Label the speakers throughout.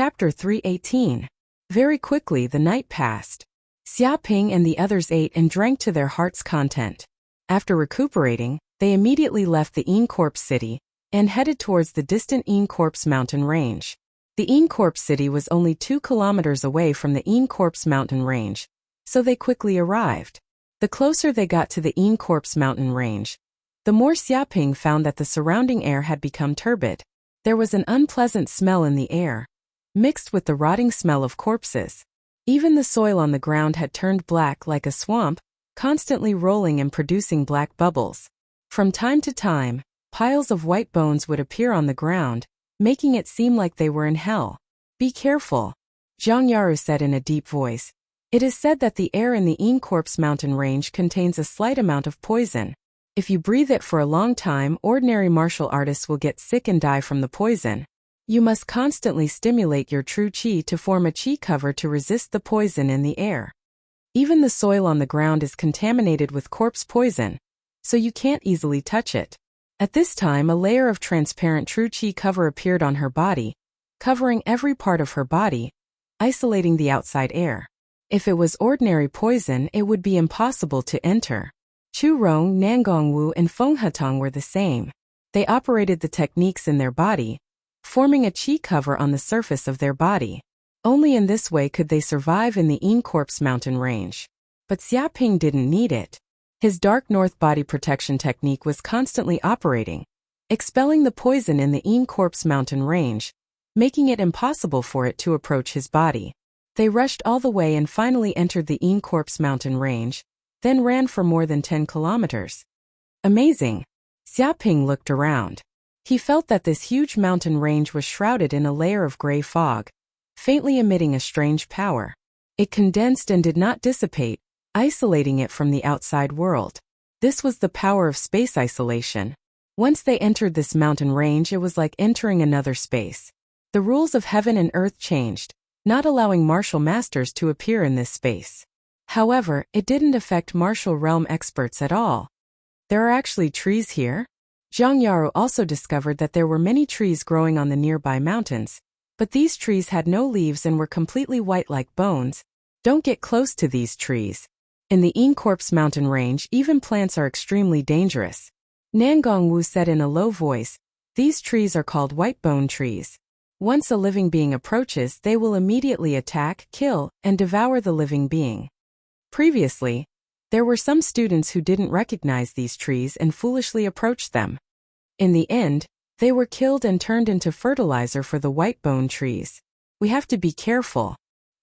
Speaker 1: Chapter 318. Very quickly the night passed. Xia Ping and the others ate and drank to their heart's content. After recuperating, they immediately left the Corpse city and headed towards the distant Corpse mountain range. The Corpse city was only 2 kilometers away from the Corpse mountain range, so they quickly arrived. The closer they got to the Corpse mountain range, the more Xia Ping found that the surrounding air had become turbid. There was an unpleasant smell in the air, mixed with the rotting smell of corpses. Even the soil on the ground had turned black like a swamp, constantly rolling and producing black bubbles. From time to time, piles of white bones would appear on the ground, making it seem like they were in hell. "Be careful," Zhang Yaru said in a deep voice. "It is said that the air in the Corpse mountain range contains a slight amount of poison. If you breathe it for a long time, ordinary martial artists will get sick and die from the poison. You must constantly stimulate your true qi to form a qi cover to resist the poison in the air. Even the soil on the ground is contaminated with corpse poison, so you can't easily touch it." At this time, a layer of transparent true qi cover appeared on her body, covering every part of her body, isolating the outside air. If it was ordinary poison, it would be impossible to enter. Chu Rong, Nangongwu, and Feng Hetong were the same. They operated the techniques in their body, forming a qi cover on the surface of their body. Only in this way could they survive in the Corpse mountain range. But Xia Ping didn't need it. His dark north body protection technique was constantly operating, expelling the poison in the Corpse mountain range, making it impossible for it to approach his body. They rushed all the way and finally entered the Corpse mountain range, then ran for more than 10 kilometers. Amazing! Xia Ping looked around. He felt that this huge mountain range was shrouded in a layer of gray fog, faintly emitting a strange power. It condensed and did not dissipate, isolating it from the outside world. This was the power of space isolation. Once they entered this mountain range, it was like entering another space. The rules of heaven and earth changed, not allowing martial masters to appear in this space. However, it didn't affect martial realm experts at all. "There are actually trees here?" Zhang Yaru also discovered that there were many trees growing on the nearby mountains, but these trees had no leaves and were completely white like bones. "Don't get close to these trees. In the Corpse mountain range, even plants are extremely dangerous." Nangongwu said in a low voice, "These trees are called white bone trees. Once a living being approaches, they will immediately attack, kill, and devour the living being." Previously, there were some students who didn't recognize these trees and foolishly approached them. In the end, they were killed and turned into fertilizer for the white bone trees. "We have to be careful."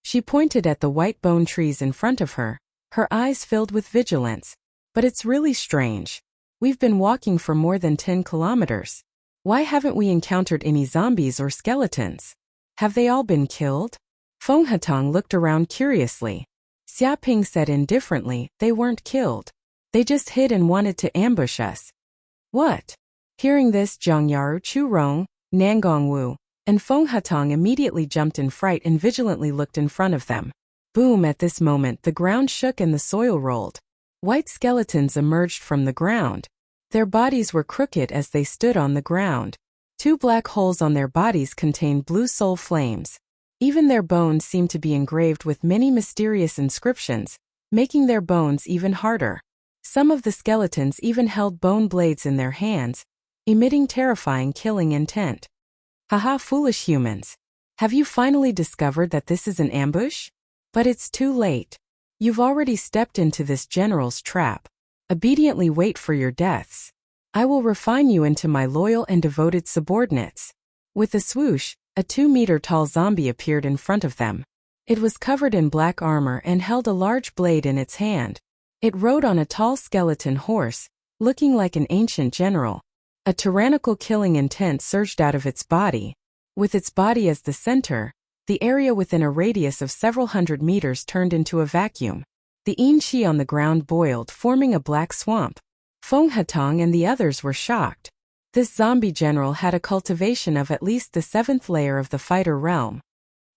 Speaker 1: She pointed at the white bone trees in front of her, her eyes filled with vigilance. "But it's really strange. We've been walking for more than 10 kilometers. Why haven't we encountered any zombies or skeletons? Have they all been killed?" Feng Hetong looked around curiously. Xia Ping said indifferently, "They weren't killed. They just hid and wanted to ambush us." "What?" Hearing this, Zhang Yaru, Chu Rong, Nangongwu, and Feng Hetong immediately jumped in fright and vigilantly looked in front of them. Boom! At this moment, the ground shook and the soil rolled. White skeletons emerged from the ground. Their bodies were crooked as they stood on the ground. 2 black holes on their bodies contained blue soul flames. Even their bones seemed to be engraved with many mysterious inscriptions, making their bones even harder. Some of the skeletons even held bone blades in their hands, emitting terrifying killing intent. "Haha, foolish humans. Have you finally discovered that this is an ambush? But it's too late. You've already stepped into this general's trap. Obediently wait for your deaths. I will refine you into my loyal and devoted subordinates." With a swoosh, a 2-meter-tall zombie appeared in front of them. It was covered in black armor and held a large blade in its hand. It rode on a tall skeleton horse, looking like an ancient general. A tyrannical killing intent surged out of its body. With its body as the center, the area within a radius of several hundred meters turned into a vacuum. The qi on the ground boiled, forming a black swamp. Feng Hetong and the others were shocked. This zombie general had a cultivation of at least the 7th layer of the fighter realm.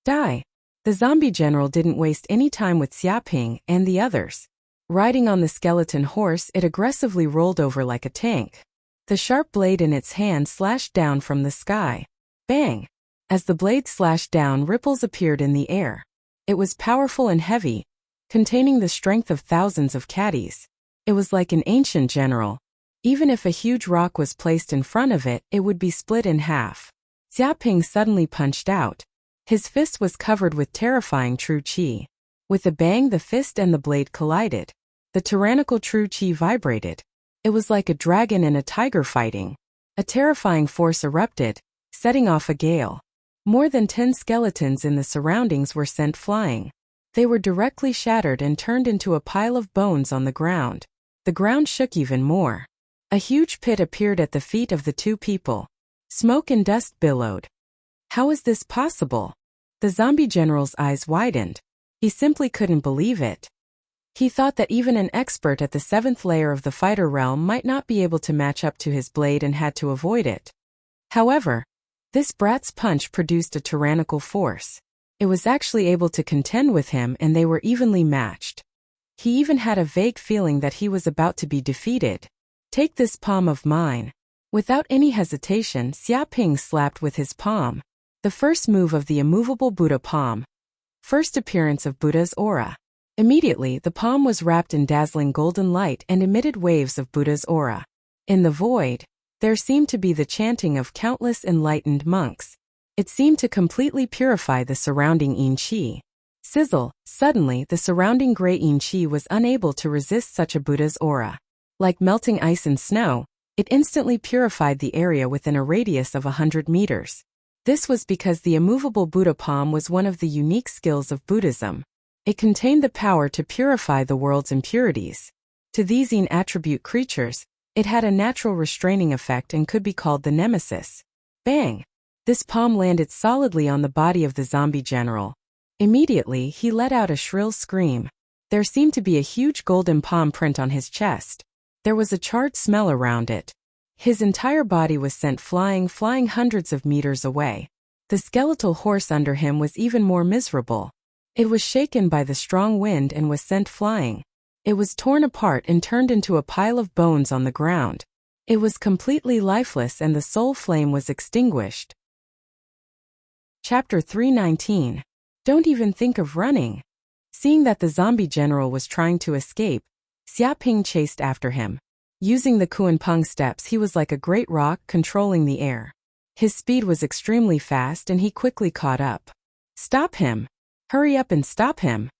Speaker 1: Die! The zombie general didn't waste any time with Xia Ping and the others. Riding on the skeleton horse, it aggressively rolled over like a tank. The sharp blade in its hand slashed down from the sky. Bang! As the blade slashed down, ripples appeared in the air. It was powerful and heavy, containing the strength of thousands of caddies. It was like an ancient general. Even if a huge rock was placed in front of it, it would be split in half. Xia Ping suddenly punched out. His fist was covered with terrifying true qi. With a bang, the fist and the blade collided. The tyrannical true qi vibrated. It was like a dragon and a tiger fighting. A terrifying force erupted, setting off a gale. More than 10 skeletons in the surroundings were sent flying. They were directly shattered and turned into a pile of bones on the ground. The ground shook even more. A huge pit appeared at the feet of the two people. Smoke and dust billowed. How is this possible? The zombie general's eyes widened. He simply couldn't believe it. He thought that even an expert at the 7th layer of the fighter realm might not be able to match up to his blade and had to avoid it. However, this brat's punch produced a tyrannical force. It was actually able to contend with him, and they were evenly matched. He even had a vague feeling that he was about to be defeated. Take this palm of mine. Without any hesitation, Xia Ping slapped with his palm. The first move of the immovable Buddha palm. First appearance of Buddha's aura. Immediately, the palm was wrapped in dazzling golden light and emitted waves of Buddha's aura. In the void, there seemed to be the chanting of countless enlightened monks. It seemed to completely purify the surrounding yin qi. Sizzle, suddenly the surrounding gray yin qi was unable to resist such a Buddha's aura. Like melting ice and snow, it instantly purified the area within a radius of 100 meters. This was because the immovable Buddha palm was one of the unique skills of Buddhism. It contained the power to purify the world's impurities. To these yin attribute creatures, it had a natural restraining effect and could be called the nemesis. Bang! This palm landed solidly on the body of the zombie general. Immediately, he let out a shrill scream. There seemed to be a huge golden palm print on his chest. There was a charred smell around it. His entire body was sent flying hundreds of meters away. The skeletal horse under him was even more miserable. It was shaken by the strong wind and was sent flying. It was torn apart and turned into a pile of bones on the ground. It was completely lifeless and the soul flame was extinguished. Chapter 319. Don't even think of running. Seeing that the zombie general was trying to escape, Xia Ping chased after him. Using the Kuanpeng steps, he was like a great rock controlling the air. His speed was extremely fast and he quickly caught up. Stop him! Hurry up and stop him!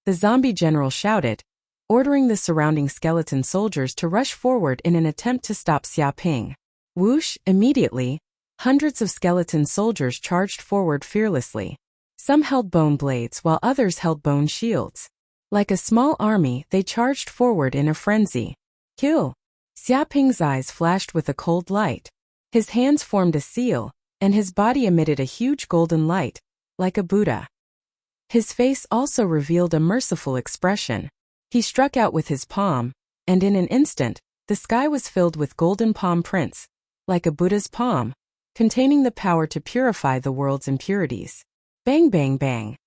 Speaker 1: The zombie general shouted, ordering the surrounding skeleton soldiers to rush forward in an attempt to stop Xia Ping. Whoosh! Immediately, hundreds of skeleton soldiers charged forward fearlessly. Some held bone blades while others held bone shields. Like a small army, they charged forward in a frenzy. Kill! Xia Ping's eyes flashed with a cold light. His hands formed a seal, and his body emitted a huge golden light, like a Buddha. His face also revealed a merciful expression. He struck out with his palm, and in an instant, the sky was filled with golden palm prints, like a Buddha's palm, containing the power to purify the world's impurities. Bang bang bang.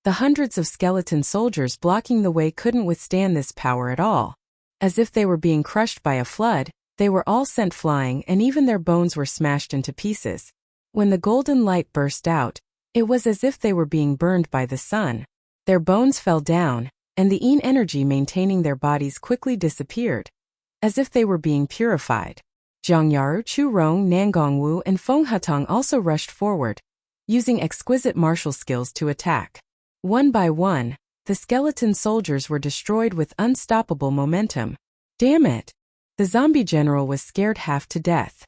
Speaker 1: The hundreds of skeleton soldiers blocking the way couldn't withstand this power at all. As if they were being crushed by a flood, they were all sent flying and even their bones were smashed into pieces. When the golden light burst out, it was as if they were being burned by the sun. Their bones fell down, and the yin energy maintaining their bodies quickly disappeared, as if they were being purified. Zhang Yaru, Chu Rong, Nangongwu, and Feng Hatong also rushed forward, using exquisite martial skills to attack. One by one, the skeleton soldiers were destroyed with unstoppable momentum. Damn it! The zombie general was scared half to death.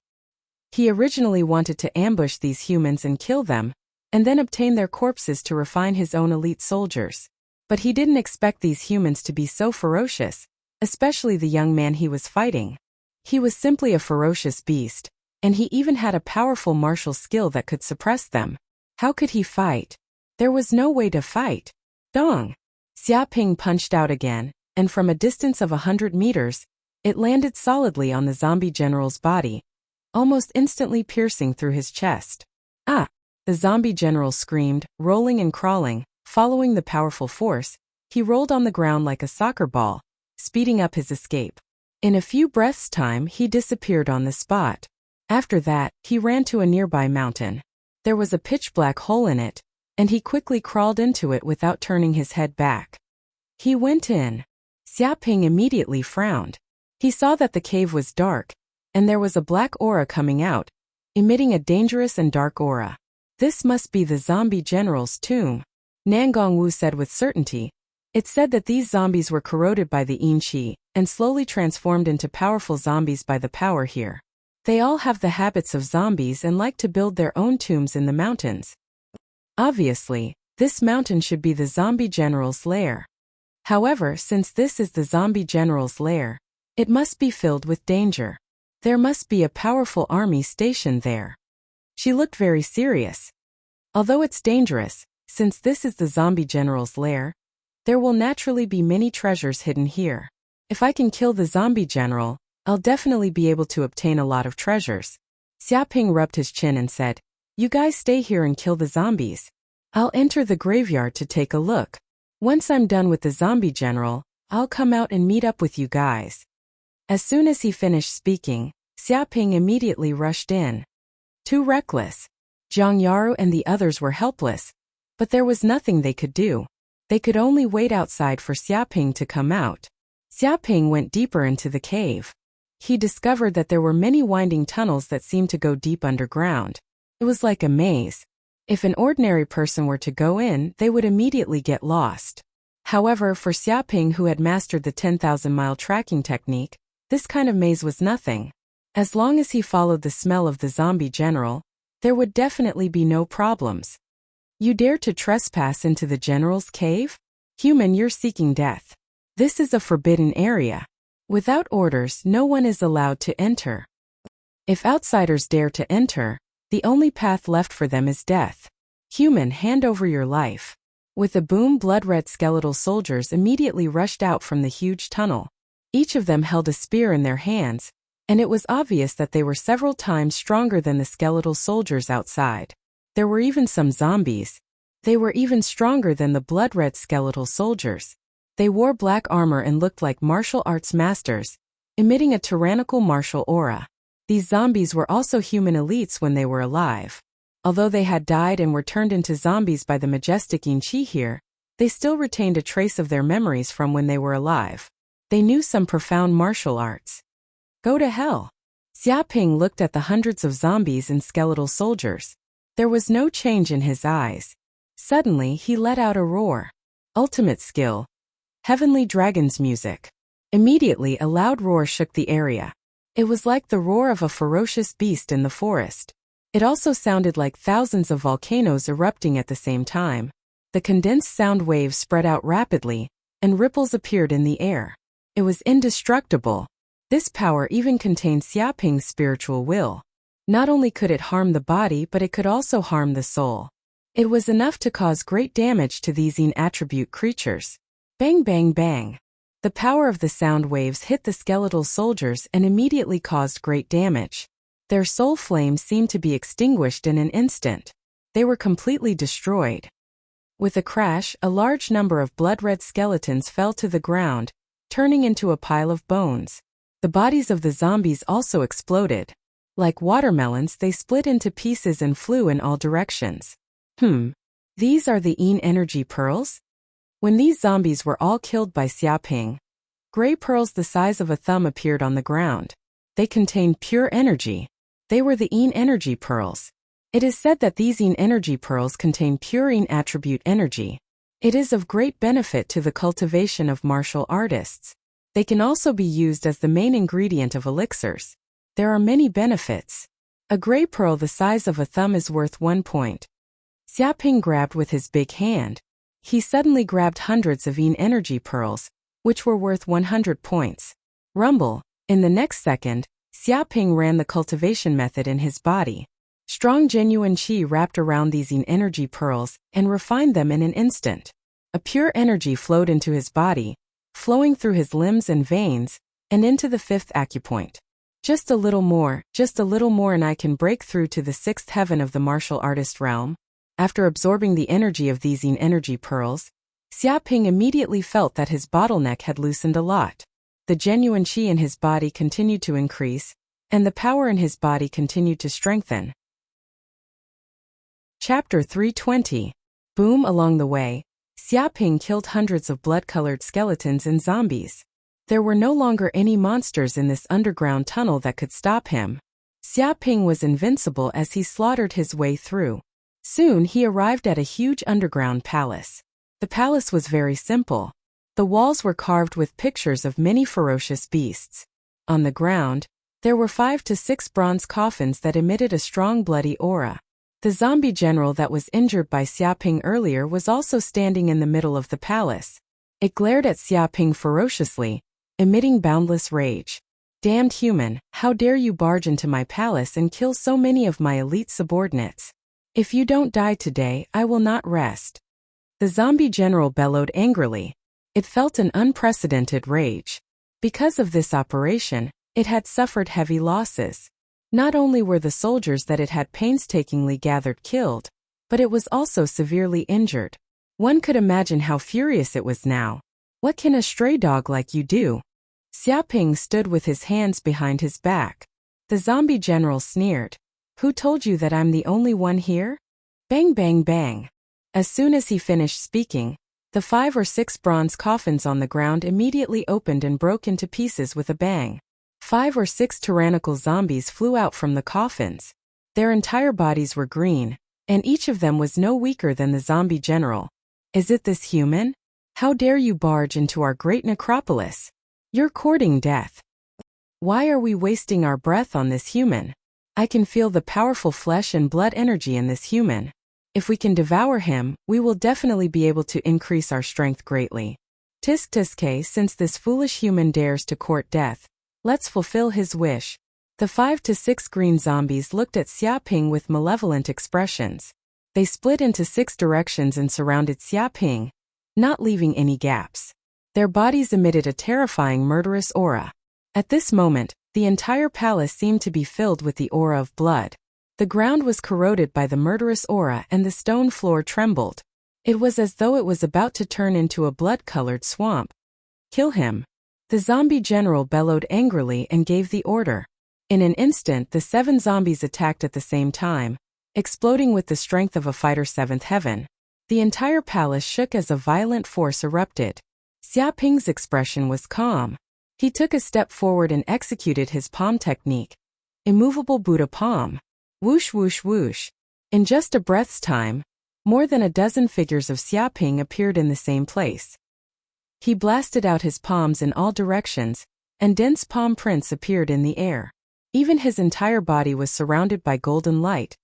Speaker 1: He originally wanted to ambush these humans and kill them, and then obtain their corpses to refine his own elite soldiers. But he didn't expect these humans to be so ferocious, especially the young man he was fighting. He was simply a ferocious beast, and he even had a powerful martial skill that could suppress them. How could he fight? There was no way to fight. Dong! Xia Ping punched out again, and from a distance of 100 meters, it landed solidly on the zombie general's body, almost instantly piercing through his chest. Ah! The zombie general screamed, rolling and crawling. Following the powerful force, he rolled on the ground like a soccer ball, speeding up his escape. In a few breaths' time, he disappeared on the spot. After that, he ran to a nearby mountain. There was a pitch-black hole in it, and he quickly crawled into it without turning his head back. He went in. Xiaoping immediately frowned. He saw that the cave was dark, and there was a black aura coming out, emitting a dangerous and dark aura. This must be the zombie general's tomb, Nangongwu said with certainty. It said that these zombies were corroded by the yin qi and slowly transformed into powerful zombies by the power here. They all have the habits of zombies and like to build their own tombs in the mountains. Obviously, this mountain should be the zombie general's lair. However, since this is the zombie general's lair, it must be filled with danger. There must be a powerful army stationed there. She looked very serious. Although it's dangerous, since this is the zombie general's lair, there will naturally be many treasures hidden here. If I can kill the zombie general, I'll definitely be able to obtain a lot of treasures. Xiaoping rubbed his chin and said, "You guys stay here and kill the zombies. I'll enter the graveyard to take a look. Once I'm done with the zombie general, I'll come out and meet up with you guys." As soon as he finished speaking, Xiaoping immediately rushed in. Too reckless. Zhang Yaru and the others were helpless, but there was nothing they could do. They could only wait outside for Xiaoping to come out. Xiaoping went deeper into the cave. He discovered that there were many winding tunnels that seemed to go deep underground. It was like a maze. If an ordinary person were to go in, they would immediately get lost. However, for Xiaoping, who had mastered the 10,000-mile tracking technique, this kind of maze was nothing. As long as he followed the smell of the zombie general, there would definitely be no problems. You dare to trespass into the general's cave? Human, you're seeking death. This is a forbidden area. Without orders, no one is allowed to enter. If outsiders dare to enter, the only path left for them is death. Human, hand over your life. With a boom, blood-red skeletal soldiers immediately rushed out from the huge tunnel. Each of them held a spear in their hands, and it was obvious that they were several times stronger than the skeletal soldiers outside. There were even some zombies. They were even stronger than the blood-red skeletal soldiers. They wore black armor and looked like martial arts masters, emitting a tyrannical martial aura. These zombies were also human elites when they were alive. Although they had died and were turned into zombies by the majestic yin qi here, they still retained a trace of their memories from when they were alive. They knew some profound martial arts. Go to hell. Xiaoping looked at the hundreds of zombies and skeletal soldiers. There was no change in his eyes. Suddenly, he let out a roar. Ultimate skill. Heavenly Dragon's music. Immediately, a loud roar shook the area. It was like the roar of a ferocious beast in the forest. It also sounded like thousands of volcanoes erupting at the same time. The condensed sound waves spread out rapidly, and ripples appeared in the air. It was indestructible. This power even contained Xiaoping's spiritual will. Not only could it harm the body, but it could also harm the soul. It was enough to cause great damage to these yin attribute creatures. Bang bang bang. The power of the sound waves hit the skeletal soldiers and immediately caused great damage. Their soul flames seemed to be extinguished in an instant. They were completely destroyed. With a crash, a large number of blood-red skeletons fell to the ground, turning into a pile of bones. The bodies of the zombies also exploded. Like watermelons, they split into pieces and flew in all directions. These are the yin energy pearls? When these zombies were all killed by Xiaoping, gray pearls the size of a thumb appeared on the ground. They contained pure energy. They were the yin energy pearls. It is said that these yin energy pearls contain pure yin attribute energy. It is of great benefit to the cultivation of martial artists. They can also be used as the main ingredient of elixirs. There are many benefits. A gray pearl the size of a thumb is worth 1 point. Xiaoping grabbed with his big hand. He suddenly grabbed hundreds of yin energy pearls, which were worth 100 points. Rumble. In the next second, Xiaoping ran the cultivation method in his body. Strong genuine qi wrapped around these yin energy pearls and refined them in an instant. A pure energy flowed into his body, flowing through his limbs and veins, and into the 5th acupoint. Just a little more, and I can break through to the 6th heaven of the martial artist realm. After absorbing the energy of these yin energy pearls, Xiaoping immediately felt that his bottleneck had loosened a lot. The genuine qi in his body continued to increase, and the power in his body continued to strengthen. Chapter 320. Boom. Along the way, Xiaoping killed hundreds of blood-colored skeletons and zombies. There were no longer any monsters in this underground tunnel that could stop him. Xiaoping was invincible as he slaughtered his way through. Soon he arrived at a huge underground palace. The palace was very simple. The walls were carved with pictures of many ferocious beasts. On the ground, there were 5 to 6 bronze coffins that emitted a strong bloody aura. The zombie general that was injured by Xiaoping earlier was also standing in the middle of the palace. It glared at Xiaoping ferociously, emitting boundless rage. Damned human, how dare you barge into my palace and kill so many of my elite subordinates? If you don't die today, I will not rest. The zombie general bellowed angrily. It felt an unprecedented rage. Because of this operation, it had suffered heavy losses. Not only were the soldiers that it had painstakingly gathered killed, but it was also severely injured. One could imagine how furious it was now. What can a stray dog like you do? Xiaoping stood with his hands behind his back. The zombie general sneered. Who told you that I'm the only one here? Bang bang bang. As soon as he finished speaking, the 5 or 6 bronze coffins on the ground immediately opened and broke into pieces with a bang. 5 or 6 tyrannical zombies flew out from the coffins. Their entire bodies were green, and each of them was no weaker than the zombie general. Is it this human? How dare you barge into our great necropolis? You're courting death. Why are we wasting our breath on this human? I can feel the powerful flesh and blood energy in this human. If we can devour him, we will definitely be able to increase our strength greatly. Tisk tisk, since this foolish human dares to court death, let's fulfill his wish. The 5 to 6 green zombies looked at Xiaoping with malevolent expressions. They split into 6 directions and surrounded Xiaoping, not leaving any gaps. Their bodies emitted a terrifying murderous aura. At this moment, the entire palace seemed to be filled with the aura of blood. The ground was corroded by the murderous aura and the stone floor trembled. It was as though it was about to turn into a blood-colored swamp. Kill him. The zombie general bellowed angrily and gave the order. In an instant, the 7 zombies attacked at the same time, exploding with the strength of a fighter 7th heaven. The entire palace shook as a violent force erupted. Xiaoping's expression was calm. He took a step forward and executed his palm technique. Immovable Buddha palm. Whoosh whoosh whoosh. In just a breath's time, more than a dozen figures of Xiaoping appeared in the same place. He blasted out his palms in all directions, and dense palm prints appeared in the air. Even his entire body was surrounded by golden light,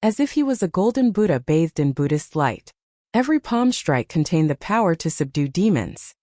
Speaker 1: as if he was a golden Buddha bathed in Buddhist light. Every palm strike contained the power to subdue demons.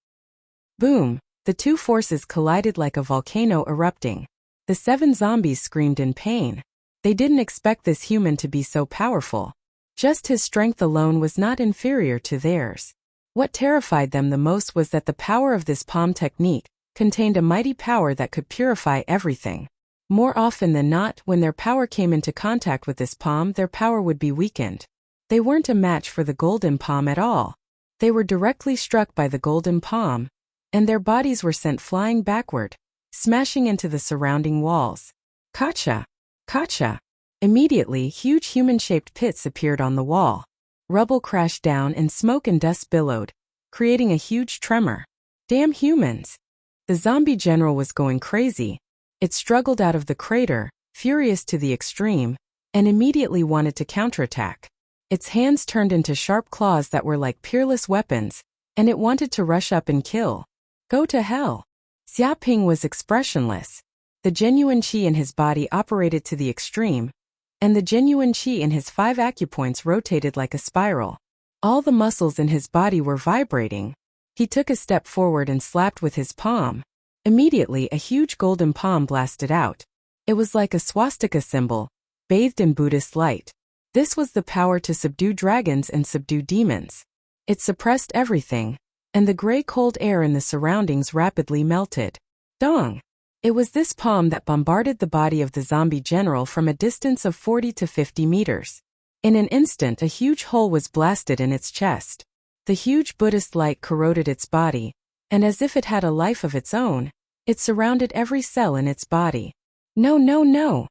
Speaker 1: Boom! The 2 forces collided like a volcano erupting. The 7 zombies screamed in pain. They didn't expect this human to be so powerful. Just his strength alone was not inferior to theirs. What terrified them the most was that the power of this palm technique contained a mighty power that could purify everything. More often than not, when their power came into contact with this palm, their power would be weakened. They weren't a match for the golden palm at all. They were directly struck by the golden palm, and their bodies were sent flying backward, smashing into the surrounding walls. Kacha! Kacha! Immediately, huge human-shaped pits appeared on the wall. Rubble crashed down and smoke and dust billowed, creating a huge tremor. Damn humans! The zombie general was going crazy. It struggled out of the crater, furious to the extreme, and immediately wanted to counterattack. Its hands turned into sharp claws that were like peerless weapons, and it wanted to rush up and kill. Go to hell! Xiaoping was expressionless. The genuine qi in his body operated to the extreme, and the genuine qi in his 5 acupoints rotated like a spiral. All the muscles in his body were vibrating. He took a step forward and slapped with his palm. Immediately, a huge golden palm blasted out. It was like a swastika symbol, bathed in Buddhist light. This was the power to subdue dragons and subdue demons. It suppressed everything, and the gray cold air in the surroundings rapidly melted. Dong! It was this palm that bombarded the body of the zombie general from a distance of 40 to 50 meters. In an instant, a huge hole was blasted in its chest. The huge Buddhist light corroded its body, and as if it had a life of its own, it surrounded every cell in its body. No, no, no!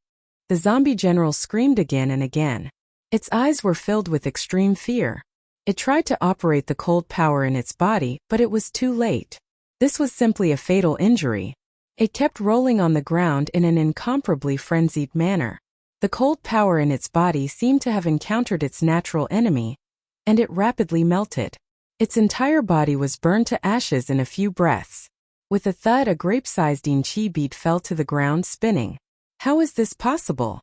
Speaker 1: The zombie general screamed again and again. Its eyes were filled with extreme fear. It tried to operate the cold power in its body, but it was too late. This was simply a fatal injury. It kept rolling on the ground in an incomparably frenzied manner. The cold power in its body seemed to have encountered its natural enemy, and it rapidly melted. Its entire body was burned to ashes in a few breaths. With a thud, a grape-sized chi bead fell to the ground spinning. How is this possible?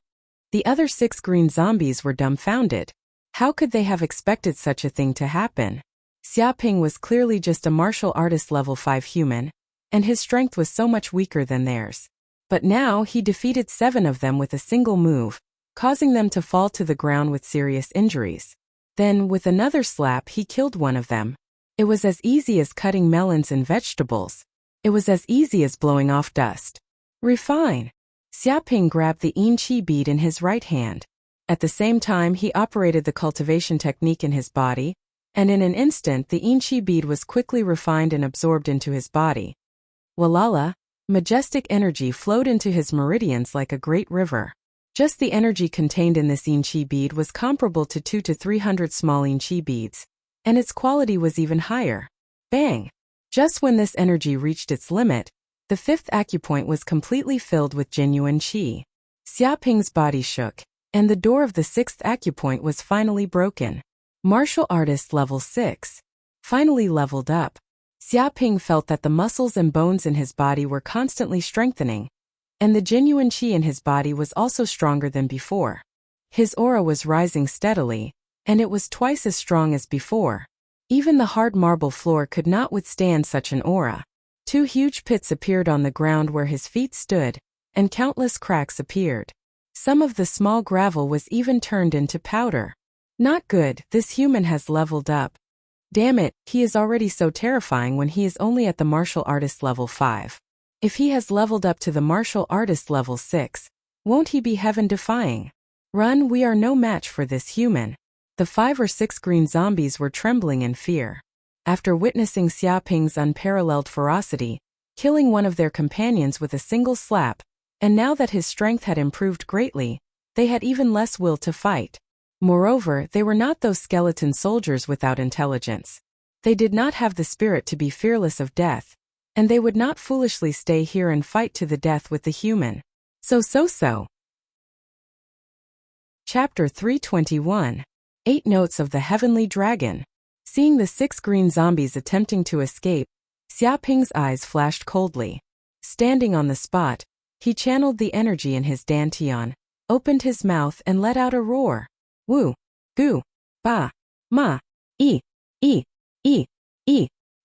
Speaker 1: The other 6 green zombies were dumbfounded. How could they have expected such a thing to happen? Xiaoping was clearly just a martial artist level 5 human, and his strength was so much weaker than theirs. But now he defeated 7 of them with a single move, causing them to fall to the ground with serious injuries. Then, with another slap, he killed one of them. It was as easy as cutting melons and vegetables. It was as easy as blowing off dust. Refine. Xiaoping grabbed the chi bead in his right hand. At the same time, he operated the cultivation technique in his body, and in an instant the chi bead was quickly refined and absorbed into his body. Walala, majestic energy flowed into his meridians like a great river. Just the energy contained in this chi bead was comparable to 200 to 300 small chi beads, and its quality was even higher. Bang! Just when this energy reached its limit, the 5th acupoint was completely filled with genuine qi. Xiaoping's body shook, and the door of the 6th acupoint was finally broken. Martial artist level 6. Finally leveled up. Xiaoping felt that the muscles and bones in his body were constantly strengthening, and the genuine qi in his body was also stronger than before. His aura was rising steadily, and it was twice as strong as before. Even the hard marble floor could not withstand such an aura. 2 huge pits appeared on the ground where his feet stood, and countless cracks appeared. Some of the small gravel was even turned into powder. Not good, this human has leveled up. Damn it, he is already so terrifying when he is only at the martial artist level 5. If he has leveled up to the martial artist level 6, won't he be heaven-defying? Run, we are no match for this human. The 5 or 6 green zombies were trembling in fear. After witnessing Xiaoping's unparalleled ferocity, killing one of their companions with a single slap, and now that his strength had improved greatly, they had even less will to fight. Moreover, they were not those skeleton soldiers without intelligence. They did not have the spirit to be fearless of death, and they would not foolishly stay here and fight to the death with the human. So. Chapter 321. 8 Notes of the Heavenly Dragon. Seeing the 6 green zombies attempting to escape, Xiaoping's eyes flashed coldly. Standing on the spot, he channeled the energy in his dantian, opened his mouth and let out a roar. Wu, gu, ba, ma, e.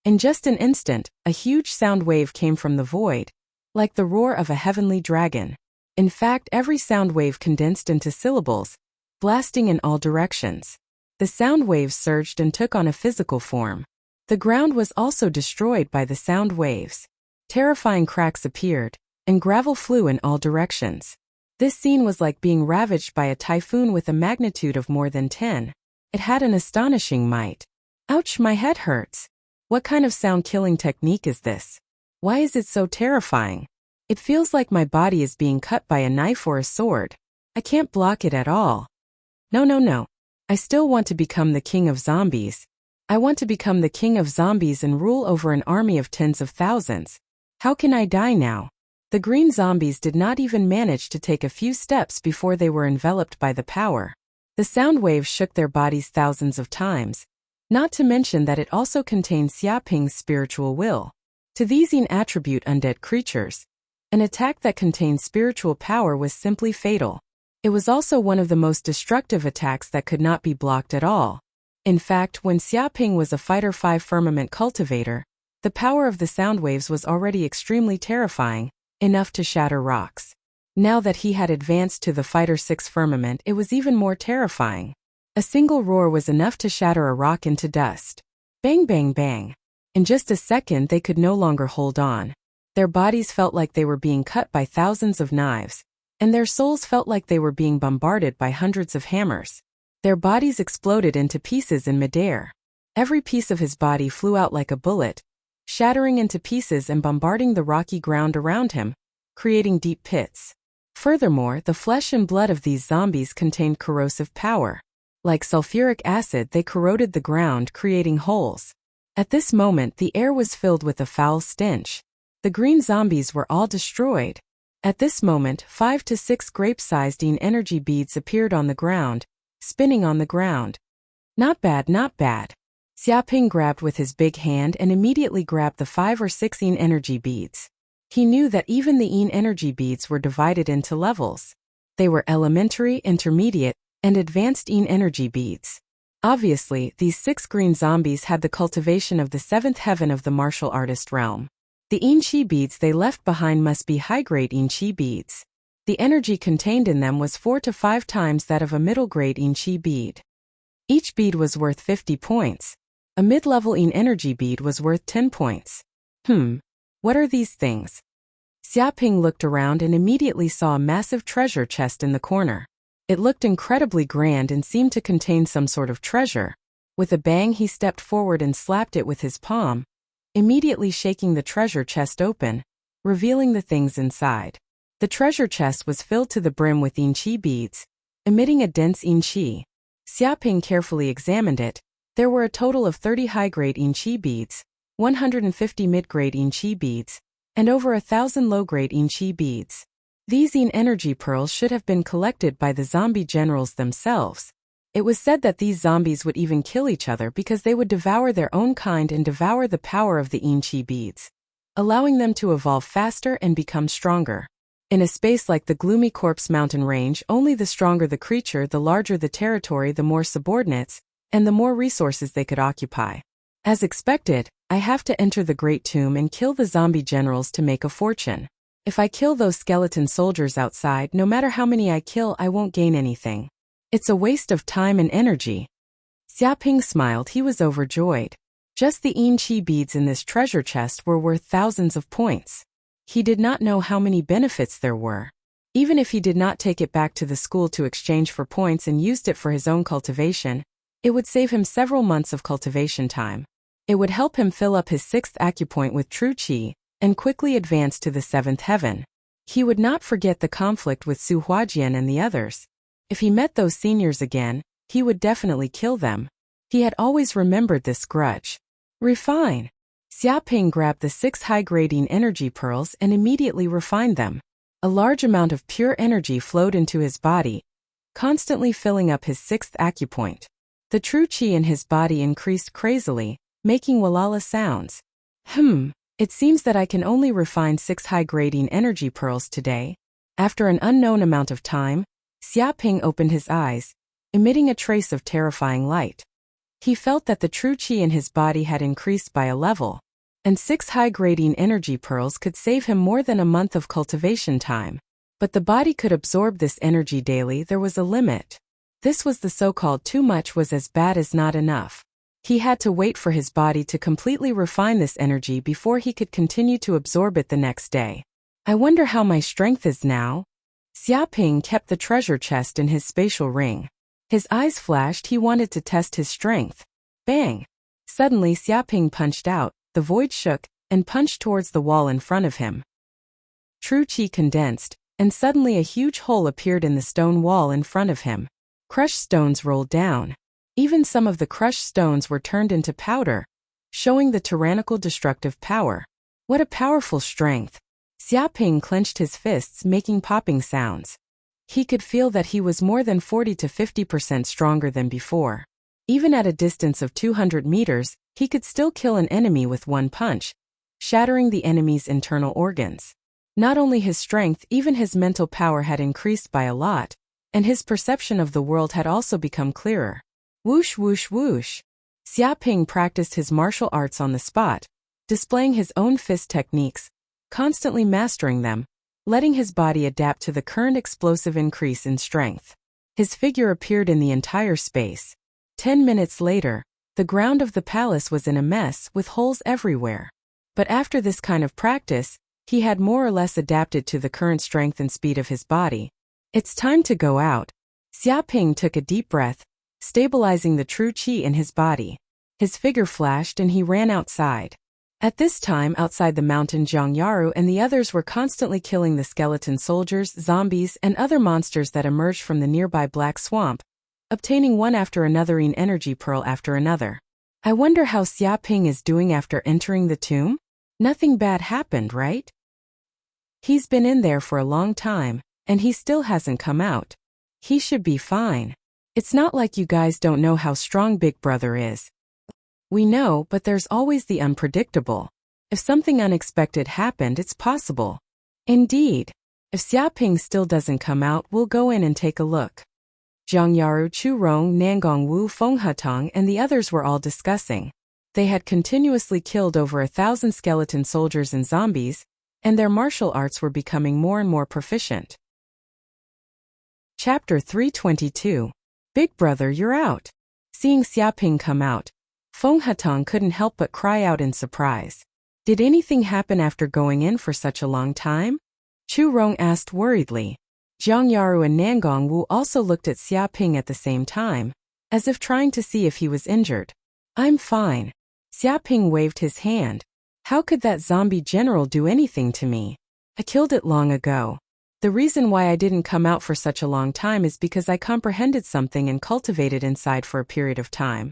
Speaker 1: In just an instant, a huge sound wave came from the void, like the roar of a heavenly dragon. In fact, every sound wave condensed into syllables, blasting in all directions. The sound waves surged and took on a physical form. The ground was also destroyed by the sound waves. Terrifying cracks appeared, and gravel flew in all directions. This scene was like being ravaged by a typhoon with a magnitude of more than 10. It had an astonishing might. Ouch, my head hurts. What kind of sound-killing technique is this? Why is it so terrifying? It feels like my body is being cut by a knife or a sword. I can't block it at all. No. I still want to become the king of zombies. I want to become the king of zombies and rule over an army of tens of thousands. How can I die now? The green zombies did not even manage to take a few steps before they were enveloped by the power. The sound waves shook their bodies thousands of times, not to mention that it also contained Xiaoping's spiritual will. To these attribute undead creatures, an attack that contained spiritual power was simply fatal. It was also one of the most destructive attacks that could not be blocked at all. In fact, when Xiaoping was a Fighter 5 Firmament cultivator, the power of the sound waves was already extremely terrifying, enough to shatter rocks. Now that he had advanced to the Fighter 6 Firmament, it was even more terrifying. A single roar was enough to shatter a rock into dust. Bang, bang, bang. In just a second, they could no longer hold on. Their bodies felt like they were being cut by thousands of knives, and their souls felt like they were being bombarded by hundreds of hammers. Their bodies exploded into pieces in midair. Every piece of his body flew out like a bullet, shattering into pieces and bombarding the rocky ground around him, creating deep pits. Furthermore, the flesh and blood of these zombies contained corrosive power. Like sulfuric acid, they corroded the ground, creating holes. At this moment, the air was filled with a foul stench. The green zombies were all destroyed. At this moment, 5 to 6 grape-sized energy beads appeared on the ground, spinning on the ground. Not bad, not bad. Xiaoping grabbed with his big hand and immediately grabbed the 5 or 6 energy beads. He knew that even the energy beads were divided into levels. They were elementary, intermediate, and advanced energy beads. Obviously, these 6 green zombies had the cultivation of the 7th heaven of the martial artist realm. The Qi beads they left behind must be high-grade Qi beads. The energy contained in them was 4 to 5 times that of a middle-grade Qi bead. Each bead was worth 50 points. A mid-level energy bead was worth 10 points. What are these things? Xiaoping looked around and immediately saw a massive treasure chest in the corner. It looked incredibly grand and seemed to contain some sort of treasure. With a bang, he stepped forward and slapped it with his palm, immediately shaking the treasure chest open, revealing the things inside. The treasure chest was filled to the brim with Qi beads, emitting a dense Qi. Xiaoping carefully examined it. There were a total of 30 high-grade Qi beads, 150 mid-grade Qi beads, and over 1,000 low-grade Qi beads. These energy pearls should have been collected by the zombie generals themselves. It was said that these zombies would even kill each other because they would devour their own kind and devour the power of the Qi beads, allowing them to evolve faster and become stronger. In a space like the gloomy Corpse Mountain Range, only the stronger the creature, the larger the territory, the more subordinates, and the more resources they could occupy. As expected, I have to enter the Great Tomb and kill the zombie generals to make a fortune. If I kill those skeleton soldiers outside, no matter how many I kill, I won't gain anything. It's a waste of time and energy. Xiaoping smiled. He was overjoyed. Just the Qi beads in this treasure chest were worth thousands of points. He did not know how many benefits there were. Even if he did not take it back to the school to exchange for points and used it for his own cultivation, it would save him several months of cultivation time. It would help him fill up his 6th acupoint with true qi and quickly advance to the 7th heaven. He would not forget the conflict with Su Huajian and the others. If he met those seniors again, he would definitely kill them. He had always remembered this grudge. Refine. Xiaoping grabbed the 6 high-grading energy pearls and immediately refined them. A large amount of pure energy flowed into his body, constantly filling up his 6th acupoint. The true qi in his body increased crazily, making walala sounds. It seems that I can only refine 6 high-grading energy pearls today. After an unknown amount of time, Xiaoping opened his eyes, emitting a trace of terrifying light. He felt that the true qi in his body had increased by a level, and 6 high-grading energy pearls could save him more than a month of cultivation time. But the body could absorb this energy daily. There was a limit. This was the so-called too much was as bad as not enough. He had to wait for his body to completely refine this energy before he could continue to absorb it the next day. I wonder how my strength is now? Xiaoping kept the treasure chest in his spatial ring. His eyes flashed. He wanted to test his strength. Bang! Suddenly Xiaoping punched out, the void shook, and punched towards the wall in front of him. True qi condensed, and suddenly a huge hole appeared in the stone wall in front of him. Crushed stones rolled down. Even some of the crushed stones were turned into powder, showing the tyrannical destructive power. What a powerful strength! Xiaoping clenched his fists, making popping sounds. He could feel that he was more than 40 to 50% stronger than before. Even at a distance of 200 meters, he could still kill an enemy with one punch, shattering the enemy's internal organs. Not only his strength, even his mental power had increased by a lot, and his perception of the world had also become clearer. Whoosh whoosh whoosh. Xiaoping practiced his martial arts on the spot, displaying his own fist techniques, constantly mastering them, letting his body adapt to the current explosive increase in strength. His figure appeared in the entire space. 10 minutes later, the ground of the palace was in a mess with holes everywhere. But after this kind of practice, he had more or less adapted to the current strength and speed of his body. It's time to go out. Xiaoping took a deep breath, stabilizing the true qi in his body. His figure flashed and he ran outside. At this time, outside the mountain, Zhang Yaru and the others were constantly killing the skeleton soldiers, zombies, and other monsters that emerged from the nearby black swamp, obtaining one after another an energy pearl after another. I wonder how Xia Ping is doing after entering the tomb? Nothing bad happened, right? He's been in there for a long time, and he still hasn't come out. He should be fine. It's not like you guys don't know how strong Big Brother is. We know, but there's always the unpredictable. If something unexpected happened, it's possible. Indeed. If Xia Ping still doesn't come out, we'll go in and take a look. Zhang Yaru, Chu Rong, Nangong Wu, Feng Hetong, and the others were all discussing. They had continuously killed over 1,000 skeleton soldiers and zombies, and their martial arts were becoming more and more proficient. Chapter 322. Big Brother, you're out. Seeing Xia Ping come out, Feng Hetong couldn't help but cry out in surprise. Did anything happen after going in for such a long time? Chu Rong asked worriedly. Zhang Yaru and Nangong Wu also looked at Xia Ping at the same time, as if trying to see if he was injured. I'm fine. Xia Ping waved his hand. How could that zombie general do anything to me? I killed it long ago. The reason why I didn't come out for such a long time is because I comprehended something and cultivated inside for a period of time.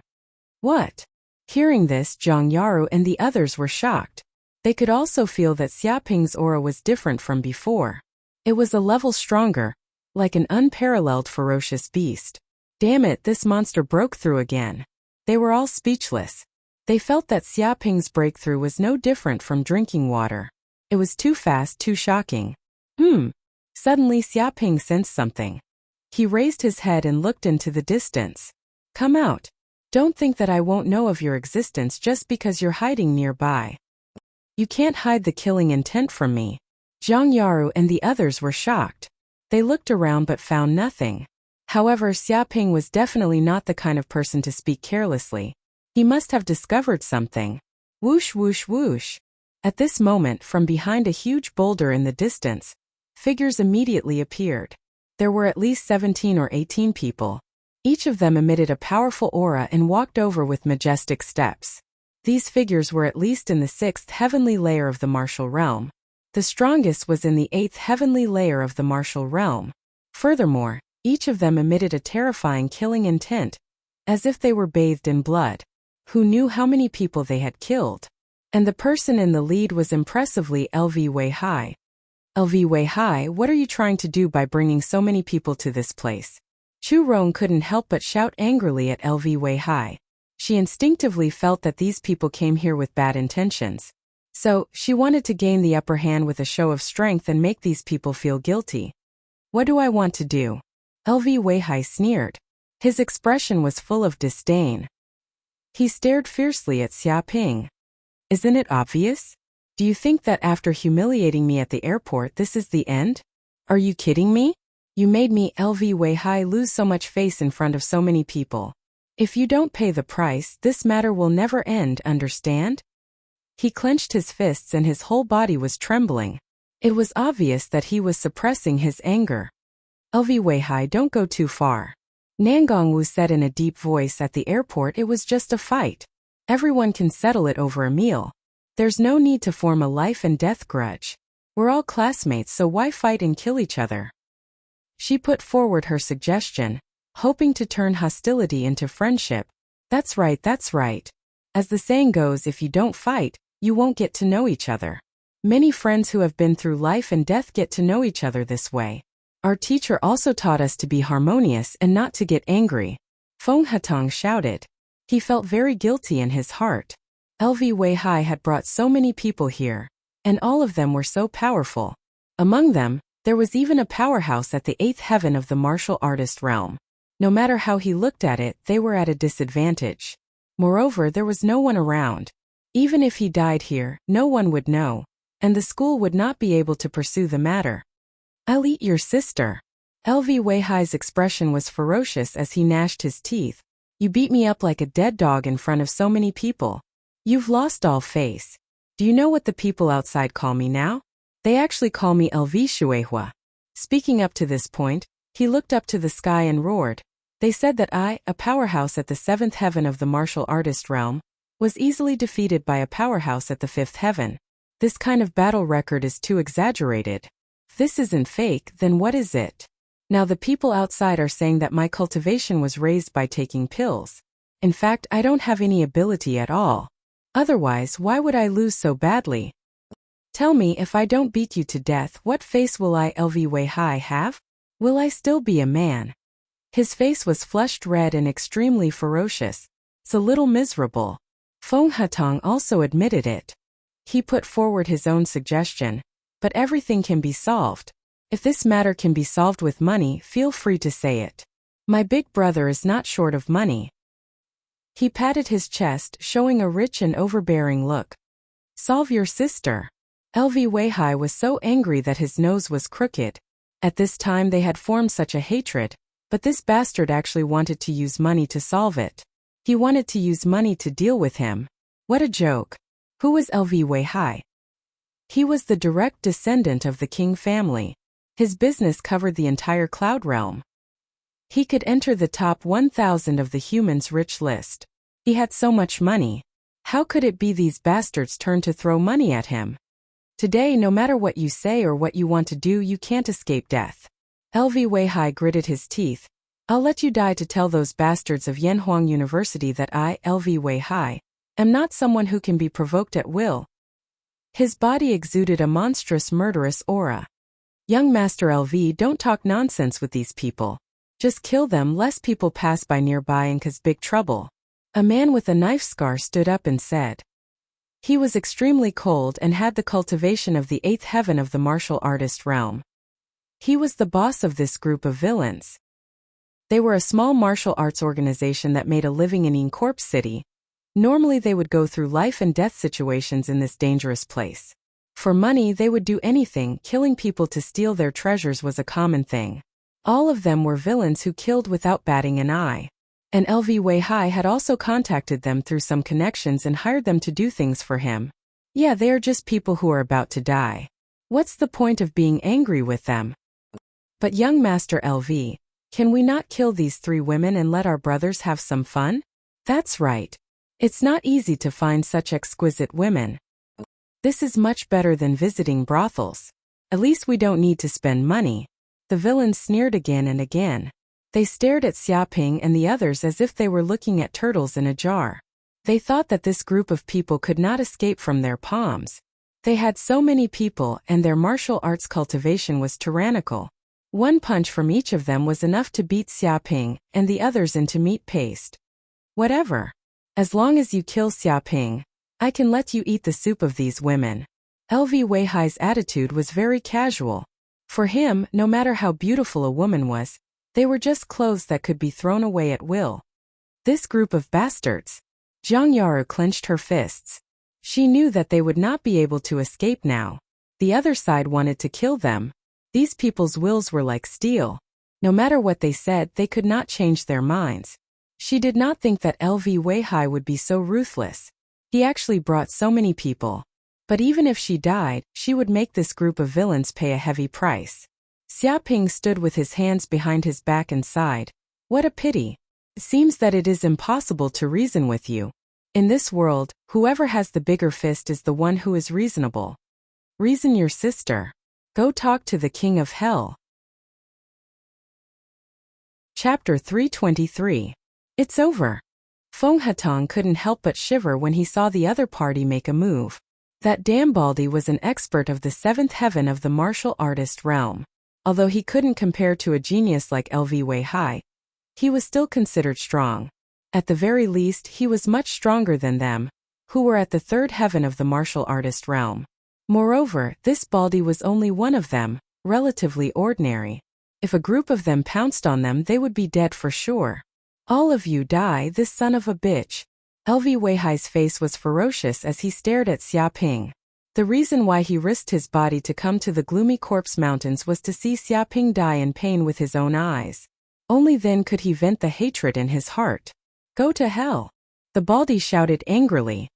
Speaker 1: What? Hearing this, Zhang Yaru and the others were shocked. They could also feel that Xia Ping's aura was different from before. It was a level stronger, like an unparalleled ferocious beast. Damn it, this monster broke through again. They were all speechless. They felt that Xia Ping's breakthrough was no different from drinking water. It was too fast, too shocking. Suddenly Xia Ping sensed something. He raised his head and looked into the distance. Come out. Don't think that I won't know of your existence just because you're hiding nearby. You can't hide the killing intent from me. Zhang Yaru and the others were shocked. They looked around but found nothing. However, Xia Ping was definitely not the kind of person to speak carelessly. He must have discovered something. Whoosh, whoosh, whoosh. At this moment, from behind a huge boulder in the distance, figures immediately appeared. There were at least 17 or 18 people. Each of them emitted a powerful aura and walked over with majestic steps. These figures were at least in the 6th heavenly layer of the martial realm. The strongest was in the 8th heavenly layer of the martial realm. Furthermore, each of them emitted a terrifying killing intent, as if they were bathed in blood. Who knew how many people they had killed? And the person in the lead was impressively LV Wei Hai. LV Wei Hai, what are you trying to do by bringing so many people to this place? Chu Rong couldn't help but shout angrily at LV Wei Hai. She instinctively felt that these people came here with bad intentions. So, she wanted to gain the upper hand with a show of strength and make these people feel guilty. What do I want to do? LV Wei Hai sneered. His expression was full of disdain. He stared fiercely at Xia Ping. Isn't it obvious? Do you think that after humiliating me at the airport this is the end? Are you kidding me? You made me, LV Wei Hai, lose so much face in front of so many people. If you don't pay the price, this matter will never end, understand? He clenched his fists and his whole body was trembling. It was obvious that he was suppressing his anger. LV Wei Hai, don't go too far. Nangong Wu said in a deep voice. At the airport it was just a fight. Everyone can settle it over a meal. There's no need to form a life and death grudge. We're all classmates, so why fight and kill each other? She put forward her suggestion, hoping to turn hostility into friendship. That's right, that's right. As the saying goes, if you don't fight, you won't get to know each other. Many friends who have been through life and death get to know each other this way. Our teacher also taught us to be harmonious and not to get angry. Feng Hetong shouted. He felt very guilty in his heart. LV Wei Hai had brought so many people here, and all of them were so powerful. Among them, there was even a powerhouse at the 8th heaven of the martial artist realm. No matter how he looked at it, they were at a disadvantage. Moreover, there was no one around. Even if he died here, no one would know, and the school would not be able to pursue the matter. I'll eat your sister. LV Wei Hai's expression was ferocious as he gnashed his teeth. You beat me up like a dead dog in front of so many people. You've lost all face. Do you know what the people outside call me now? They actually call me LV Shuehua. Speaking up to this point, he looked up to the sky and roared. They said that I, a powerhouse at the 7th heaven of the martial artist realm, was easily defeated by a powerhouse at the 5th heaven. This kind of battle record is too exaggerated. If this isn't fake, then what is it? Now the people outside are saying that my cultivation was raised by taking pills. In fact, I don't have any ability at all. Otherwise, why would I lose so badly? Tell me, if I don't beat you to death, what face will I Lvy have? Will I still be a man? His face was flushed red and extremely ferocious. It's a little miserable. Feng Hatong also admitted it. He put forward his own suggestion. But everything can be solved. If this matter can be solved with money, feel free to say it. My big brother is not short of money. He patted his chest, showing a rich and overbearing look. Solve your sister. Lvy was so angry that his nose was crooked. At this time they had formed such a hatred, but this bastard actually wanted to use money to solve it. He wanted to use money to deal with him. What a joke. Who was Lvy? He was the direct descendant of the King family. His business covered the entire Cloud Realm. He could enter the top 1,000 of the humans' rich list. He had so much money. How could it be these bastards turned to throw money at him? Today, no matter what you say or what you want to do, you can't escape death. Lvy gritted his teeth. I'll let you die to tell those bastards of Yanhuang University that I, Lvy, am not someone who can be provoked at will. His body exuded a monstrous murderous aura. Young Master LV, don't talk nonsense with these people. Just kill them lest people pass by nearby and cause big trouble. A man with a knife scar stood up and said. He was extremely cold and had the cultivation of the 8th heaven of the martial artist realm. He was the boss of this group of villains. They were a small martial arts organization that made a living in Incorp City. Normally they would go through life and death situations in this dangerous place. For money they would do anything. Killing people to steal their treasures was a common thing. All of them were villains who killed without batting an eye. And Lvy had also contacted them through some connections and hired them to do things for him. Yeah, they are just people who are about to die. What's the point of being angry with them? But young Master LV, can we not kill these 3 women and let our brothers have some fun? That's right. It's not easy to find such exquisite women. This is much better than visiting brothels. At least we don't need to spend money. The villains sneered again and again. They stared at Xiaoping and the others as if they were looking at turtles in a jar. They thought that this group of people could not escape from their palms. They had so many people and their martial arts cultivation was tyrannical. One punch from each of them was enough to beat Xiaoping and the others into meat paste. Whatever. As long as you kill Xiaoping, I can let you eat the soup of these women. Lvy attitude was very casual. For him, no matter how beautiful a woman was, they were just clothes that could be thrown away at will. This group of bastards. Zhang Yaru clenched her fists. She knew that they would not be able to escape now. The other side wanted to kill them. These people's wills were like steel. No matter what they said, they could not change their minds. She did not think that Lvy would be so ruthless. He actually brought so many people. But even if she died, she would make this group of villains pay a heavy price. Xiaoping stood with his hands behind his back and sighed. What a pity. It seems that it is impossible to reason with you. In this world, whoever has the bigger fist is the one who is reasonable. Reason your sister. Go talk to the King of Hell. Chapter 323. It's over. Feng Hatong couldn't help but shiver when he saw the other party make a move. That damn Baldy was an expert of the 7th heaven of the martial artist realm. Although he couldn't compare to a genius like Lvy, he was still considered strong. At the very least, he was much stronger than them, who were at the 3rd heaven of the martial artist realm. Moreover, this Baldy was only one of them, relatively ordinary. If a group of them pounced on them, they would be dead for sure. All of you die, this son of a bitch. Lvy face was ferocious as he stared at Xiaoping. The reason why he risked his body to come to the gloomy corpse mountains was to see Xiaoping die in pain with his own eyes. Only then could he vent the hatred in his heart. Go to hell. The Baldy shouted angrily.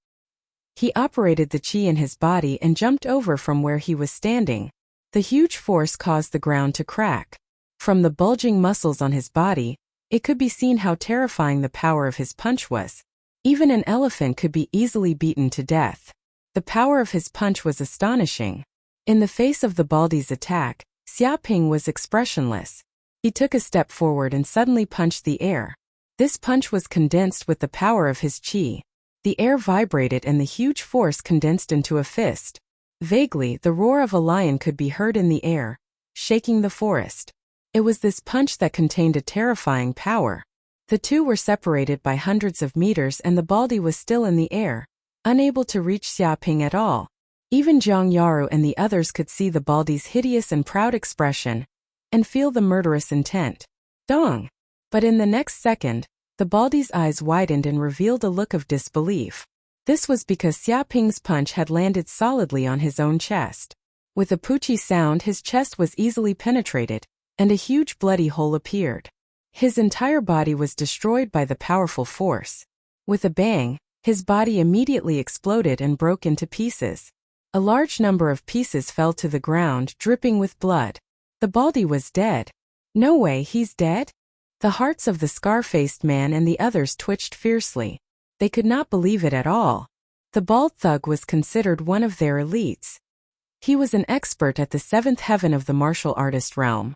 Speaker 1: He operated the chi in his body and jumped over from where he was standing. The huge force caused the ground to crack. From the bulging muscles on his body, it could be seen how terrifying the power of his punch was. Even an elephant could be easily beaten to death. The power of his punch was astonishing. In the face of the Baldy's attack, Xiaoping was expressionless. He took a step forward and suddenly punched the air. This punch was condensed with the power of his qi. The air vibrated and the huge force condensed into a fist. Vaguely, the roar of a lion could be heard in the air, shaking the forest. It was this punch that contained a terrifying power. The two were separated by hundreds of meters and the baldy was still in the air, unable to reach Xiaoping at all. Even Zhang Yaru and the others could see the baldy's hideous and proud expression and feel the murderous intent. Dong! But in the next second, the baldy's eyes widened and revealed a look of disbelief. This was because Xiaoping's punch had landed solidly on his own chest. With a poochie sound, his chest was easily penetrated, and a huge bloody hole appeared. His entire body was destroyed by the powerful force. With a bang, his body immediately exploded and broke into pieces. A large number of pieces fell to the ground, dripping with blood. The baldy was dead. No way, he's dead? The hearts of the scar-faced man and the others twitched fiercely. They could not believe it at all. The bald thug was considered one of their elites. He was an expert at the seventh heaven of the martial artist realm.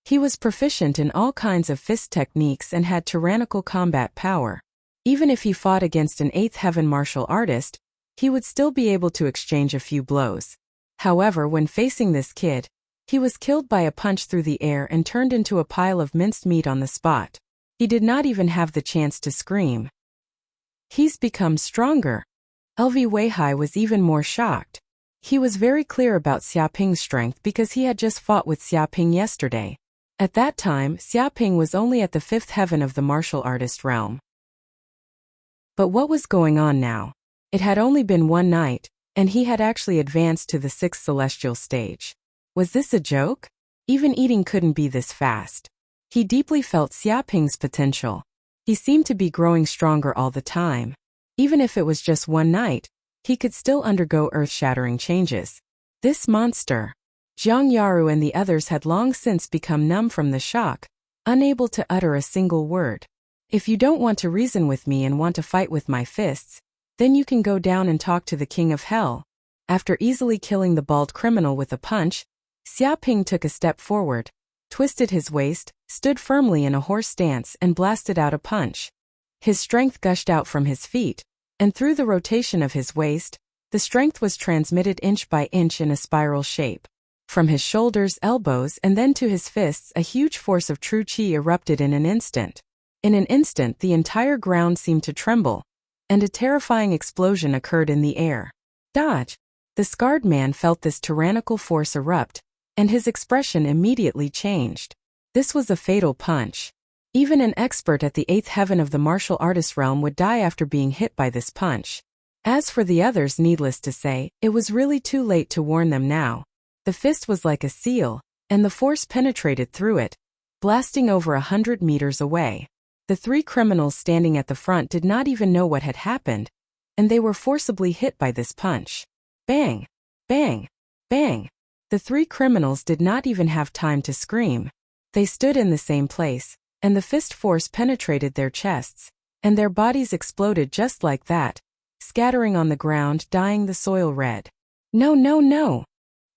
Speaker 1: He was proficient in all kinds of fist techniques and had tyrannical combat power. Even if he fought against an eighth heaven martial artist, he would still be able to exchange a few blows. However, when facing this kid, he was killed by a punch through the air and turned into a pile of minced meat on the spot. He did not even have the chance to scream. He's become stronger. LV Weihai was even more shocked. He was very clear about Xiaoping's strength because he had just fought with Xiaoping yesterday. At that time, Xiaoping was only at the fifth heaven of the martial artist realm. But what was going on now? It had only been one night, and he had actually advanced to the sixth celestial stage. Was this a joke? Even eating couldn't be this fast. He deeply felt Xiaoping's potential. He seemed to be growing stronger all the time. Even if it was just one night, he could still undergo earth-shattering changes. This monster. Zhang Yaru and the others had long since become numb from the shock, unable to utter a single word. If you don't want to reason with me and want to fight with my fists, then you can go down and talk to the King of Hell. After easily killing the bald criminal with a punch, Xiaoping took a step forward, twisted his waist, stood firmly in a horse stance and blasted out a punch. His strength gushed out from his feet, and through the rotation of his waist, the strength was transmitted inch by inch in a spiral shape. From his shoulders, elbows, and then to his fists, a huge force of true qi erupted in an instant. In an instant, the entire ground seemed to tremble, and a terrifying explosion occurred in the air. Dodge! The scarred man felt this tyrannical force erupt, and his expression immediately changed. This was a fatal punch. Even an expert at the eighth heaven of the martial artist realm would die after being hit by this punch. As for the others, needless to say, it was really too late to warn them now. The fist was like a seal, and the force penetrated through it, blasting over 100 meters away. The three criminals standing at the front did not even know what had happened, and they were forcibly hit by this punch. Bang! Bang! Bang! The three criminals did not even have time to scream. They stood in the same place, and the fist force penetrated their chests, and their bodies exploded just like that, scattering on the ground, dyeing the soil red. No, no, no!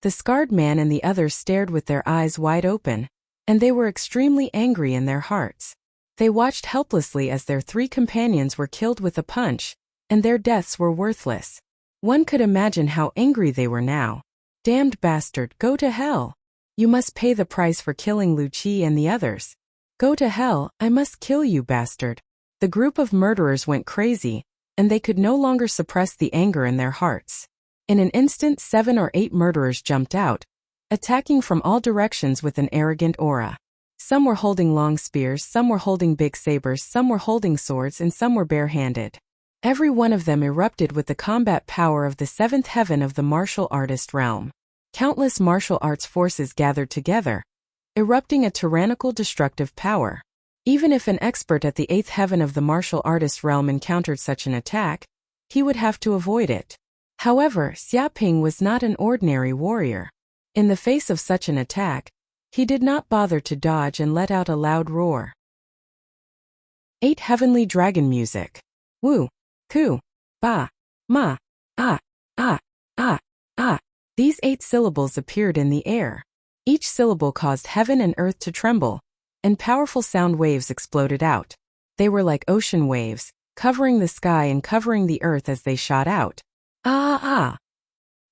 Speaker 1: The scarred man and the others stared with their eyes wide open, and they were extremely angry in their hearts. They watched helplessly as their three companions were killed with a punch, and their deaths were worthless. One could imagine how angry they were now. Damned bastard, go to hell! You must pay the price for killing Lu Qi and the others. Go to hell, I must kill you, bastard. The group of murderers went crazy, and they could no longer suppress the anger in their hearts. In an instant, 7 or 8 murderers jumped out, attacking from all directions with an arrogant aura. Some were holding long spears, some were holding big sabers, some were holding swords, and some were barehanded. Every one of them erupted with the combat power of the seventh heaven of the martial artist realm. Countless martial arts forces gathered together, erupting a tyrannical destructive power. Even if an expert at the eighth heaven of the martial artist realm encountered such an attack, he would have to avoid it. However, Xiaoping was not an ordinary warrior. In the face of such an attack, he did not bother to dodge and let out a loud roar. 8 Heavenly Dragon Music. Wu, Ku, Ba, Ma, Ah, Ah, Ah, Ah. These 8 syllables appeared in the air. Each syllable caused heaven and earth to tremble, and powerful sound waves exploded out. They were like ocean waves, covering the sky and covering the earth as they shot out. Ah ah!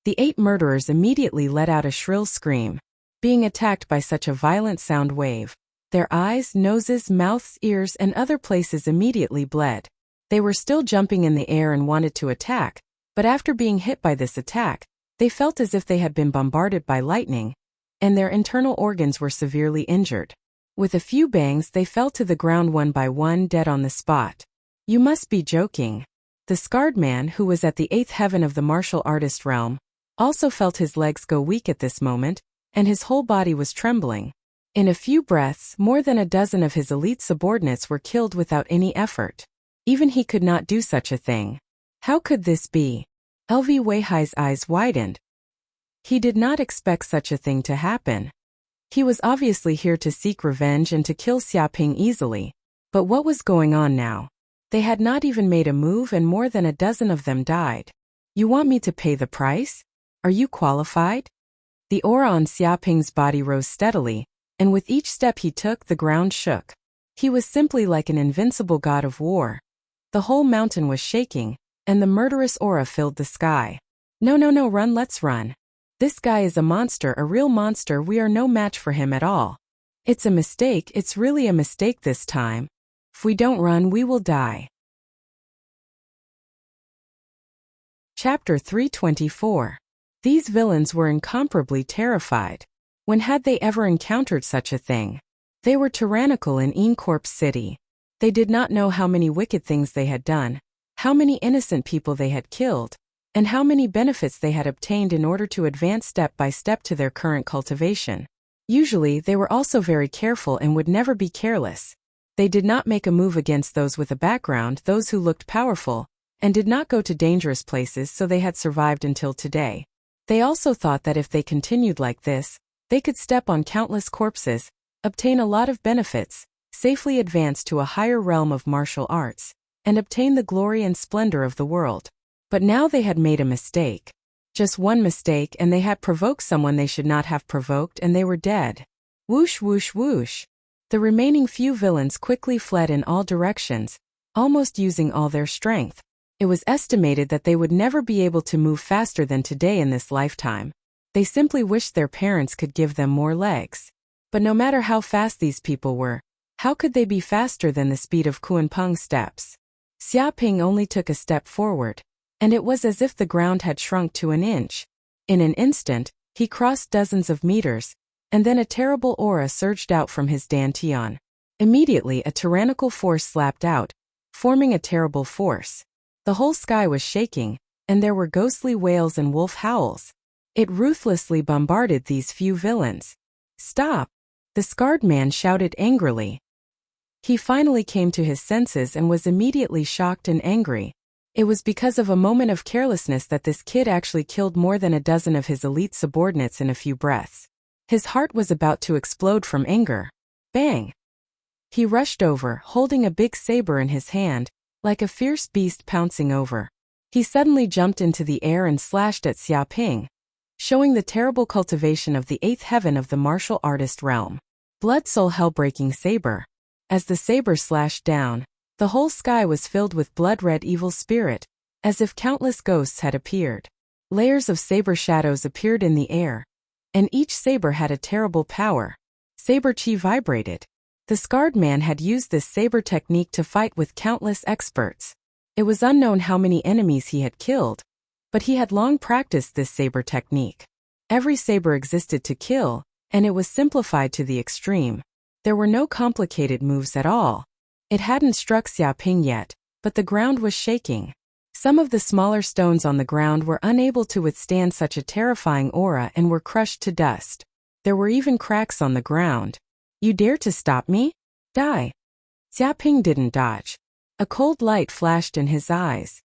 Speaker 1: The 8 murderers immediately let out a shrill scream, being attacked by such a violent sound wave. Their eyes, noses, mouths, ears, and other places immediately bled. They were still jumping in the air and wanted to attack, but after being hit by this attack, they felt as if they had been bombarded by lightning, and their internal organs were severely injured. With a few bangs, they fell to the ground one by one, dead on the spot. You must be joking. The scarred man, who was at the 8th heaven of the martial artist realm, also felt his legs go weak at this moment, and his whole body was trembling. In a few breaths, more than a dozen of his elite subordinates were killed without any effort. Even he could not do such a thing. How could this be? LV Weihai's eyes widened. He did not expect such a thing to happen. He was obviously here to seek revenge and to kill Xiaoping easily. But what was going on now? They had not even made a move and more than a dozen of them died. You want me to pay the price? Are you qualified? The aura on Xiaoping's body rose steadily, and with each step he took, the ground shook. He was simply like an invincible god of war. The whole mountain was shaking, and the murderous aura filled the sky. No, run, let's run. This guy is a monster, a real monster. We are no match for him at all. It's a mistake, it's really a mistake this time. If we don't run, we will die. Chapter 324. These villains were incomparably terrified. When had they ever encountered such a thing? They were tyrannical in Einkorp's city. They did not know how many wicked things they had done, how many innocent people they had killed, and how many benefits they had obtained in order to advance step by step to their current cultivation. Usually, they were also very careful and would never be careless. They did not make a move against those with a background, those who looked powerful, and did not go to dangerous places, so they had survived until today. They also thought that if they continued like this, they could step on countless corpses, obtain a lot of benefits, safely advance to a higher realm of martial arts, and obtain the glory and splendor of the world. But now they had made a mistake. Just one mistake, and they had provoked someone they should not have provoked, and they were dead. Whoosh, whoosh, whoosh. The remaining few villains quickly fled in all directions, almost using all their strength. It was estimated that they would never be able to move faster than today in this lifetime. They simply wished their parents could give them more legs. But no matter how fast these people were, how could they be faster than the speed of Kunpeng's steps? Xiaoping only took a step forward, and it was as if the ground had shrunk to an inch. In an instant, he crossed dozens of meters, and then a terrible aura surged out from his dantian. Immediately a tyrannical force slapped out, forming a terrible force. The whole sky was shaking, and there were ghostly wails and wolf howls. It ruthlessly bombarded these few villains. Stop! The scarred man shouted angrily. He finally came to his senses and was immediately shocked and angry. It was because of a moment of carelessness that this kid actually killed more than a dozen of his elite subordinates in a few breaths. His heart was about to explode from anger. Bang! He rushed over, holding a big saber in his hand, like a fierce beast pouncing over. He suddenly jumped into the air and slashed at Xiaoping, showing the terrible cultivation of the 8th heaven of the martial artist realm. Blood Soul Hellbreaking Saber. As the saber slashed down, the whole sky was filled with blood-red evil spirit, as if countless ghosts had appeared. Layers of saber shadows appeared in the air, and each saber had a terrible power. Saber chi vibrated. The scarred man had used this saber technique to fight with countless experts. It was unknown how many enemies he had killed, but he had long practiced this saber technique. Every saber existed to kill, and it was simplified to the extreme. There were no complicated moves at all. It hadn't struck Xiaoping yet, but the ground was shaking. Some of the smaller stones on the ground were unable to withstand such a terrifying aura and were crushed to dust. There were even cracks on the ground. You dare to stop me? Die! Xiaoping didn't dodge. A cold light flashed in his eyes.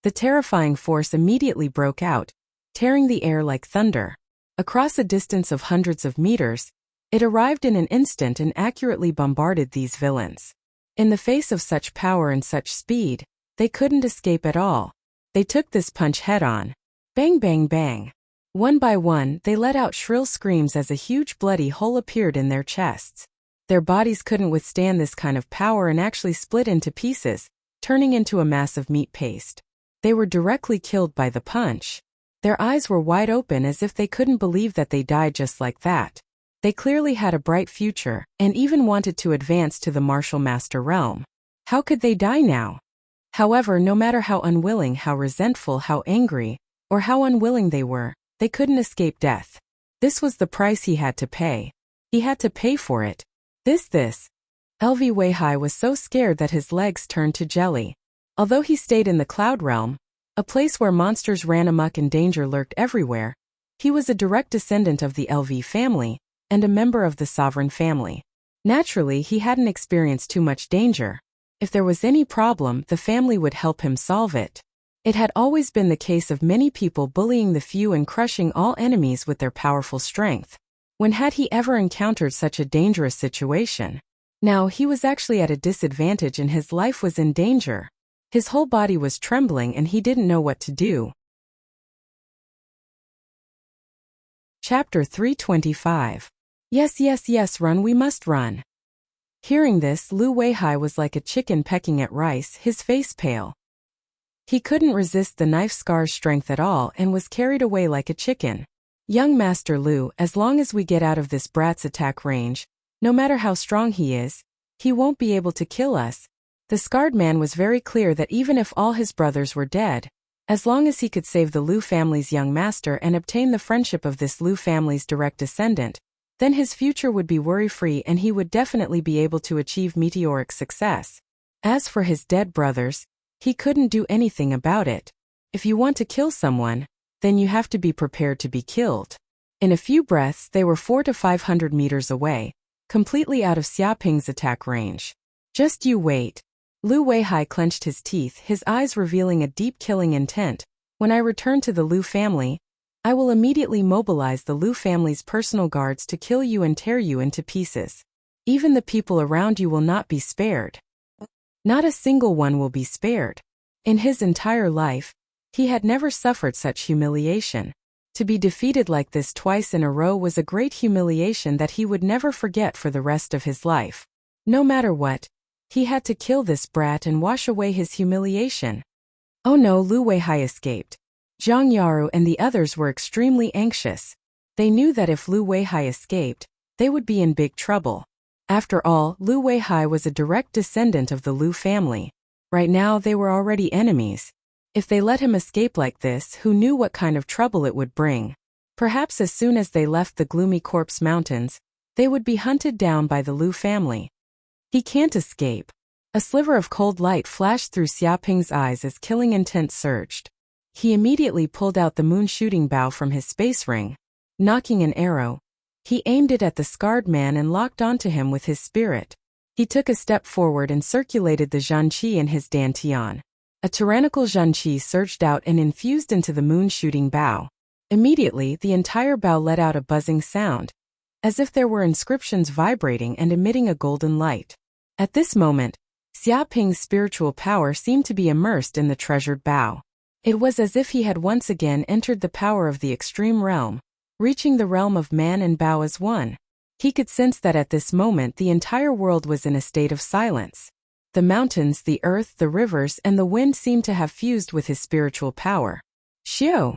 Speaker 1: The terrifying force immediately broke out, tearing the air like thunder. Across a distance of hundreds of meters, it arrived in an instant and accurately bombarded these villains. In the face of such power and such speed, they couldn't escape at all. They took this punch head-on. Bang, bang, bang. One by one, they let out shrill screams as a huge bloody hole appeared in their chests. Their bodies couldn't withstand this kind of power and actually split into pieces, turning into a mass of meat paste. They were directly killed by the punch. Their eyes were wide open as if they couldn't believe that they died just like that. They clearly had a bright future, and even wanted to advance to the martial master realm. How could they die now? However, no matter how unwilling, how resentful, how angry, or how unwilling they were, they couldn't escape death. This was the price he had to pay. He had to pay for it. This. LV Weihai was so scared that his legs turned to jelly. Although he stayed in the cloud realm, a place where monsters ran amok and danger lurked everywhere, he was a direct descendant of the LV family, and a member of the sovereign family. Naturally, he hadn't experienced too much danger. If there was any problem, the family would help him solve it. It had always been the case of many people bullying the few and crushing all enemies with their powerful strength. When had he ever encountered such a dangerous situation? Now he was actually at a disadvantage and his life was in danger. His whole body was trembling and he didn't know what to do. Chapter 325. Yes, run, we must run. Hearing this, Lu Weihai was like a chicken pecking at rice, his face pale. He couldn't resist the knife scar's strength at all and was carried away like a chicken. Young Master Lu, as long as we get out of this brat's attack range, no matter how strong he is, he won't be able to kill us. The scarred man was very clear that even if all his brothers were dead, as long as he could save the Lu family's young master and obtain the friendship of this Lu family's direct descendant, then his future would be worry-free and he would definitely be able to achieve meteoric success. As for his dead brothers, he couldn't do anything about it. If you want to kill someone, then you have to be prepared to be killed. In a few breaths, they were 400 to 500 meters away, completely out of Xiaoping's attack range. Just you wait. Lu Weihai clenched his teeth, his eyes revealing a deep killing intent. When I return to the Lu family, I will immediately mobilize the Lu family's personal guards to kill you and tear you into pieces. Even the people around you will not be spared. Not a single one will be spared. In his entire life, he had never suffered such humiliation. To be defeated like this twice in a row was a great humiliation that he would never forget for the rest of his life. No matter what, he had to kill this brat and wash away his humiliation. Oh no, Lu Weihai escaped. Zhang Yaru and the others were extremely anxious. They knew that if Lu Weihai escaped, they would be in big trouble. After all, Lu Weihai was a direct descendant of the Lu family. Right now they were already enemies. If they let him escape like this, who knew what kind of trouble it would bring? Perhaps as soon as they left the gloomy corpse mountains, they would be hunted down by the Lu family. He can't escape. A sliver of cold light flashed through Xiaoping's eyes as killing intent surged. He immediately pulled out the moon shooting bow from his space ring. Knocking an arrow, he aimed it at the scarred man and locked onto him with his spirit. He took a step forward and circulated the Zhanqi in his dantian. A tyrannical Zhanqi surged out and infused into the moon shooting bow. Immediately, the entire bow let out a buzzing sound, as if there were inscriptions vibrating and emitting a golden light. At this moment, Xiaoping's spiritual power seemed to be immersed in the treasured bow. It was as if he had once again entered the power of the extreme realm, reaching the realm of man and bow as one. He could sense that at this moment the entire world was in a state of silence. The mountains, the earth, the rivers, and the wind seemed to have fused with his spiritual power. Xiu!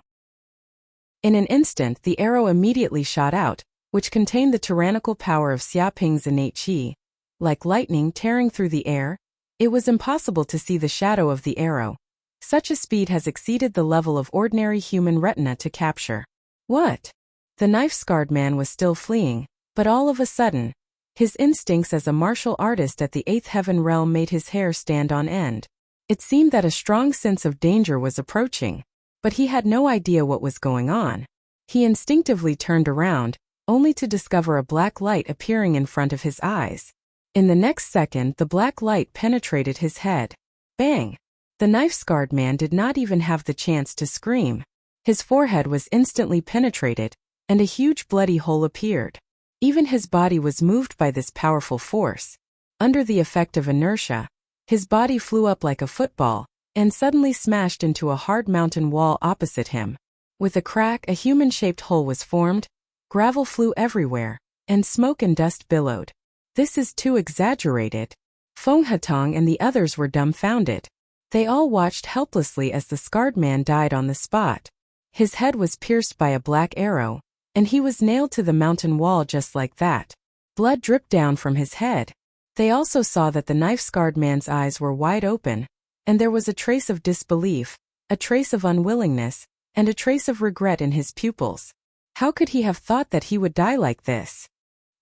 Speaker 1: In an instant, the arrow immediately shot out, which contained the tyrannical power of Xiaoping's innate qi. Like lightning tearing through the air, it was impossible to see the shadow of the arrow. Such a speed has exceeded the level of ordinary human retina to capture. What? The knife-scarred man was still fleeing, but all of a sudden, his instincts as a martial artist at the 8th heaven realm made his hair stand on end. It seemed that a strong sense of danger was approaching, but he had no idea what was going on. He instinctively turned around, only to discover a black light appearing in front of his eyes. In the next second, the black light penetrated his head. Bang! The knife-scarred man did not even have the chance to scream. His forehead was instantly penetrated, and a huge bloody hole appeared. Even his body was moved by this powerful force. Under the effect of inertia, his body flew up like a football, and suddenly smashed into a hard mountain wall opposite him. With a crack, a human-shaped hole was formed, gravel flew everywhere, and smoke and dust billowed. This is too exaggerated. Feng Hatong and the others were dumbfounded. They all watched helplessly as the scarred man died on the spot. His head was pierced by a black arrow, and he was nailed to the mountain wall just like that. Blood dripped down from his head. They also saw that the knife-scarred man's eyes were wide open, and there was a trace of disbelief, a trace of unwillingness, and a trace of regret in his pupils. How could he have thought that he would die like this?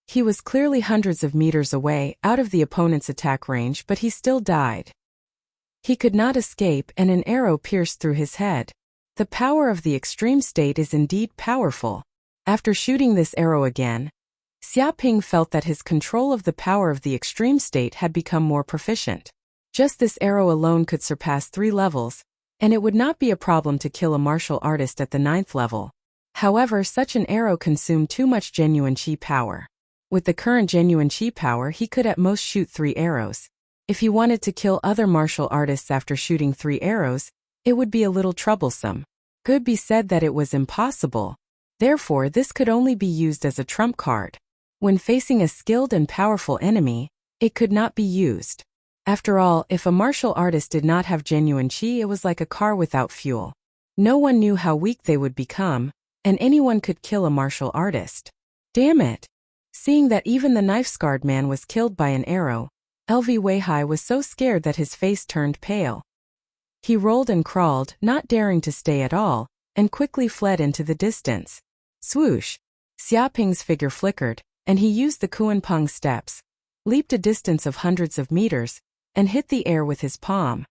Speaker 1: He was clearly hundreds of meters away, out of the opponent's attack range, but he still died. He could not escape, and an arrow pierced through his head. The power of the extreme state is indeed powerful. After shooting this arrow again, Xia Ping felt that his control of the power of the extreme state had become more proficient. Just this arrow alone could surpass 3 levels, and it would not be a problem to kill a martial artist at the 9th level. However, such an arrow consumed too much genuine chi power. With the current genuine chi power, he could at most shoot 3 arrows. If he wanted to kill other martial artists after shooting 3 arrows, it would be a little troublesome. Could be said that it was impossible. Therefore, this could only be used as a trump card. When facing a skilled and powerful enemy, it could not be used. After all, if a martial artist did not have genuine chi, it was like a car without fuel. No one knew how weak they would become, and anyone could kill a martial artist. Damn it! Seeing that even the knife-scarred man was killed by an arrow, LV Weihai was so scared that his face turned pale. He rolled and crawled, not daring to stay at all, and quickly fled into the distance. Swoosh! Xia Ping's figure flickered, and he used the Kuanpeng steps, leaped a distance of hundreds of meters, and hit the air with his palm.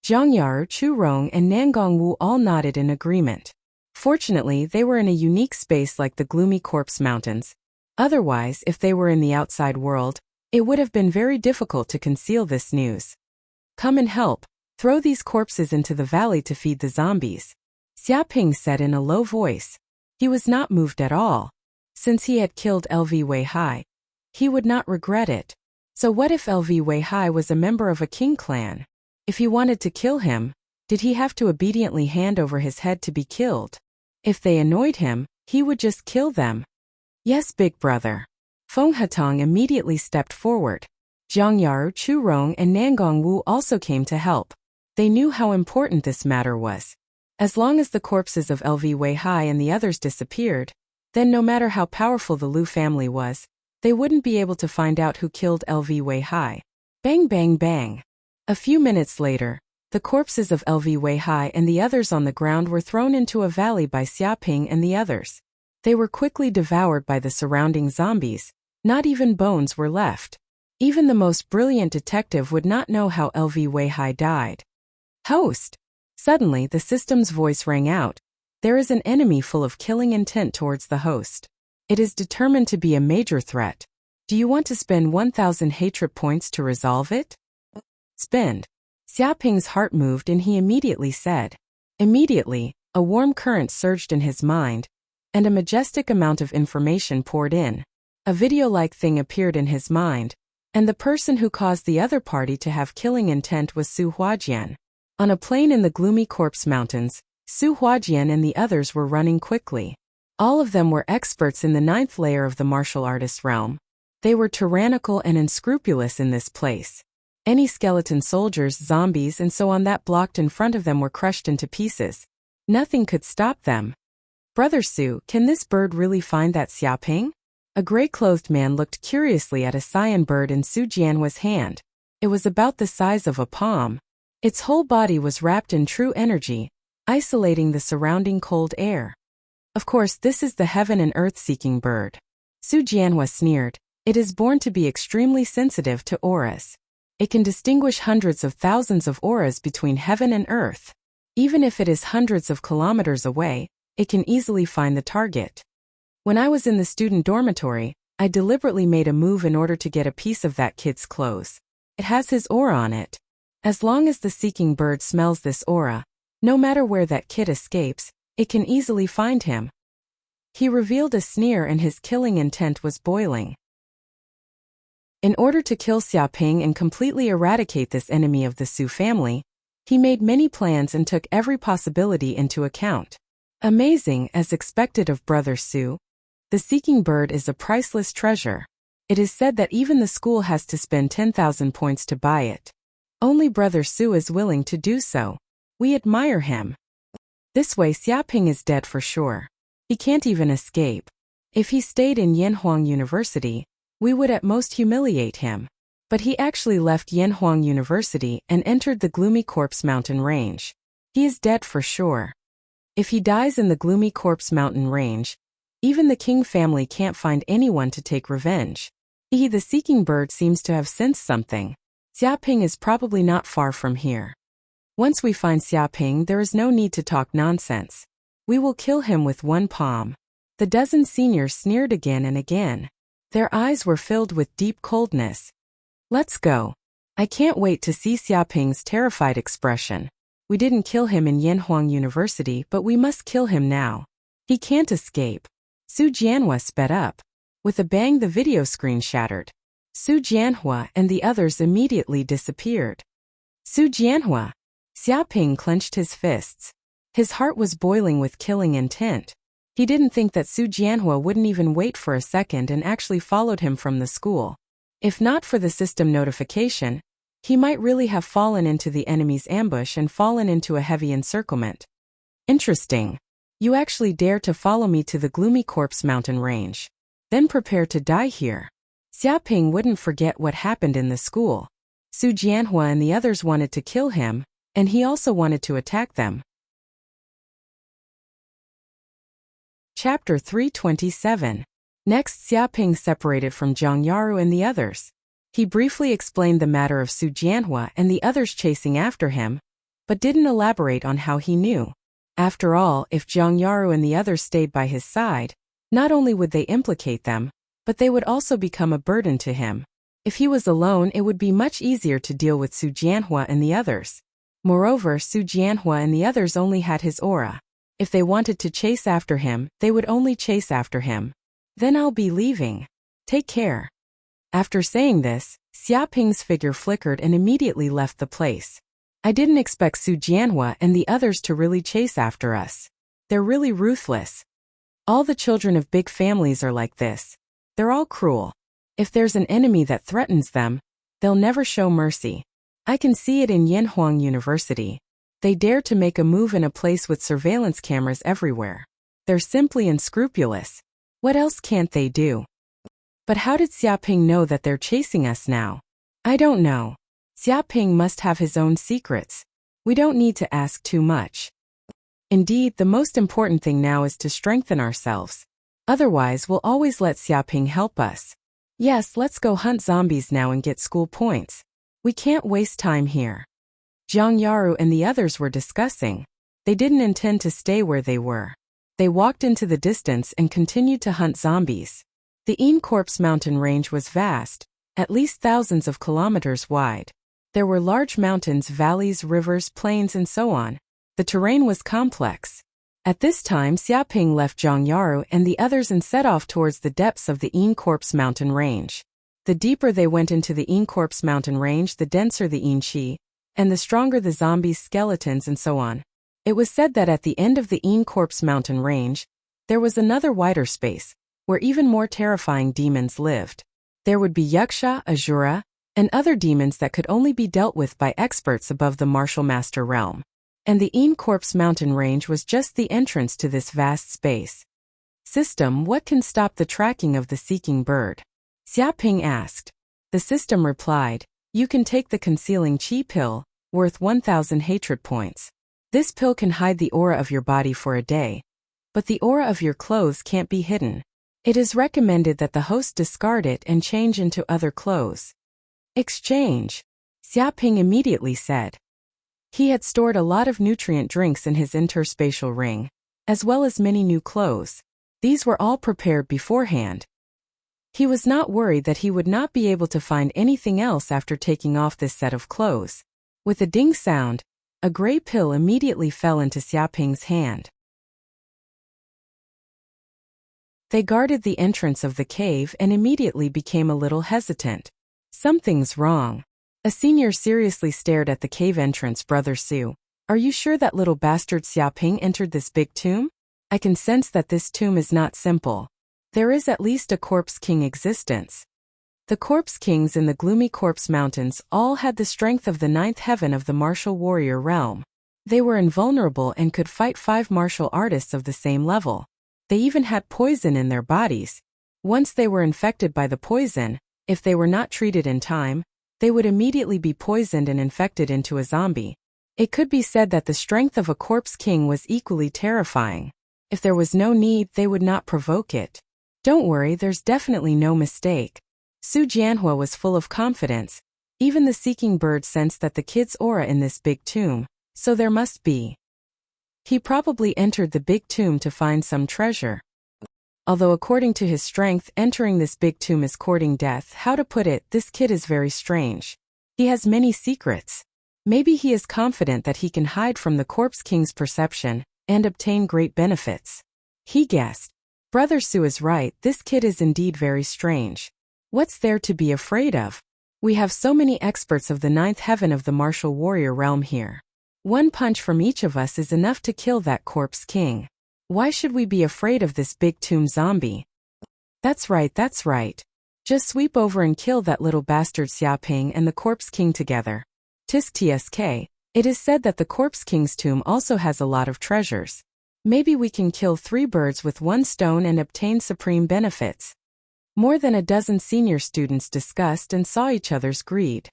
Speaker 1: Zhang Yaru, Chu Rong, and Nangong Wu all nodded in agreement. Fortunately, they were in a unique space like the gloomy Corpse Mountains. Otherwise, if they were in the outside world, it would have been very difficult to conceal this news. Come and help. Throw these corpses into the valley to feed the zombies, Xia Ping said in a low voice. He was not moved at all. Since he had killed LV Weihai, he would not regret it. So what if LV Weihai was a member of a king clan? If he wanted to kill him, did he have to obediently hand over his head to be killed? If they annoyed him, he would just kill them. Yes, big brother. Feng Hatong immediately stepped forward. Zhang Yaru, Chu Rong, and Nangong Wu also came to help. They knew how important this matter was. As long as the corpses of LV Weihai and the others disappeared, then no matter how powerful the Lu family was, they wouldn't be able to find out who killed LV Weihai. Bang bang bang. A few minutes later, the corpses of LV Weihai and the others on the ground were thrown into a valley by Xia Ping and the others. They were quickly devoured by the surrounding zombies. Not even bones were left. Even the most brilliant detective would not know how LV Weihai died. Host! Suddenly, the system's voice rang out. There is an enemy full of killing intent towards the host. It is determined to be a major threat. Do you want to spend 1,000 hatred points to resolve it? Spend. Xia Ping's heart moved and he immediately said. Immediately, a warm current surged in his mind, and a majestic amount of information poured in. A video-like thing appeared in his mind, and the person who caused the other party to have killing intent was Su Huajian. On a plain in the gloomy Corpse Mountains, Su Huajian and the others were running quickly. All of them were experts in the 9th layer of the martial artist realm. They were tyrannical and unscrupulous in this place. Any skeleton soldiers, zombies, and so on that blocked in front of them were crushed into pieces. Nothing could stop them. Brother Su, can this bird really find that Xia Ping? A gray-clothed man looked curiously at a cyan bird in Su Jianhua's hand. It was about the size of a palm. Its whole body was wrapped in true energy, isolating the surrounding cold air. Of course, this is the heaven and earth-seeking bird. Su Jianhua sneered. It is born to be extremely sensitive to auras. It can distinguish hundreds of thousands of auras between heaven and earth. Even if it is hundreds of kilometers away, it can easily find the target. When I was in the student dormitory, I deliberately made a move in order to get a piece of that kid's clothes. It has his aura on it. As long as the seeking bird smells this aura, no matter where that kid escapes, it can easily find him. He revealed a sneer and his killing intent was boiling. In order to kill Xiaoping and completely eradicate this enemy of the Su family, he made many plans and took every possibility into account. Amazing, as expected of Brother Su, the seeking bird is a priceless treasure. It is said that even the school has to spend 10,000 points to buy it. Only Brother Su is willing to do so. We admire him. This way Xiaoping is dead for sure. He can't even escape. If he stayed in Yanhuang University, we would at most humiliate him. But he actually left Yanhuang University and entered the Gloomy Corpse Mountain Range. He is dead for sure. If he dies in the Gloomy Corpse Mountain Range, even the King family can't find anyone to take revenge. The seeking bird seems to have sensed something. Xiaoping is probably not far from here. Once we find Xiaoping, there is no need to talk nonsense. We will kill him with one palm. The dozen seniors sneered again and again. Their eyes were filled with deep coldness. Let's go. I can't wait to see Xiaoping's terrified expression. We didn't kill him in Yanhuang University, but we must kill him now. He can't escape. Su Jianhua sped up. With a bang, the video screen shattered. Su Jianhua and the others immediately disappeared. Su Jianhua. Xiaoping clenched his fists. His heart was boiling with killing intent. He didn't think that Su Jianhua wouldn't even wait for a second and actually followed him from the school. If not for the system notification, he might really have fallen into the enemy's ambush and fallen into a heavy encirclement. Interesting. You actually dare to follow me to the Gloomy Corpse Mountain Range. Then prepare to die here. Xiaoping wouldn't forget what happened in the school. Su Jianhua and the others wanted to kill him, and he also wanted to attack them. Chapter 327. Next, Xiaoping separated from Zhang Yaru and the others. He briefly explained the matter of Su Jianhua and the others chasing after him, but didn't elaborate on how he knew. After all, if Zhang Yaru and the others stayed by his side, not only would they implicate them, but they would also become a burden to him. If he was alone, it would be much easier to deal with Su Jianhua and the others. Moreover, Su Jianhua and the others only had his aura. If they wanted to chase after him, they would only chase after him. Then I'll be leaving. Take care. After saying this, Xiaoping's figure flickered and immediately left the place. I didn't expect Su Jianhua and the others to really chase after us. They're really ruthless. All the children of big families are like this. They're all cruel. If there's an enemy that threatens them, they'll never show mercy. I can see it in Yanhuang University. They dare to make a move in a place with surveillance cameras everywhere. They're simply unscrupulous. What else can't they do? But how did Xiaoping know that they're chasing us now? I don't know. Xiaoping must have his own secrets. We don't need to ask too much. Indeed, the most important thing now is to strengthen ourselves. Otherwise, we'll always let Xiaoping help us. Yes, let's go hunt zombies now and get school points. We can't waste time here. Zhang Yaru and the others were discussing. They didn't intend to stay where they were. They walked into the distance and continued to hunt zombies. The Yin Corpse Mountain Range was vast, at least thousands of kilometers wide. There were large mountains, valleys, rivers, plains, and so on. The terrain was complex. At this time, Xiaoping left Zhang Yaru and the others and set off towards the depths of the Yin Corpse Mountain Range. The deeper they went into the Yin Corpse Mountain Range, the denser the Yin Qi, and the stronger the zombies, skeletons, and so on. It was said that at the end of the Yin Corpse Mountain Range, there was another wider space, where even more terrifying demons lived. There would be Yuxia, Azura, and other demons that could only be dealt with by experts above the Martial Master realm. And the Yin Corpse Mountain Range was just the entrance to this vast space. System, what can stop the tracking of the seeking bird? Xiaoping asked. The system replied, you can take the concealing Qi pill, worth 1,000 hatred points. This pill can hide the aura of your body for a day, but the aura of your clothes can't be hidden. It is recommended that the host discard it and change into other clothes. Exchange, Xiaoping immediately said. He had stored a lot of nutrient drinks in his interspatial ring, as well as many new clothes. These were all prepared beforehand. He was not worried that he would not be able to find anything else after taking off this set of clothes. With a ding sound, a gray pill immediately fell into Xiaoping's hand. They guarded the entrance of the cave and immediately became a little hesitant. Something's wrong. A senior seriously stared at the cave entrance. Brother Su, are you sure that little bastard Xiaoping entered this big tomb? I can sense that this tomb is not simple. There is at least a corpse king existence. The corpse kings in the gloomy corpse mountains all had the strength of the ninth heaven of the martial warrior realm. They were invulnerable and could fight 5 martial artists of the same level. They even had poison in their bodies. Once they were infected by the poison, if they were not treated in time, they would immediately be poisoned and infected into a zombie. It could be said that the strength of a corpse king was equally terrifying. If there was no need, they would not provoke it. Don't worry, there's definitely no mistake. Su Jianhua was full of confidence. Even the seeking bird sensed that the kid's aura in this big tomb, so there must be. He probably entered the big tomb to find some treasure. Although according to his strength, entering this big tomb is courting death. How to put it, this kid is very strange. He has many secrets. Maybe he is confident that he can hide from the corpse king's perception and obtain great benefits. He guessed. Brother Su is right, this kid is indeed very strange. What's there to be afraid of? We have so many experts of the ninth heaven of the martial warrior realm here. One punch from each of us is enough to kill that corpse king. Why should we be afraid of this big tomb zombie? That's right, that's right. Just sweep over and kill that little bastard Xiaoping and the corpse king together. Tsk, it is said that the corpse king's tomb also has a lot of treasures. Maybe we can kill 3 birds with 1 stone and obtain supreme benefits. More than a dozen senior students discussed and saw each other's greed.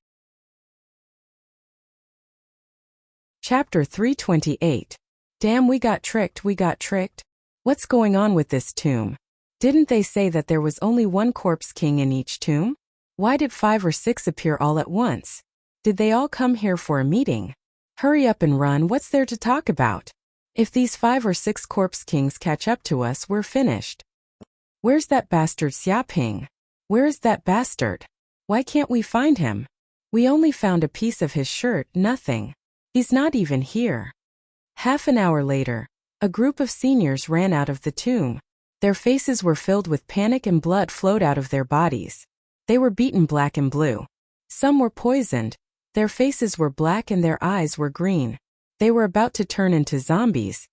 Speaker 1: Chapter 328. Damn, we got tricked, we got tricked. What's going on with this tomb? Didn't they say that there was only 1 corpse king in each tomb? Why did 5 or 6 appear all at once? Did they all come here for a meeting? Hurry up and run, what's there to talk about? If these 5 or 6 corpse kings catch up to us, we're finished. Where's that bastard Xiaoping? Where is that bastard? Why can't we find him? We only found a piece of his shirt, nothing. He's not even here. Half an hour later, a group of seniors ran out of the tomb. Their faces were filled with panic and blood flowed out of their bodies. They were beaten black and blue. Some were poisoned. Their faces were black and their eyes were green. They were about to turn into zombies.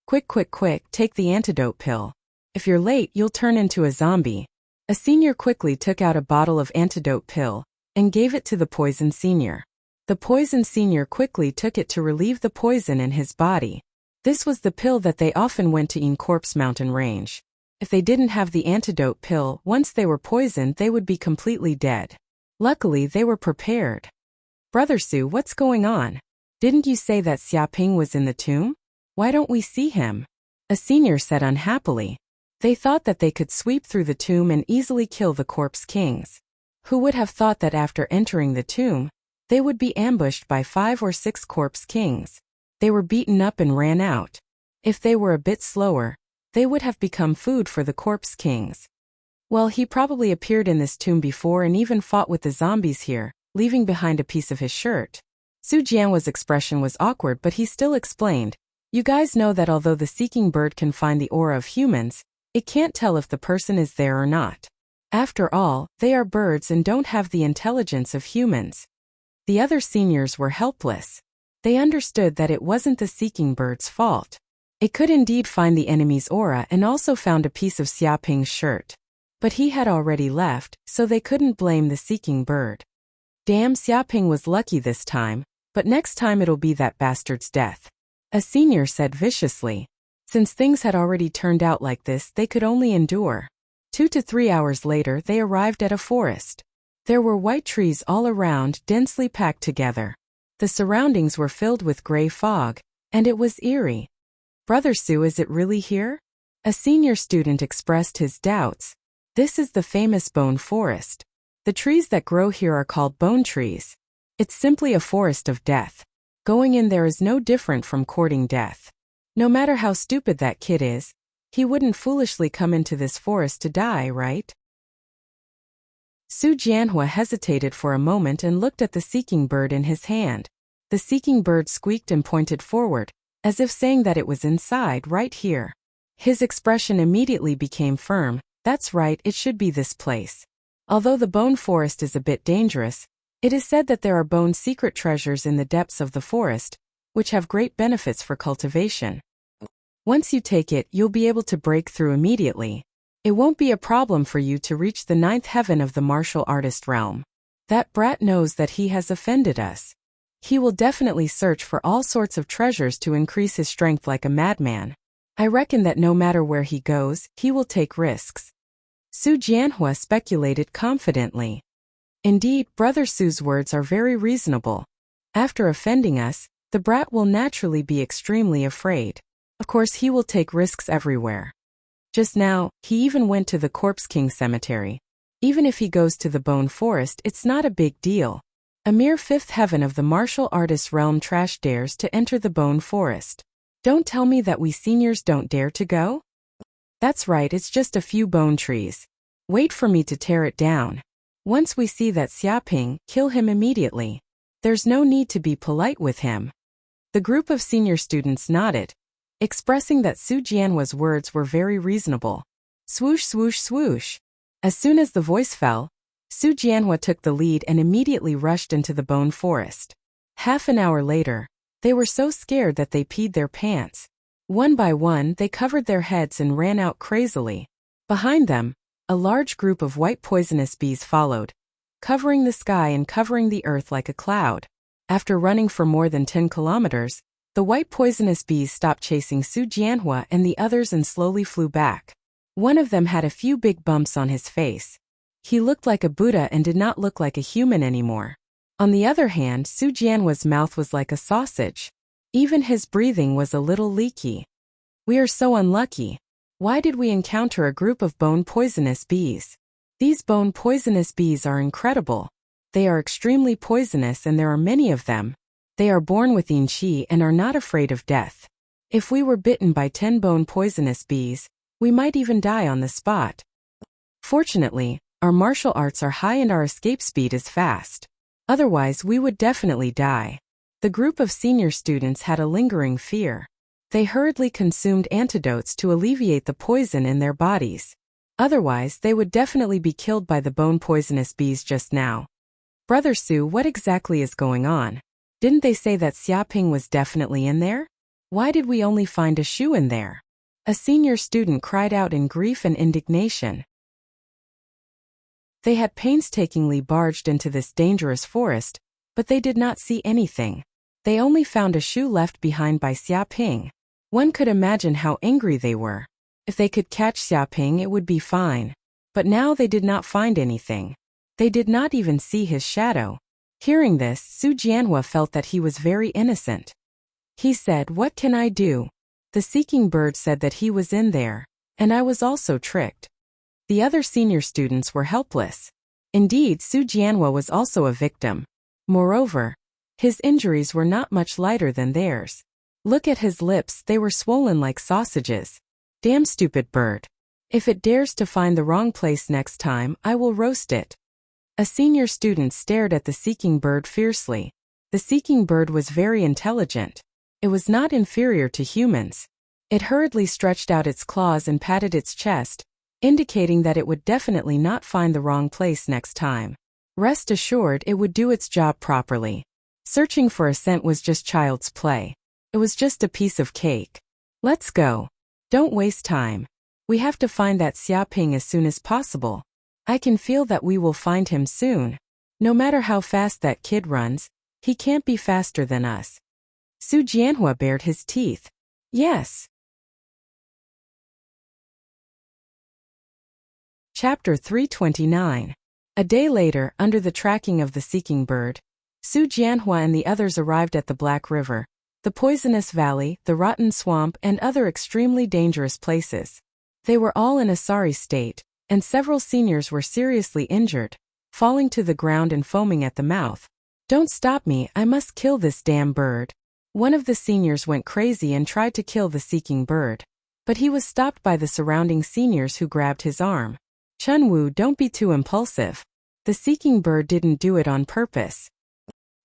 Speaker 1: Quick, quick, quick, take the antidote pill. If you're late, you'll turn into a zombie. A senior quickly took out a bottle of antidote pill and gave it to the poisoned senior. The poisoned senior quickly took it to relieve the poison in his body. This was the pill that they often went to in Corpse Mountain Range. If they didn't have the antidote pill, once they were poisoned, they would be completely dead. Luckily, they were prepared. Brother Su, what's going on? Didn't you say that Xiaoping was in the tomb? Why don't we see him? A senior said unhappily. They thought that they could sweep through the tomb and easily kill the corpse kings. Who would have thought that after entering the tomb, they would be ambushed by 5 or 6 corpse kings? They were beaten up and ran out. If they were a bit slower, they would have become food for the corpse kings. Well, he probably appeared in this tomb before and even fought with the zombies here, leaving behind a piece of his shirt. Su Jianhua's expression was awkward, but he still explained. You guys know that although the seeking bird can find the aura of humans, it can't tell if the person is there or not. After all, they are birds and don't have the intelligence of humans. The other seniors were helpless. They understood that it wasn't the seeking bird's fault. It could indeed find the enemy's aura and also found a piece of Xiaoping's shirt. But he had already left, so they couldn't blame the seeking bird. Damn, Xiaoping was lucky this time, but next time it'll be that bastard's death. A senior said viciously. Since things had already turned out like this, they could only endure. 2 to 3 hours later, they arrived at a forest. There were white trees all around, densely packed together. The surroundings were filled with gray fog, and it was eerie. Brother Su, is it really here? A senior student expressed his doubts. This is the famous bone forest. The trees that grow here are called bone trees. It's simply a forest of death. Going in there is no different from courting death. No matter how stupid that kid is, he wouldn't foolishly come into this forest to die, right? Su Jianhua hesitated for a moment and looked at the seeking bird in his hand. The seeking bird squeaked and pointed forward, as if saying that it was inside, right here. His expression immediately became firm. That's right, it should be this place. Although the bone forest is a bit dangerous, it is said that there are bone secret treasures in the depths of the forest, which have great benefits for cultivation. Once you take it, you'll be able to break through immediately. It won't be a problem for you to reach the ninth heaven of the martial artist realm. That brat knows that he has offended us. He will definitely search for all sorts of treasures to increase his strength like a madman. I reckon that no matter where he goes, he will take risks. Su Jianhua speculated confidently. Indeed, Brother Su's words are very reasonable. After offending us, the brat will naturally be extremely afraid. Of course, he will take risks everywhere. Just now, he even went to the Corpse King Cemetery. Even if he goes to the Bone Forest, it's not a big deal. A mere fifth heaven of the martial artist realm trash dares to enter the Bone Forest. Don't tell me that we seniors don't dare to go? That's right, it's just a few bone trees. Wait for me to tear it down. Once we see that Xiaoping, kill him immediately. There's no need to be polite with him. The group of senior students nodded, expressing that Su Jianhua's words were very reasonable. Swoosh, swoosh, swoosh. As soon as the voice fell, Su Jianhua took the lead and immediately rushed into the Bone Forest. Half an hour later, they were so scared that they peed their pants. One by one, they covered their heads and ran out crazily. Behind them, a large group of white poisonous bees followed, covering the sky and covering the earth like a cloud. After running for more than 10 kilometers, the white poisonous bees stopped chasing Su Jianhua and the others and slowly flew back. One of them had a few big bumps on his face. He looked like a Buddha and did not look like a human anymore. On the other hand, Su Jianhua's mouth was like a sausage. Even his breathing was a little leaky. We are so unlucky. Why did we encounter a group of bone poisonous bees? These bone poisonous bees are incredible. They are extremely poisonous and there are many of them. They are born with yin qi and are not afraid of death. If we were bitten by 10 bone poisonous bees, we might even die on the spot. Fortunately, our martial arts are high and our escape speed is fast. Otherwise, we would definitely die. The group of senior students had a lingering fear. They hurriedly consumed antidotes to alleviate the poison in their bodies. Otherwise, they would definitely be killed by the bone poisonous bees just now. Brother Su, what exactly is going on? Didn't they say that Xiaoping was definitely in there? Why did we only find a shoe in there? A senior student cried out in grief and indignation. They had painstakingly barged into this dangerous forest, but they did not see anything. They only found a shoe left behind by Xiaoping. One could imagine how angry they were. If they could catch Xiaoping, it would be fine. But now they did not find anything. They did not even see his shadow. Hearing this, Su Jianhua felt that he was very innocent. He said, "What can I do? The seeking bird said that he was in there, and I was also tricked." The other senior students were helpless. Indeed, Su Jianhua was also a victim. Moreover, his injuries were not much lighter than theirs. Look at his lips, they were swollen like sausages. Damn stupid bird. If it dares to find the wrong place next time, I will roast it. A senior student stared at the seeking bird fiercely. The seeking bird was very intelligent. It was not inferior to humans. It hurriedly stretched out its claws and patted its chest, indicating that it would definitely not find the wrong place next time. Rest assured, it would do its job properly. Searching for a scent was just child's play. It was just a piece of cake. Let's go. Don't waste time. We have to find that Xiaoping as soon as possible. I can feel that we will find him soon. No matter how fast that kid runs, he can't be faster than us. Su Jianhua bared his teeth. Yes. Chapter 329. A day later, under the tracking of the seeking bird, Su Jianhua and the others arrived at the Black River, the poisonous valley, the rotten swamp, and other extremely dangerous places. They were all in a sorry state, and several seniors were seriously injured, falling to the ground and foaming at the mouth. "Don't stop me, I must kill this damn bird." One of the seniors went crazy and tried to kill the seeking bird, but he was stopped by the surrounding seniors who grabbed his arm. "Chunwu, don't be too impulsive. The seeking bird didn't do it on purpose."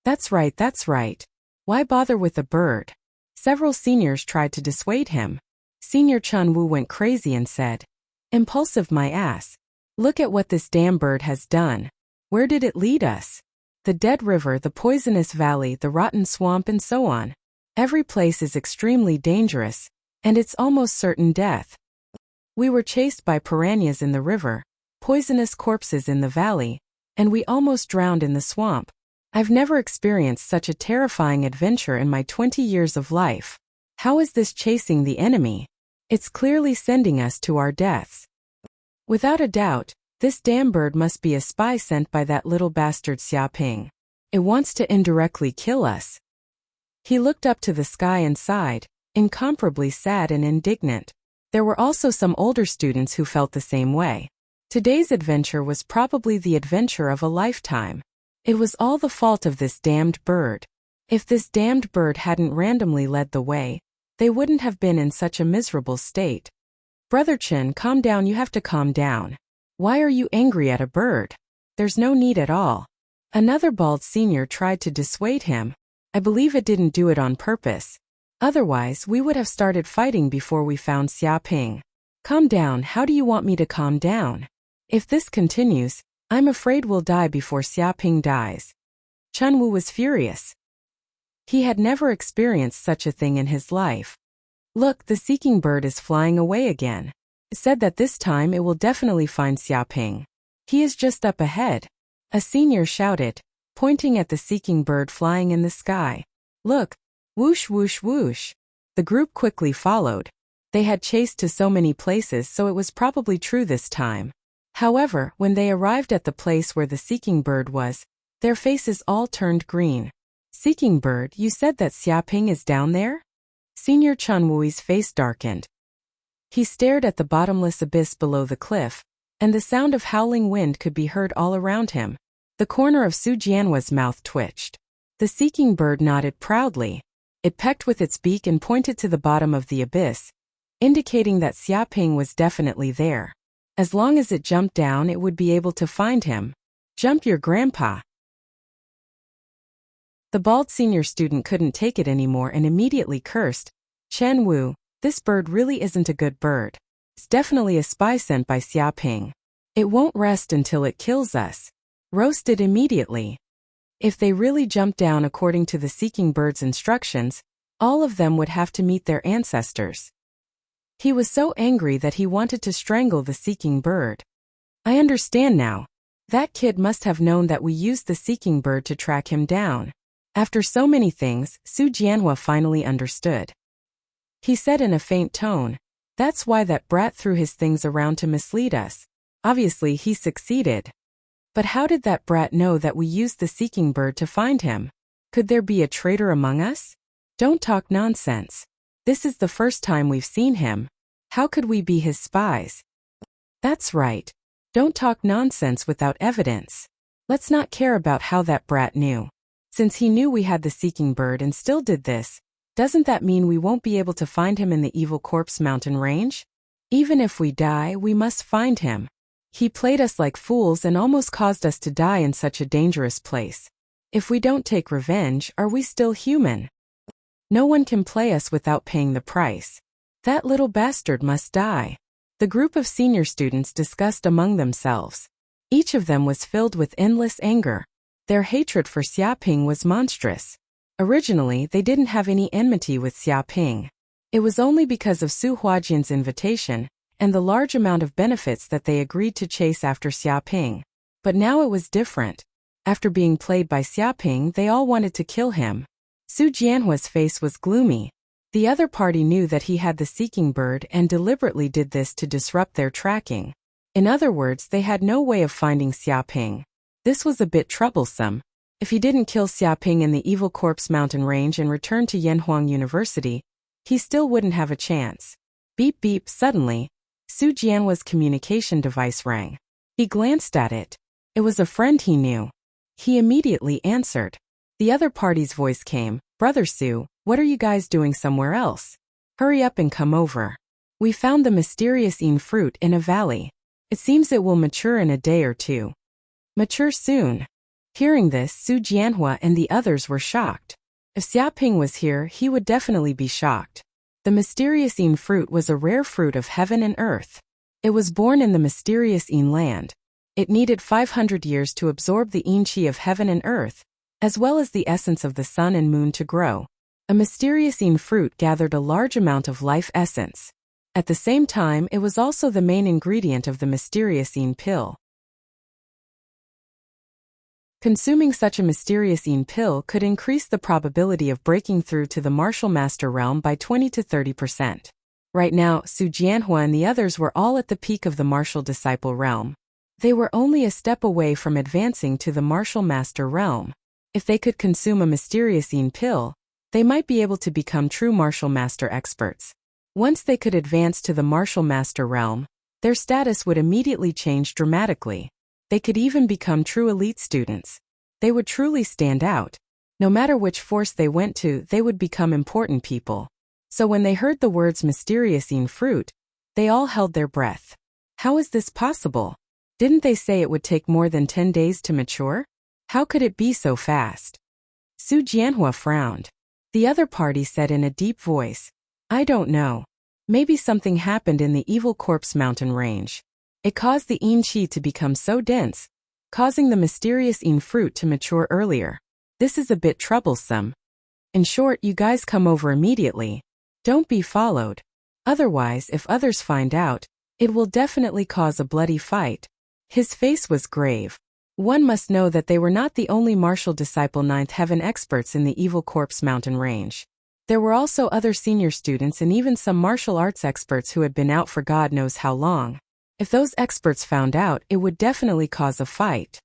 Speaker 1: That's right, that's right. Why bother with the bird? Several seniors tried to dissuade him. Senior Chunwu went crazy and said, "Impulsive my ass. Look at what this damn bird has done. Where did it lead us? The dead river, the poisonous valley, the rotten swamp, and so on. Every place is extremely dangerous, and it's almost certain death. We were chased by piranhas in the river, poisonous corpses in the valley, and we almost drowned in the swamp. I've never experienced such a terrifying adventure in my 20 years of life. How is this chasing the enemy? It's clearly sending us to our deaths. Without a doubt, this damn bird must be a spy sent by that little bastard Xia Ping. It wants to indirectly kill us. He looked up to the sky and sighed, incomparably sad and indignant. There were also some older students who felt the same way. Today's adventure was probably the adventure of a lifetime. It was all the fault of this damned bird. If this damned bird hadn't randomly led the way, they wouldn't have been in such a miserable state. Brother Chen, calm down, you have to calm down. Why are you angry at a bird? There's no need at all. Another bald senior tried to dissuade him. I believe it didn't do it on purpose. Otherwise, we would have started fighting before we found Xia Ping. Calm down, how do you want me to calm down? If this continues, I'm afraid we'll die before Xia Ping dies. Chunwu was furious. He had never experienced such a thing in his life. Look, the seeking bird is flying away again. It said that this time it will definitely find Xia Ping. He is just up ahead. A senior shouted, pointing at the seeking bird flying in the sky. Look, whoosh whoosh whoosh. The group quickly followed. They had chased to so many places, so it was probably true this time. However, when they arrived at the place where the seeking bird was, their faces all turned green. Seeking bird, you said that Xia Ping is down there? Senior Chunwui's face darkened. He stared at the bottomless abyss below the cliff, and the sound of howling wind could be heard all around him. The corner of Su Jianhua's mouth twitched. The seeking bird nodded proudly. It pecked with its beak and pointed to the bottom of the abyss, indicating that Xia Ping was definitely there. As long as it jumped down, it would be able to find him. Jump your grandpa. The bald senior student couldn't take it anymore and immediately cursed. Chen Wu, this bird really isn't a good bird. It's definitely a spy sent by Xia Ping. It won't rest until it kills us. Roasted immediately. If they really jumped down according to the seeking bird's instructions, all of them would have to meet their ancestors. He was so angry that he wanted to strangle the seeking bird. I understand now. That kid must have known that we used the seeking bird to track him down. After so many things, Su Jianhua finally understood. He said in a faint tone, that's why that brat threw his things around to mislead us. Obviously he succeeded. But how did that brat know that we used the seeking bird to find him? Could there be a traitor among us? Don't talk nonsense. This is the first time we've seen him. How could we be his spies? That's right. Don't talk nonsense without evidence. Let's not care about how that brat knew. Since he knew we had the seeking bird and still did this, doesn't that mean we won't be able to find him in the Evil Corpse Mountain range? Even if we die, we must find him. He played us like fools and almost caused us to die in such a dangerous place. If we don't take revenge, are we still human? No one can play us without paying the price. That little bastard must die. The group of senior students discussed among themselves. Each of them was filled with endless anger. Their hatred for Xia Ping was monstrous. Originally, they didn't have any enmity with Xia Ping. It was only because of Su Huajian's invitation and the large amount of benefits that they agreed to chase after Xia Ping. But now it was different. After being played by Xia Ping, they all wanted to kill him. Su Jianhua's face was gloomy. The other party knew that he had the seeking bird and deliberately did this to disrupt their tracking. In other words, they had no way of finding Xia Ping. This was a bit troublesome. If he didn't kill Xia Ping in the Evil Corpse Mountain range and return to Yanhuang University, he still wouldn't have a chance. Beep beep, suddenly, Su Jianhua's communication device rang. He glanced at it. It was a friend he knew. He immediately answered. The other party's voice came, Brother Su, what are you guys doing somewhere else? Hurry up and come over. We found the mysterious Yin fruit in a valley. It seems it will mature in a day or two. Mature soon. Hearing this, Su Jianhua and the others were shocked. If Xia Ping was here, he would definitely be shocked. The mysterious Yin fruit was a rare fruit of heaven and earth. It was born in the mysterious Yin land. It needed 500 years to absorb the Yin Qi of heaven and earth, as well as the essence of the sun and moon to grow. A mysterious Yin fruit gathered a large amount of life essence. At the same time, it was also the main ingredient of the mysterious Yin pill. Consuming such a mysterious Yin pill could increase the probability of breaking through to the martial master realm by 20 to 30%. Right now, Su Jianhua and the others were all at the peak of the martial disciple realm. They were only a step away from advancing to the martial master realm. If they could consume a mysterious Yin pill, they might be able to become true martial master experts. Once they could advance to the martial master realm, their status would immediately change dramatically. They could even become true elite students. They would truly stand out. No matter which force they went to, they would become important people. So when they heard the words mysterious Yin fruit, they all held their breath. How is this possible? Didn't they say it would take more than 10 days to mature? How could it be so fast? Su Jianhua frowned. The other party said in a deep voice, I don't know. Maybe something happened in the Evil Corpse mountain range. It caused the Yin Qi to become so dense, causing the mysterious Yin fruit to mature earlier. This is a bit troublesome. In short, you guys come over immediately. Don't be followed. Otherwise, if others find out, it will definitely cause a bloody fight. His face was grave. One must know that they were not the only martial disciple ninth heaven experts in the Evil Corpse mountain range. There were also other senior students and even some martial arts experts who had been out for God knows how long. If those experts found out, it would definitely cause a fight.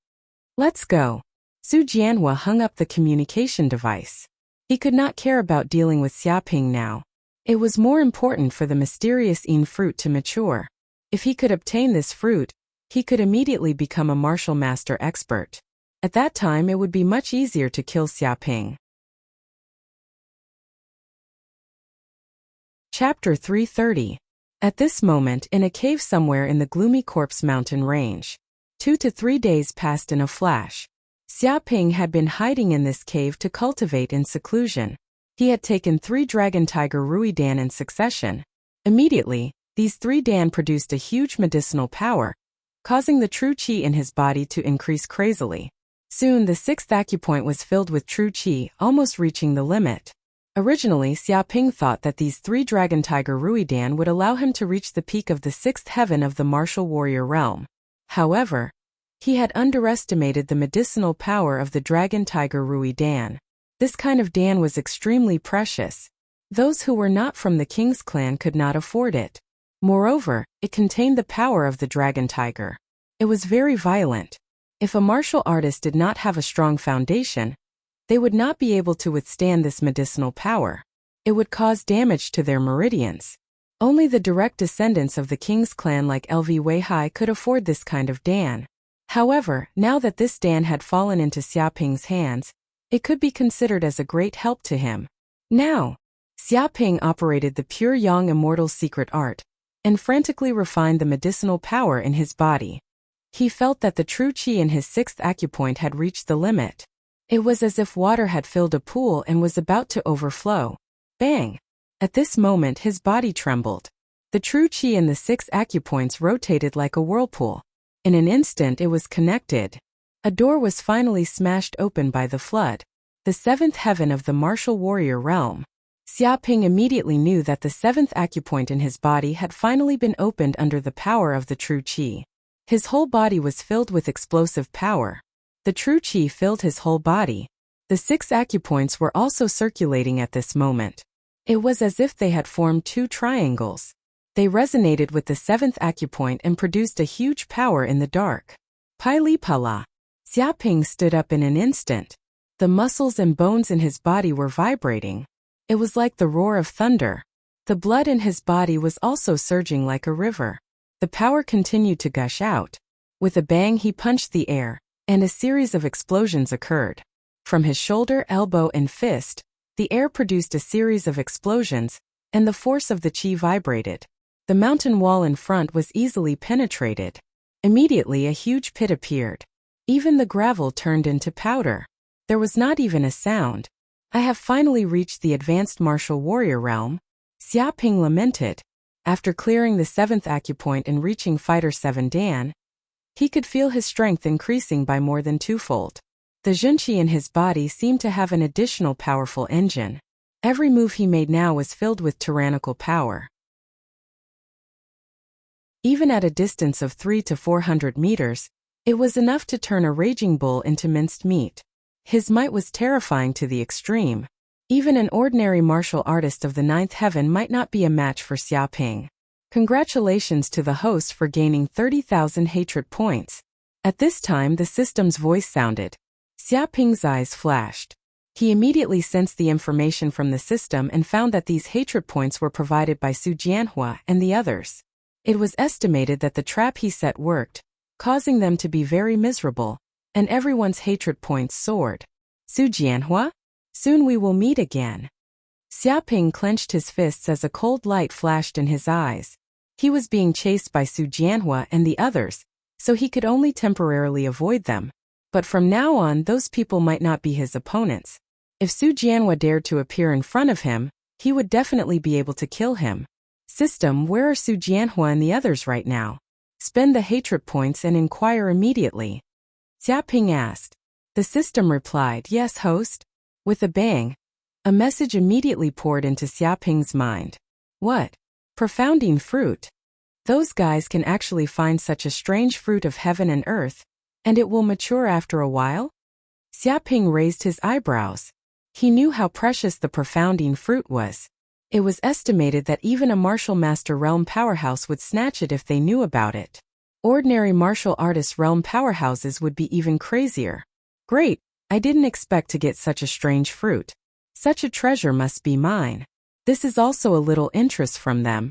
Speaker 1: Let's go. Su Jianhua hung up the communication device. He could not care about dealing with Xiaoping now. It was more important for the mysterious Yin fruit to mature. If he could obtain this fruit, he could immediately become a martial master expert. At that time, it would be much easier to kill Xiaoping. Chapter 330. At this moment, in a cave somewhere in the gloomy Corpse mountain range, 2 to 3 days passed in a flash. Xiaoping had been hiding in this cave to cultivate in seclusion. He had taken 3 Dragon Tiger Rui Dan in succession. Immediately, these 3 Dan produced a huge medicinal power, causing the true qi in his body to increase crazily. Soon the 6th acupoint was filled with true qi, almost reaching the limit. Originally, Xiaoping thought that these 3 Dragon Tiger Rui Dan would allow him to reach the peak of the 6th heaven of the martial warrior realm. However, he had underestimated the medicinal power of the Dragon Tiger Rui Dan. This kind of Dan was extremely precious. Those who were not from the king's clan could not afford it. Moreover, it contained the power of the Dragon Tiger. It was very violent. If a martial artist did not have a strong foundation, they would not be able to withstand this medicinal power. It would cause damage to their meridians. Only the direct descendants of the king's clan like LV Weihai could afford this kind of Dan. However, now that this Dan had fallen into Xiaoping's hands, it could be considered as a great help to him. Now, Xiaoping operated the pure Yang immortal secret art, and frantically refined the medicinal power in his body. He felt that the true qi in his 6th acupoint had reached the limit. It was as if water had filled a pool and was about to overflow. Bang! At this moment his body trembled. The true qi in the 6 acupoints rotated like a whirlpool. In an instant it was connected. A door was finally smashed open by the flood. The 7th heaven of the martial warrior realm. Xiaoping immediately knew that the 7th acupoint in his body had finally been opened under the power of the true qi. His whole body was filled with explosive power. The true qi filled his whole body. The 6 acupoints were also circulating at this moment. It was as if they had formed 2 triangles. They resonated with the 7th acupoint and produced a huge power in the dark. Pili-pala. Xiaoping stood up in an instant. The muscles and bones in his body were vibrating. It was like the roar of thunder. The blood in his body was also surging like a river. The power continued to gush out. With a bang he punched the air, and a series of explosions occurred. From his shoulder, elbow, and fist, the air produced a series of explosions, and the force of the qi vibrated. The mountain wall in front was easily penetrated. Immediately a huge pit appeared. Even the gravel turned into powder. There was not even a sound. I have finally reached the advanced martial warrior realm, Xiaoping lamented. After clearing the 7th acupoint and reaching Fighter 7 Dan, he could feel his strength increasing by more than twofold. The Junqi in his body seemed to have an additional powerful engine. Every move he made now was filled with tyrannical power. Even at a distance of 300 to 400 meters, it was enough to turn a raging bull into minced meat. His might was terrifying to the extreme. Even an ordinary martial artist of the 9th heaven might not be a match for Xiaoping. Congratulations to the host for gaining 30,000 hatred points. At this time the system's voice sounded. Xiaoping's eyes flashed. He immediately sensed the information from the system and found that these hatred points were provided by Su Jianhua and the others. It was estimated that the trap he set worked, causing them to be very miserable, and everyone's hatred points soared. Su Jianhua? Soon we will meet again. Xiaoping clenched his fists as a cold light flashed in his eyes. He was being chased by Su Jianhua and the others, so he could only temporarily avoid them. But from now on those people might not be his opponents. If Su Jianhua dared to appear in front of him, he would definitely be able to kill him. System, where are Su Jianhua and the others right now? Spend the hatred points and inquire immediately. Xiaoping asked. The system replied, yes, host. With a bang, a message immediately poured into Xiaoping's mind. What? Profounding fruit. Those guys can actually find such a strange fruit of heaven and earth, and it will mature after a while? Xiaoping raised his eyebrows. He knew how precious the profounding fruit was. It was estimated that even a martial master realm powerhouse would snatch it if they knew about it. Ordinary martial artist realm powerhouses would be even crazier. Great, I didn't expect to get such a strange fruit. Such a treasure must be mine. This is also a little interest from them.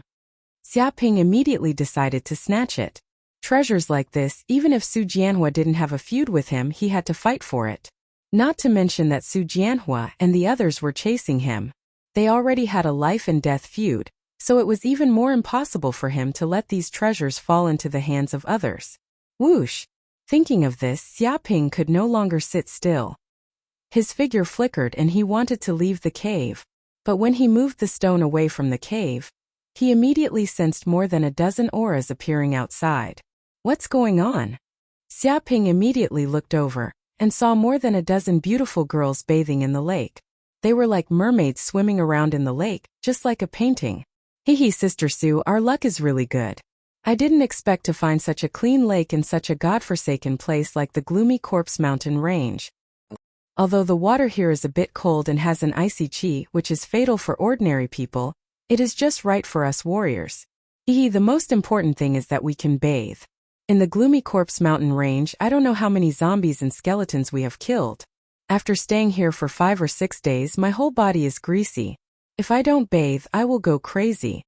Speaker 1: Xiaoping immediately decided to snatch it. Treasures like this, even if Su Jianhua didn't have a feud with him, he had to fight for it. Not to mention that Su Jianhua and the others were chasing him. They already had a life and death feud, so it was even more impossible for him to let these treasures fall into the hands of others. Whoosh! Thinking of this, Xiaoping could no longer sit still. His figure flickered and he wanted to leave the cave. But when he moved the stone away from the cave, he immediately sensed more than a dozen auras appearing outside. What's going on? Xiaoping immediately looked over and saw more than a dozen beautiful girls bathing in the lake. They were like mermaids swimming around in the lake, just like a painting. Hee Sister Su, our luck is really good. I didn't expect to find such a clean lake in such a godforsaken place like the gloomy Corpse Mountain Range. Although the water here is a bit cold and has an icy chi, which is fatal for ordinary people, it is just right for us warriors. The most important thing is that we can bathe. In the gloomy Corpse Mountain Range, I don't know how many zombies and skeletons we have killed. After staying here for 5 or 6 days, my whole body is greasy. If I don't bathe, I will go crazy.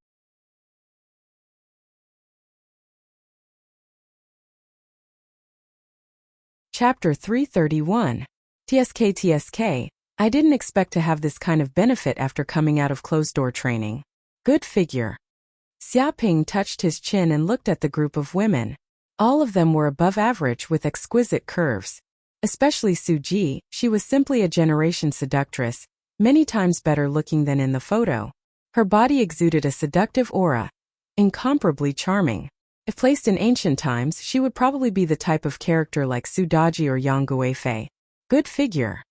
Speaker 1: Chapter 331. TSK, I didn't expect to have this kind of benefit after coming out of closed-door training. Good figure. Xiaoping touched his chin and looked at the group of women. All of them were above average with exquisite curves. Especially Su Ji, she was simply a generation seductress, many times better looking than in the photo. Her body exuded a seductive aura, incomparably charming. If placed in ancient times, she would probably be the type of character like Su Daji or Yang Guifei. Good figure.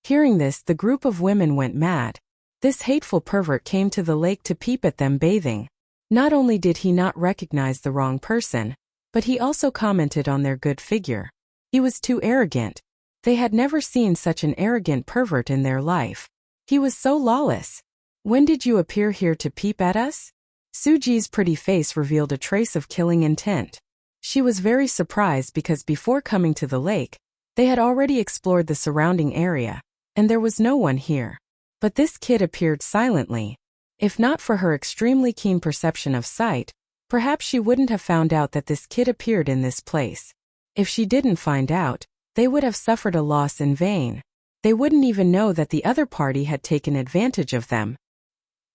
Speaker 1: Hearing this, the group of women went mad. This hateful pervert came to the lake to peep at them bathing. Not only did he not recognize the wrong person, but he also commented on their good figure. He was too arrogant. They had never seen such an arrogant pervert in their life. He was so lawless. When did you appear here to peep at us? Su Ji's pretty face revealed a trace of killing intent. She was very surprised because before coming to the lake, they had already explored the surrounding area, and there was no one here. But this kid appeared silently. If not for her extremely keen perception of sight, perhaps she wouldn't have found out that this kid appeared in this place. If she didn't find out, they would have suffered a loss in vain. They wouldn't even know that the other party had taken advantage of them.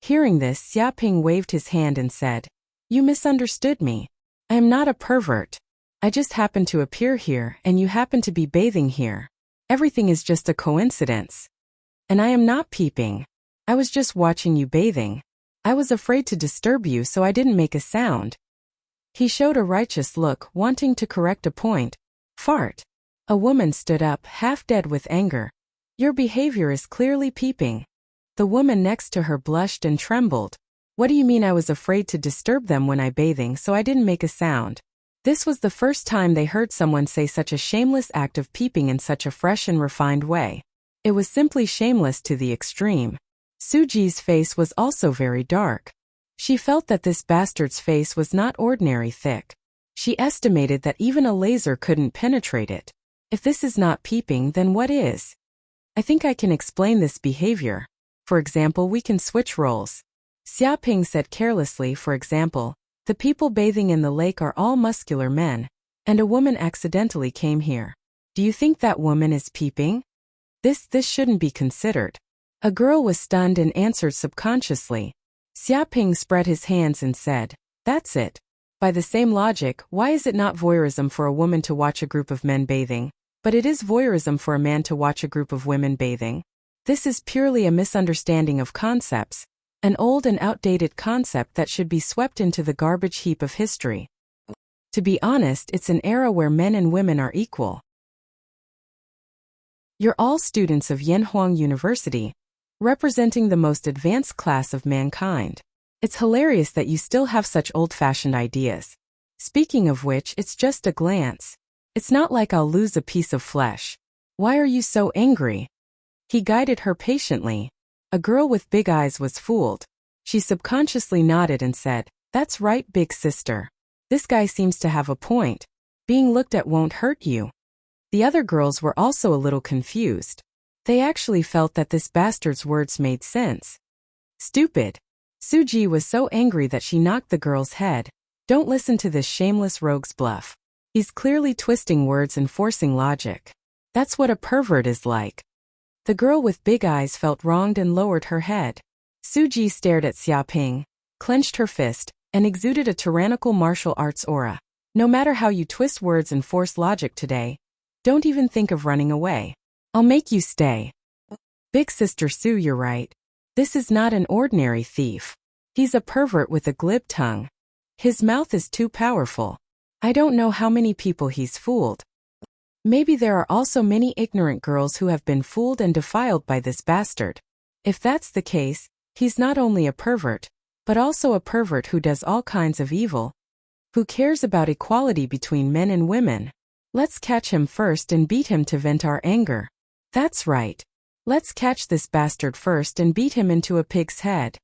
Speaker 1: Hearing this, Xiaoping waved his hand and said, "You misunderstood me. I am not a pervert. I just happened to appear here and you happen to be bathing here. Everything is just a coincidence. And I am not peeping. I was just watching you bathing. I was afraid to disturb you, so I didn't make a sound. He showed a righteous look, wanting to correct a point. Fart. A woman stood up, half dead with anger. Your behavior is clearly peeping. The woman next to her blushed and trembled. What do you mean I was afraid to disturb them when I bathing, so I didn't make a sound? This was the first time they heard someone say such a shameless act of peeping in such a fresh and refined way. It was simply shameless to the extreme. Suji's face was also very dark. She felt that this bastard's face was not ordinary thick. She estimated that even a laser couldn't penetrate it. If this is not peeping, then what is? I think I can explain this behavior. For example, we can switch roles. Xiaoping said carelessly, for example, the people bathing in the lake are all muscular men, and a woman accidentally came here. Do you think that woman is peeping? This shouldn't be considered. A girl was stunned and answered subconsciously. Xiaoping spread his hands and said, that's it. By the same logic, why is it not voyeurism for a woman to watch a group of men bathing, but it is voyeurism for a man to watch a group of women bathing? This is purely a misunderstanding of concepts, an old and outdated concept that should be swept into the garbage heap of history. To be honest, it's an era where men and women are equal. You're all students of Yanhuang University, representing the most advanced class of mankind. It's hilarious that you still have such old-fashioned ideas. Speaking of which, it's just a glance. It's not like I'll lose a piece of flesh. Why are you so angry? He guided her patiently. A girl with big eyes was fooled. She subconsciously nodded and said, that's right, big sister. This guy seems to have a point. Being looked at won't hurt you. The other girls were also a little confused. They actually felt that this bastard's words made sense. Stupid. Suji was so angry that she knocked the girl's head. Don't listen to this shameless rogue's bluff. He's clearly twisting words and forcing logic. That's what a pervert is like. The girl with big eyes felt wronged and lowered her head. Suji stared at Xiaoping, clenched her fist, and exuded a tyrannical martial arts aura. No matter how you twist words and force logic today, don't even think of running away. I'll make you stay. Big sister Su, you're right. This is not an ordinary thief. He's a pervert with a glib tongue. His mouth is too powerful. I don't know how many people he's fooled. Maybe there are also many ignorant girls who have been fooled and defiled by this bastard. If that's the case, he's not only a pervert, but also a pervert who does all kinds of evil. Who cares about equality between men and women? Let's catch him first and beat him to vent our anger. That's right. Let's catch this bastard first and beat him into a pig's head.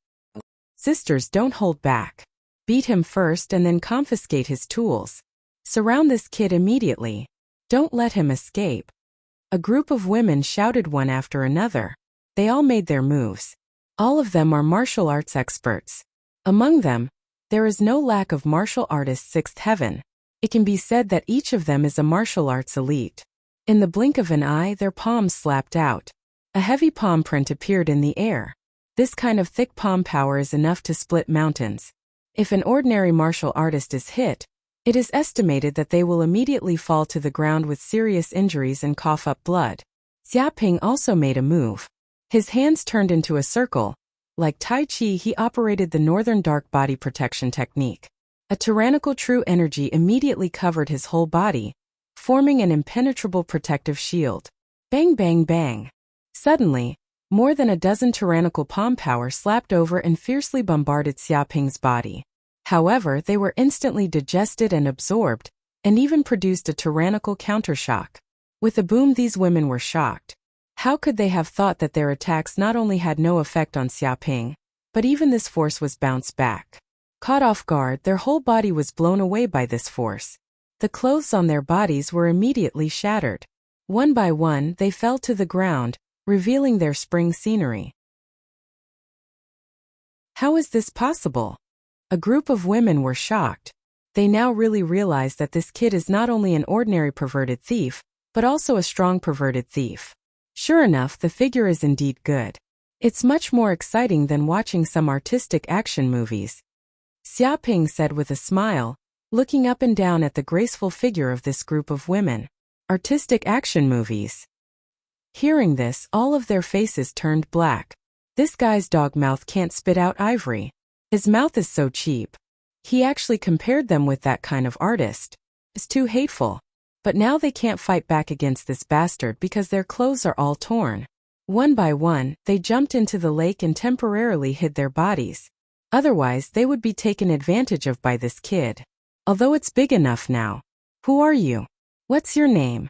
Speaker 1: Sisters, don't hold back. Beat him first and then confiscate his tools. Surround this kid immediately. Don't let him escape. A group of women shouted one after another. They all made their moves. All of them are martial arts experts. Among them, there is no lack of martial artists sixth heaven. It can be said that each of them is a martial arts elite. In the blink of an eye, their palms slapped out. A heavy palm print appeared in the air. This kind of thick palm power is enough to split mountains. If an ordinary martial artist is hit, it is estimated that they will immediately fall to the ground with serious injuries and cough up blood. Xiaoping also made a move. His hands turned into a circle. Like Tai Chi, he operated the Northern Dark Body Protection technique. A tyrannical true energy immediately covered his whole body, forming an impenetrable protective shield. Bang bang bang. Suddenly, more than a dozen tyrannical palm power slapped over and fiercely bombarded Xiaoping's body. However, they were instantly digested and absorbed, and even produced a tyrannical countershock. With a boom, these women were shocked. How could they have thought that their attacks not only had no effect on Xiaoping, but even this force was bounced back? Caught off guard, their whole body was blown away by this force. The clothes on their bodies were immediately shattered. One by one, they fell to the ground, revealing their spring scenery. How is this possible? A group of women were shocked. They now really realized that this kid is not only an ordinary perverted thief, but also a strong perverted thief. Sure enough, the figure is indeed good. It's much more exciting than watching some artistic action movies. Xiaoping said with a smile, looking up and down at the graceful figure of this group of women. Artistic action movies. Hearing this, all of their faces turned black. This guy's dog mouth can't spit out ivory. His mouth is so cheap. He actually compared them with that kind of artist. It's too hateful. But now they can't fight back against this bastard because their clothes are all torn. One by one, they jumped into the lake and temporarily hid their bodies. Otherwise, they would be taken advantage of by this kid. Although it's big enough now. Who are you? What's your name?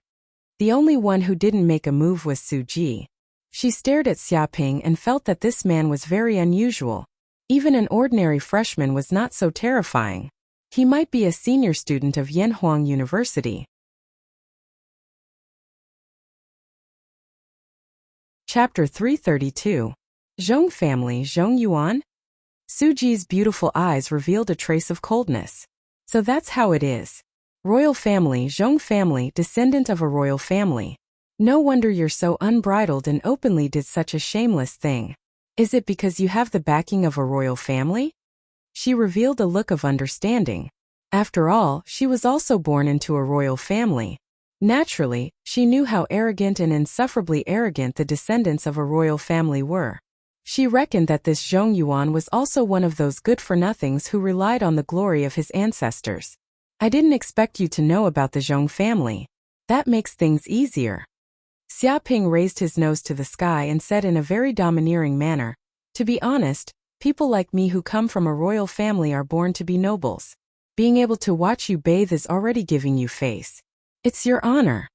Speaker 1: The only one who didn't make a move was Suji. She stared at Xiaoping and felt that this man was very unusual. Even an ordinary freshman was not so terrifying. He might be a senior student of Yanhuang University. Chapter 332. Zhong Family Zhong Yuan? Suji's beautiful eyes revealed a trace of coldness. So that's how it is. Royal family Zhong family, descendant of a royal family. No wonder you're so unbridled and openly did such a shameless thing. Is it because you have the backing of a royal family? She revealed a look of understanding. After all, she was also born into a royal family. Naturally, she knew how arrogant and insufferably arrogant the descendants of a royal family were. She reckoned that this Zhong Yuan was also one of those good-for-nothings who relied on the glory of his ancestors. I didn't expect you to know about the Zhong family. That makes things easier. Xiaoping raised his nose to the sky and said in a very domineering manner, to be honest, people like me who come from a royal family are born to be nobles. Being able to watch you bathe is already giving you face. It's your honor.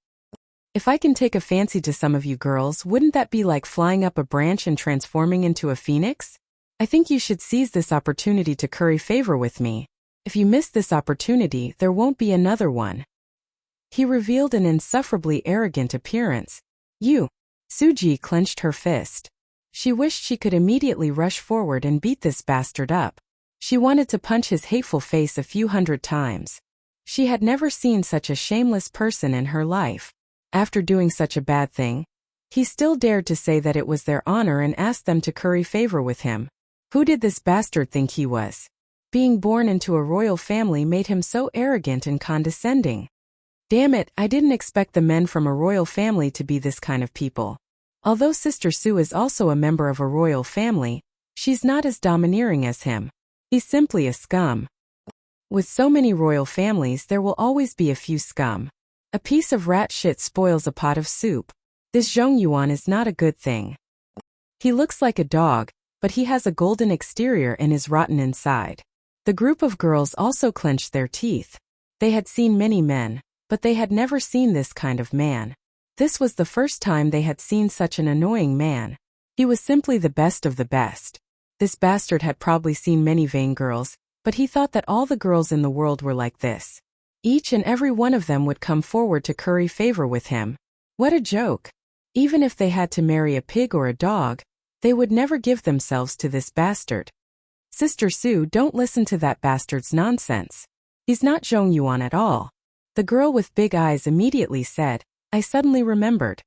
Speaker 1: If I can take a fancy to some of you girls, wouldn't that be like flying up a branch and transforming into a phoenix? I think you should seize this opportunity to curry favor with me. If you miss this opportunity, there won't be another one. He revealed an insufferably arrogant appearance. You. Suji clenched her fist. She wished she could immediately rush forward and beat this bastard up. She wanted to punch his hateful face a few hundred times. She had never seen such a shameless person in her life. After doing such a bad thing, he still dared to say that it was their honor and asked them to curry favor with him. Who did this bastard think he was? Being born into a royal family made him so arrogant and condescending. Damn it, I didn't expect the men from a royal family to be this kind of people. Although Sister Sue is also a member of a royal family, she's not as domineering as him. He's simply a scum. With so many royal families, there will always be a few scum. A piece of rat shit spoils a pot of soup. This Zhong Yuan is not a good thing. He looks like a dog, but he has a golden exterior and is rotten inside. The group of girls also clenched their teeth. They had seen many men, but they had never seen this kind of man. This was the first time they had seen such an annoying man. He was simply the best of the best. This bastard had probably seen many vain girls, but he thought that all the girls in the world were like this. Each and every one of them would come forward to curry favor with him. What a joke. Even if they had to marry a pig or a dog, they would never give themselves to this bastard. Sister Sue, don't listen to that bastard's nonsense. He's not Zhong Yuan at all. The girl with big eyes immediately said, I suddenly remembered.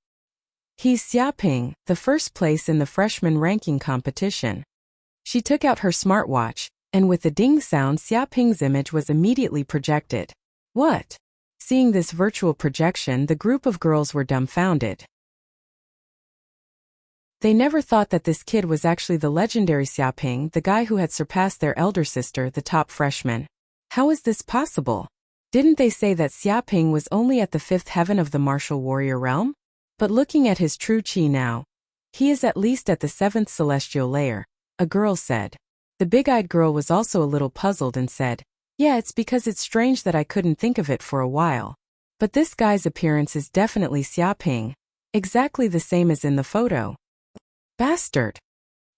Speaker 1: He's Xiaoping, the first place in the freshman ranking competition. She took out her smartwatch, and with the ding sound, Xiaoping's image was immediately projected. What? Seeing this virtual projection, the group of girls were dumbfounded. They never thought that this kid was actually the legendary Xiaoping, the guy who had surpassed their elder sister, the top freshman. How is this possible? Didn't they say that Xiaoping was only at the fifth heaven of the martial warrior realm? But looking at his true chi now, he is at least at the seventh celestial layer, a girl said. The big-eyed girl was also a little puzzled and said, yeah, it's because it's strange that I couldn't think of it for a while. But this guy's appearance is definitely Xiaoping, exactly the same as in the photo. Bastard!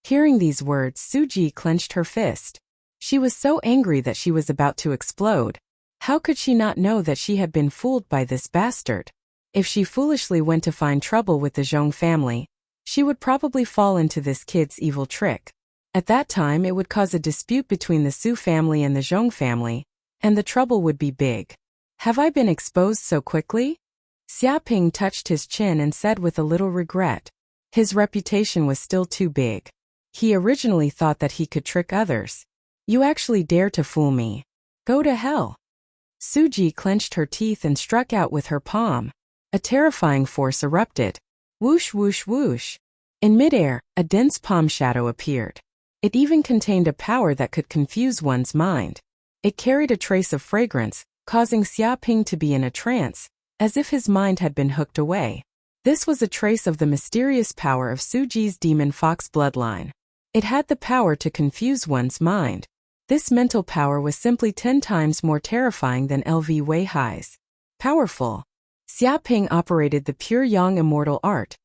Speaker 1: Hearing these words, Suji clenched her fist. She was so angry that she was about to explode. How could she not know that she had been fooled by this bastard? If she foolishly went to find trouble with the Zhong family, she would probably fall into this kid's evil trick. At that time it would cause a dispute between the Su family and the Zhong family, and the trouble would be big. Have I been exposed so quickly? Xiaoping touched his chin and said with a little regret. His reputation was still too big. He originally thought that he could trick others. You actually dare to fool me. Go to hell. Suji clenched her teeth and struck out with her palm. A terrifying force erupted. Whoosh whoosh whoosh. In midair, a dense palm shadow appeared. It even contained a power that could confuse one's mind. It carried a trace of fragrance, causing Xia Ping to be in a trance, as if his mind had been hooked away. This was a trace of the mysterious power of Su Ji's demon fox bloodline. It had the power to confuse one's mind. This mental power was simply 10 times more terrifying than LV Wei Hai's. Powerful. Xia Ping operated the pure yang immortal art,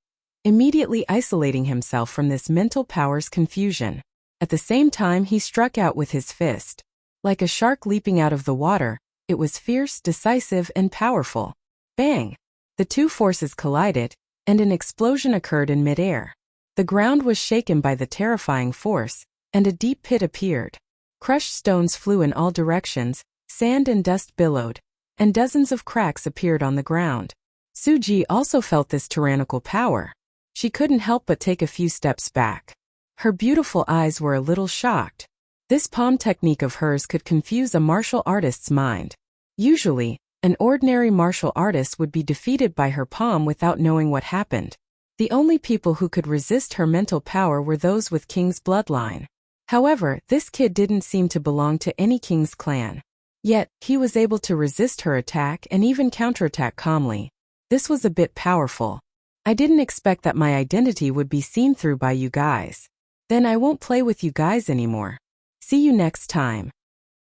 Speaker 1: immediately isolating himself from this mental power's confusion. At the same time, he struck out with his fist. Like a shark leaping out of the water, it was fierce, decisive, and powerful. Bang! The two forces collided, and an explosion occurred in midair. The ground was shaken by the terrifying force, and a deep pit appeared. Crushed stones flew in all directions, sand and dust billowed, and dozens of cracks appeared on the ground. Su Ji also felt this tyrannical power. She couldn't help but take a few steps back. Her beautiful eyes were a little shocked. This palm technique of hers could confuse a martial artist's mind. Usually, an ordinary martial artist would be defeated by her palm without knowing what happened. The only people who could resist her mental power were those with King's bloodline. However, this kid didn't seem to belong to any King's clan. Yet, he was able to resist her attack and even counterattack calmly. This was a bit powerful. I didn't expect that my identity would be seen through by you guys. Then I won't play with you guys anymore. See you next time.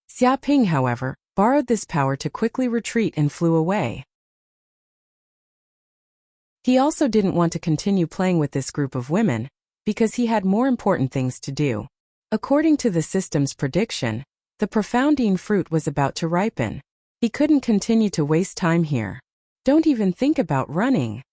Speaker 1: Xia Ping, however, borrowed this power to quickly retreat and flew away. He also didn't want to continue playing with this group of women, because he had more important things to do. According to the system's prediction, the profoundine fruit was about to ripen. He couldn't continue to waste time here. Don't even think about running.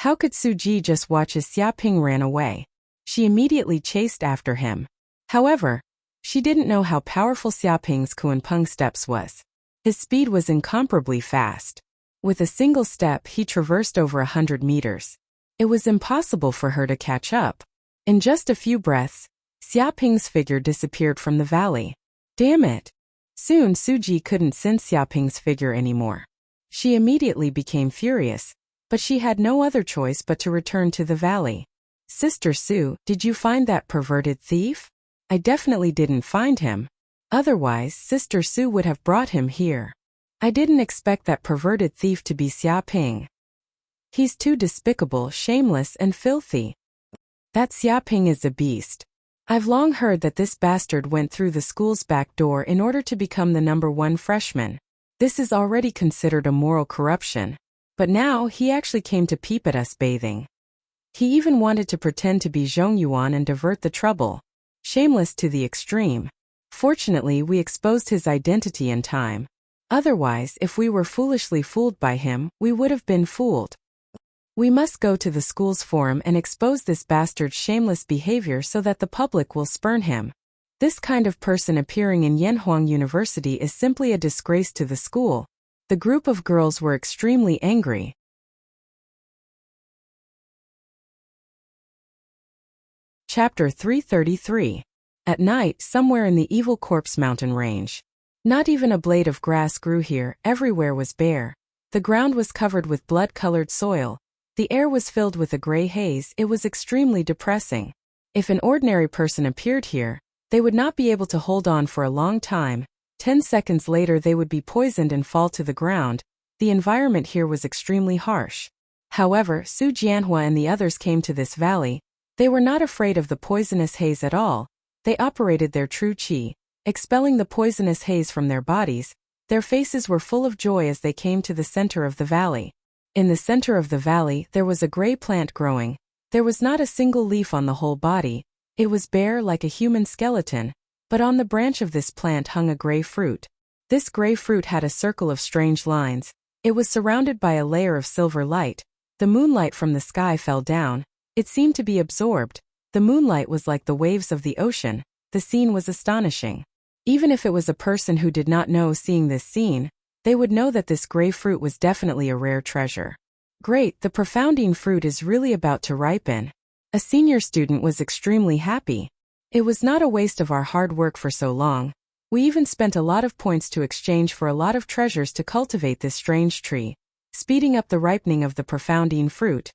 Speaker 1: How could Su Ji just watch as Xia Ping ran away? She immediately chased after him. However, she didn't know how powerful Xia Ping's Kuanpeng steps was. His speed was incomparably fast. With a single step, he traversed over 100 meters. It was impossible for her to catch up. In just a few breaths, Xia Ping's figure disappeared from the valley. Damn it! Soon Su Ji couldn't sense Xia Ping's figure anymore. She immediately became furious, but she had no other choice but to return to the valley. Sister Su, did you find that perverted thief? I definitely didn't find him. Otherwise, Sister Su would have brought him here. I didn't expect that perverted thief to be Xia Ping. He's too despicable, shameless, and filthy. That Xia Ping is a beast. I've long heard that this bastard went through the school's back door in order to become the #1 freshman. This is already considered a moral corruption. But now he actually came to peep at us bathing. He even wanted to pretend to be Zhong Yuan and divert the trouble. Shameless to the extreme. Fortunately, we exposed his identity in time. Otherwise, if we were foolishly fooled by him, we would have been fooled. We must go to the school's forum and expose this bastard's shameless behavior so that the public will spurn him. This kind of person appearing in Yanhuang University is simply a disgrace to the school. The group of girls were extremely angry. Chapter 333. At night, somewhere in the Evil Corpse mountain range. Not even a blade of grass grew here, everywhere was bare. The ground was covered with blood-colored soil. The air was filled with a gray haze. It was extremely depressing. If an ordinary person appeared here, they would not be able to hold on for a long time. 10 seconds later they would be poisoned and fall to the ground. The environment here was extremely harsh. However, Su Jianhua and the others came to this valley. They were not afraid of the poisonous haze at all. They operated their true qi, expelling the poisonous haze from their bodies. Their faces were full of joy as they came to the center of the valley. In the center of the valley, there was a gray plant growing. There was not a single leaf on the whole body. It was bare like a human skeleton, but on the branch of this plant hung a gray fruit. This gray fruit had a circle of strange lines. It was surrounded by a layer of silver light. The moonlight from the sky fell down. It seemed to be absorbed. The moonlight was like the waves of the ocean. The scene was astonishing. Even if it was a person who did not know seeing this scene, they would know that this gray fruit was definitely a rare treasure. Great, the profounding fruit is really about to ripen. A senior student was extremely happy. It was not a waste of our hard work for so long. We even spent a lot of points to exchange for a lot of treasures to cultivate this strange tree, speeding up the ripening of the profounding fruit.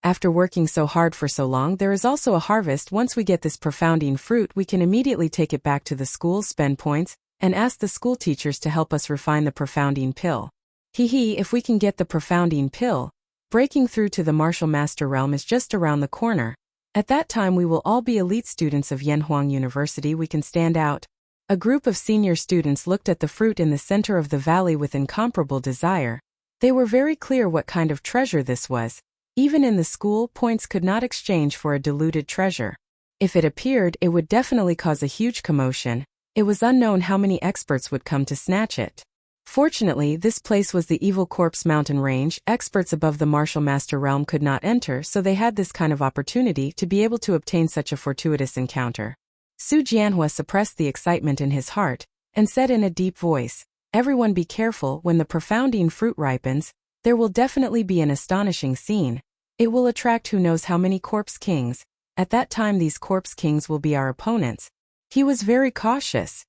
Speaker 1: After working so hard for so long, there is also a harvest. Once we get this profounding fruit, we can immediately take it back to the school, spend points, and ask the school teachers to help us refine the profounding pill. If we can get the profounding pill, breaking through to the martial master realm is just around the corner. At that time we will all be elite students of Yanhuang University. We can stand out. A group of senior students looked at the fruit in the center of the valley with incomparable desire. They were very clear what kind of treasure this was. Even in the school, points could not exchange for a diluted treasure. If it appeared, it would definitely cause a huge commotion. It was unknown how many experts would come to snatch it. Fortunately, this place was the Evil Corpse mountain range. Experts above the martial master realm could not enter, so they had this kind of opportunity to be able to obtain such a fortuitous encounter. Su Jianhua suppressed the excitement in his heart, and said in a deep voice, "Everyone be careful. When the profounding fruit ripens, there will definitely be an astonishing scene. It will attract who knows how many corpse kings. At that time these corpse kings will be our opponents." He was very cautious.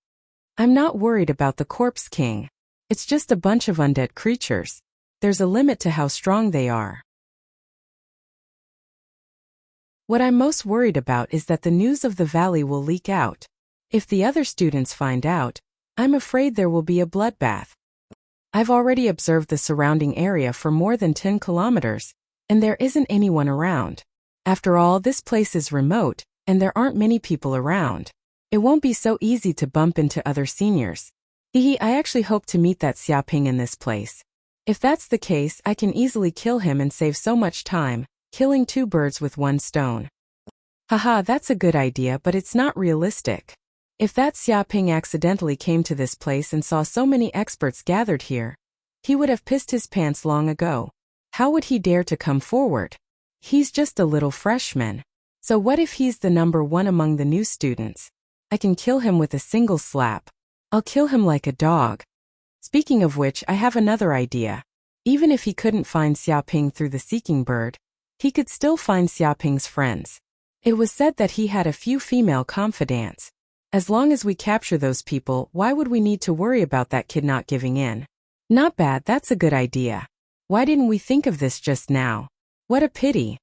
Speaker 1: "I'm not worried about the corpse king. It's just a bunch of undead creatures. There's a limit to how strong they are. What I'm most worried about is that the news of the valley will leak out. If the other students find out, I'm afraid there will be a bloodbath. I've already observed the surrounding area for more than 10 kilometers, and there isn't anyone around. After all, this place is remote, and there aren't many people around. It won't be so easy to bump into other seniors. I actually hope to meet that Xiaoping in this place. If that's the case, I can easily kill him and save so much time, killing 2 birds with 1 stone. Haha, that's a good idea, but it's not realistic. If that Xiaoping accidentally came to this place and saw so many experts gathered here, he would have pissed his pants long ago. How would he dare to come forward? He's just a little freshman. So what if he's the number 1 among the new students? I can kill him with a single slap. I'll kill him like a dog. Speaking of which, I have another idea. Even if he couldn't find Xiaoping through the seeking bird, he could still find Xiaoping's friends. It was said that he had a few female confidants. As long as we capture those people, why would we need to worry about that kid not giving in? Not bad, that's a good idea. Why didn't we think of this just now? What a pity.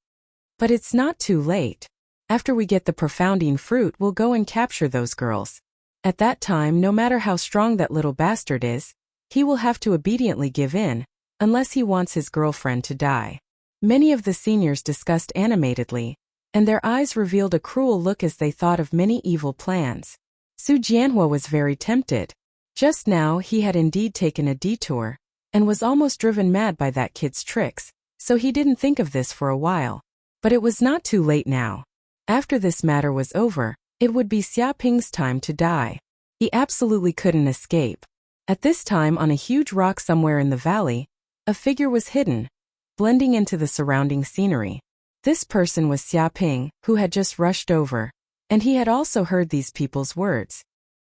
Speaker 1: But it's not too late. After we get the profounding fruit, we'll go and capture those girls. At that time, no matter how strong that little bastard is, he will have to obediently give in, unless he wants his girlfriend to die. Many of the seniors discussed animatedly, and their eyes revealed a cruel look as they thought of many evil plans. Su Jianhua was very tempted. Just now he had indeed taken a detour, and was almost driven mad by that kid's tricks, so he didn't think of this for a while. But it was not too late now. After this matter was over, it would be Xiaoping's time to die. He absolutely couldn't escape. At this time, on a huge rock somewhere in the valley, a figure was hidden, blending into the surrounding scenery. This person was Xiaoping, who had just rushed over, and he had also heard these people's words.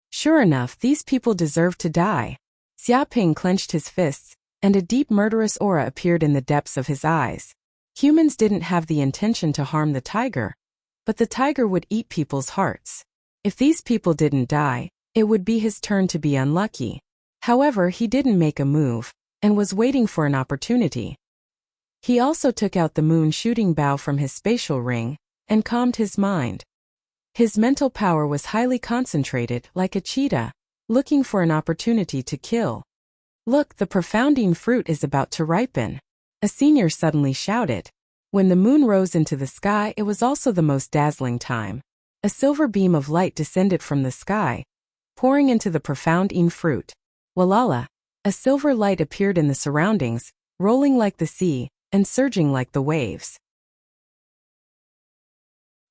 Speaker 1: Sure enough, these people deserved to die. Xiaoping clenched his fists, and a deep murderous aura appeared in the depths of his eyes. Humans didn't have the intention to harm the tiger, but the tiger would eat people's hearts. If these people didn't die, it would be his turn to be unlucky. However, he didn't make a move, and was waiting for an opportunity. He also took out the moon shooting bow from his spatial ring, and calmed his mind. His mental power was highly concentrated, like a cheetah, looking for an opportunity to kill. Look, the profounding fruit is about to ripen. A senior suddenly shouted. When the moon rose into the sky, it was also the most dazzling time. A silver beam of light descended from the sky, pouring into the profounding fruit. Walala! A silver light appeared in the surroundings, rolling like the sea, and surging like the waves.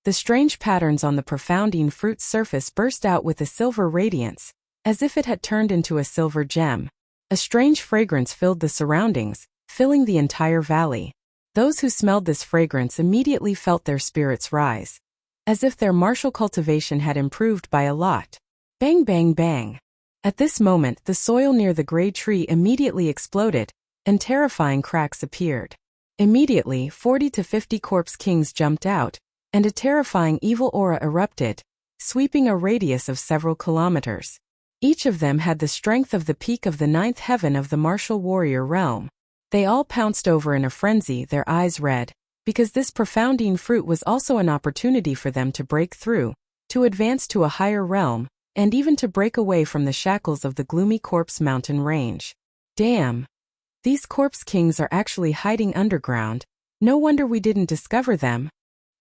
Speaker 1: The strange patterns on the profounding fruit's surface burst out with a silver radiance, as if it had turned into a silver gem. A strange fragrance filled the surroundings, filling the entire valley. Those who smelled this fragrance immediately felt their spirits rise, as if their martial cultivation had improved by a lot. Bang bang bang. At this moment, the soil near the gray tree immediately exploded, and terrifying cracks appeared. Immediately, 40 to 50 corpse kings jumped out, and a terrifying evil aura erupted, sweeping a radius of several kilometers. Each of them had the strength of the peak of the 9th heaven of the martial warrior realm. They all pounced over in a frenzy, their eyes red, because this profounding fruit was also an opportunity for them to break through, to advance to a higher realm, and even to break away from the shackles of the gloomy Corpse Mountain range. Damn! These Corpse Kings are actually hiding underground. No wonder we didn't discover them.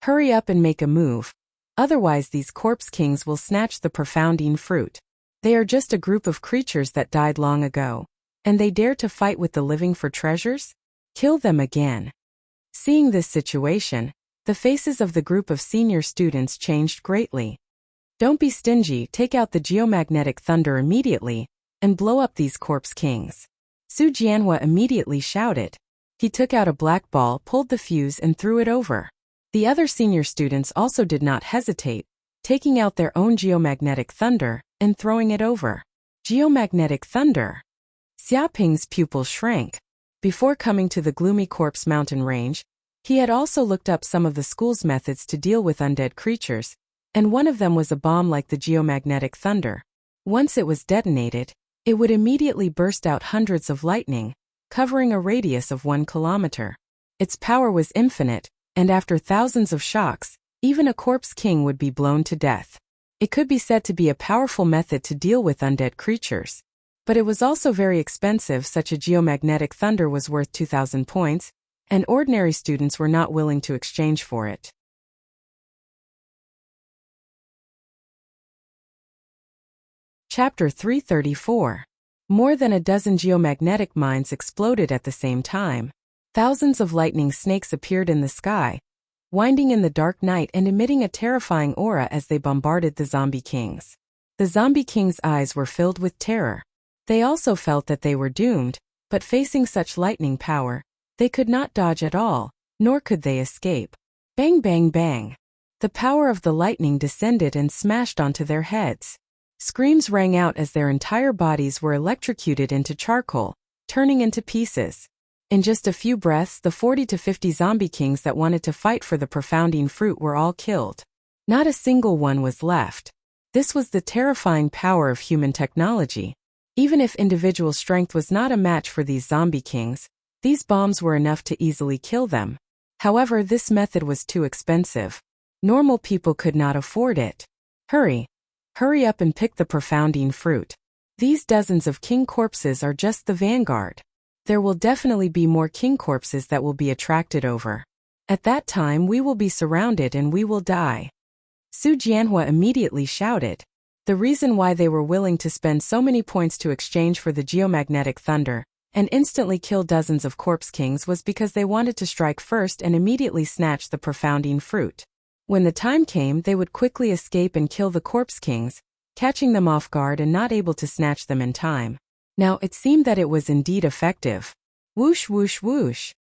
Speaker 1: Hurry up and make a move. Otherwise these Corpse Kings will snatch the profounding fruit. They are just a group of creatures that died long ago. And they dare to fight with the living for treasures? Kill them again. Seeing this situation, the faces of the group of senior students changed greatly. Don't be stingy, take out the geomagnetic thunder immediately, and blow up these Corpse Kings. Su Jianhua immediately shouted. He took out a black ball, pulled the fuse and threw it over. The other senior students also did not hesitate, taking out their own geomagnetic thunder and throwing it over. Geomagnetic thunder. Xiaoping's pupil shrank. Before coming to the gloomy Corpse Mountain range, he had also looked up some of the school's methods to deal with undead creatures, and one of them was a bomb like the geomagnetic thunder. Once it was detonated, it would immediately burst out hundreds of lightning, covering a radius of 1 kilometer. Its power was infinite, and after thousands of shocks, even a Corpse King would be blown to death. It could be said to be a powerful method to deal with undead creatures. But it was also very expensive. Such a geomagnetic thunder was worth 2,000 points, and ordinary students were not willing to exchange for it. Chapter 334. More than a dozen geomagnetic mines exploded at the same time. Thousands of lightning snakes appeared in the sky, winding in the dark night and emitting a terrifying aura as they bombarded the zombie kings. The zombie kings' eyes were filled with terror. They also felt that they were doomed, but facing such lightning power, they could not dodge at all, nor could they escape. Bang bang bang. The power of the lightning descended and smashed onto their heads. Screams rang out as their entire bodies were electrocuted into charcoal, turning into pieces. In just a few breaths, the 40 to 50 zombie kings that wanted to fight for the profounding fruit were all killed. Not a single one was left. This was the terrifying power of human technology. Even if individual strength was not a match for these zombie kings, these bombs were enough to easily kill them. However, this method was too expensive. Normal people could not afford it. Hurry up and pick the profounding fruit. These dozens of king corpses are just the vanguard. There will definitely be more king corpses that will be attracted over. At that time we will be surrounded and we will die. Su Jianhua immediately shouted. The reason why they were willing to spend so many points to exchange for the geomagnetic thunder and instantly kill dozens of Corpse Kings was because they wanted to strike first and immediately snatch the profounding fruit. When the time came, they would quickly escape and kill the Corpse Kings, catching them off guard and not able to snatch them in time. Now it seemed that it was indeed effective. Whoosh whoosh whoosh.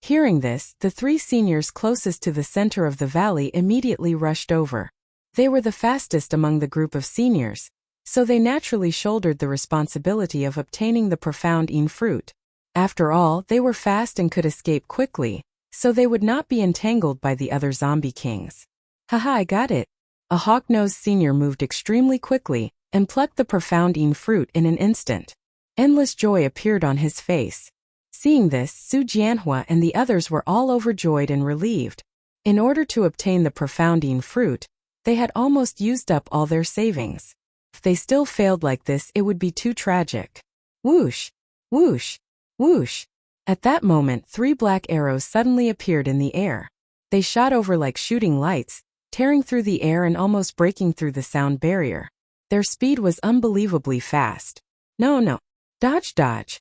Speaker 1: Hearing this, the 3 seniors closest to the center of the valley immediately rushed over. They were the fastest among the group of seniors, so they naturally shouldered the responsibility of obtaining the profounding fruit. After all, they were fast and could escape quickly, so they would not be entangled by the other zombie kings. Haha, I got it. A hawk-nosed senior moved extremely quickly and plucked the profounding fruit in an instant. Endless joy appeared on his face. Seeing this, Su Jianhua and the others were all overjoyed and relieved. In order to obtain the profounding fruit, they had almost used up all their savings. If they still failed like this, it would be too tragic. Whoosh! Whoosh! Whoosh! At that moment, 3 black arrows suddenly appeared in the air. They shot over like shooting lights, tearing through the air and almost breaking through the sound barrier. Their speed was unbelievably fast. No. Dodge!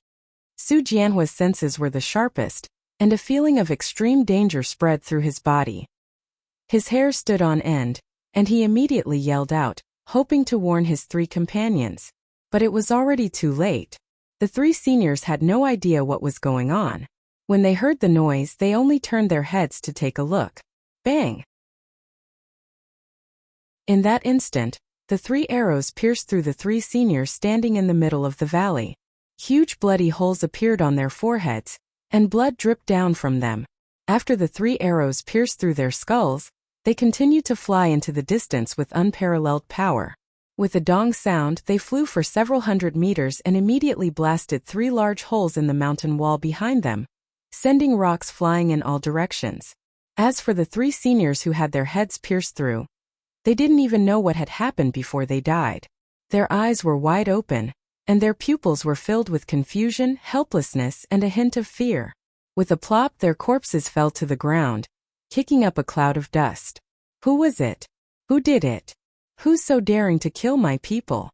Speaker 1: Su Jianhua's senses were the sharpest, and a feeling of extreme danger spread through his body. His hair stood on end, and he immediately yelled out, hoping to warn his 3 companions. But it was already too late. The 3 seniors had no idea what was going on. When they heard the noise, they only turned their heads to take a look. Bang! In that instant, the 3 arrows pierced through the 3 seniors standing in the middle of the valley. Huge bloody holes appeared on their foreheads, and blood dripped down from them. After the 3 arrows pierced through their skulls, they continued to fly into the distance with unparalleled power. With a dong sound, they flew for several hundred meters and immediately blasted 3 large holes in the mountain wall behind them, sending rocks flying in all directions. As for the three seniors who had their heads pierced through, they didn't even know what had happened before they died. Their eyes were wide open, and their pupils were filled with confusion, helplessness, and a hint of fear. With a plop, their corpses fell to the ground, kicking up a cloud of dust. Who was it? Who did it? Who's so daring to kill my people?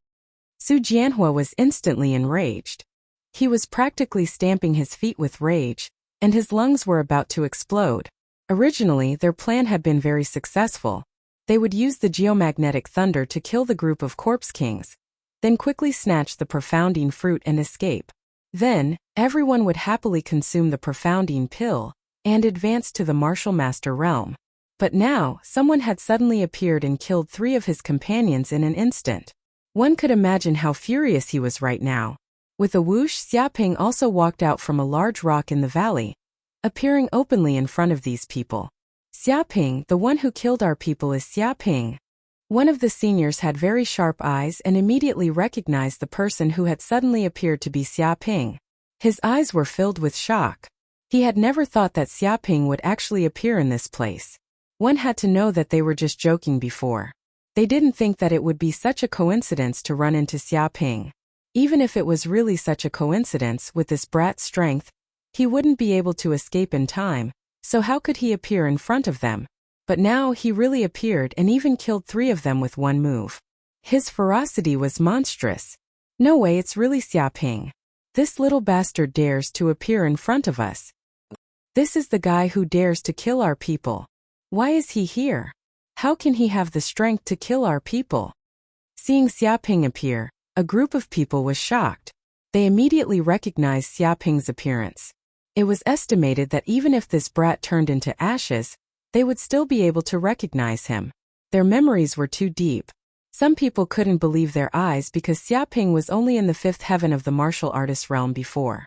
Speaker 1: Su Jianhua was instantly enraged. He was practically stamping his feet with rage, and his lungs were about to explode. Originally, their plan had been very successful. They would use the geomagnetic thunder to kill the group of corpse kings, then quickly snatch the profounding fruit and escape. Then, everyone would happily consume the profounding pill and advance to the martial master realm. But now, someone had suddenly appeared and killed three of his companions in an instant. One could imagine how furious he was right now. With a whoosh, Xiaoping also walked out from a large rock in the valley, appearing openly in front of these people. Xiaoping, the one who killed our people is Xiaoping. One of the seniors had very sharp eyes and immediately recognized the person who had suddenly appeared to be Xiaoping. His eyes were filled with shock. He had never thought that Xiaoping would actually appear in this place. One had to know that they were just joking before. They didn't think that it would be such a coincidence to run into Xiaoping. Even if it was really such a coincidence, with this brat's strength, he wouldn't be able to escape in time, so how could he appear in front of them? But now he really appeared and even killed three of them with one move. His ferocity was monstrous. No way, it's really Xiaoping. This little bastard dares to appear in front of us. This is the guy who dares to kill our people. Why is he here? How can he have the strength to kill our people? Seeing Xiaoping appear, a group of people was shocked. They immediately recognized Xiaoping's appearance. It was estimated that even if this brat turned into ashes, they would still be able to recognize him. Their memories were too deep. Some people couldn't believe their eyes because Xiaoping was only in the fifth heaven of the martial artist realm before.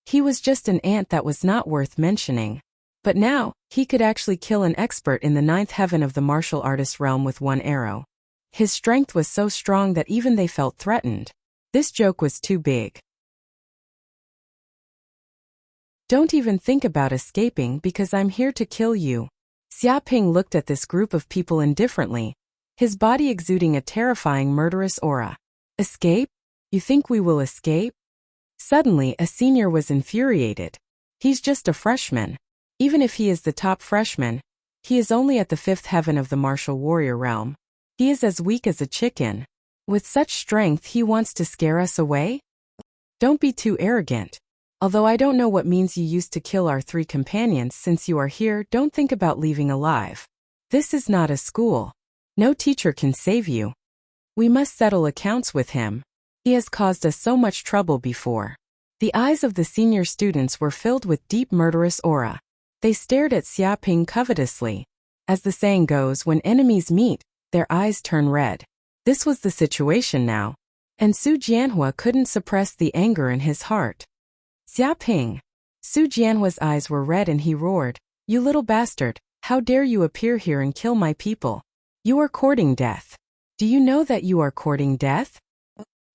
Speaker 1: He was just an ant that was not worth mentioning. But now, he could actually kill an expert in the ninth heaven of the martial artist realm with one arrow. His strength was so strong that even they felt threatened. This joke was too big. Don't even think about escaping because I'm here to kill you. Xiaoping looked at this group of people indifferently, his body exuding a terrifying murderous aura. Escape? You think we will escape? Suddenly, a senior was infuriated. He's just a freshman. Even if he is the top freshman, he is only at the fifth heaven of the martial warrior realm. He is as weak as a chicken. With such strength, he wants to scare us away? Don't be too arrogant. Although I don't know what means you used to kill our three companions, since you are here, don't think about leaving alive. This is not a school. No teacher can save you. We must settle accounts with him. He has caused us so much trouble before. The eyes of the senior students were filled with deep murderous aura. They stared at Xiaoping covetously. As the saying goes, when enemies meet, their eyes turn red. This was the situation now, and Su Jianhua couldn't suppress the anger in his heart. Xiaoping! Su Jianhua's eyes were red and he roared, "You little bastard, how dare you appear here and kill my people? You are courting death. Do you know that you are courting death?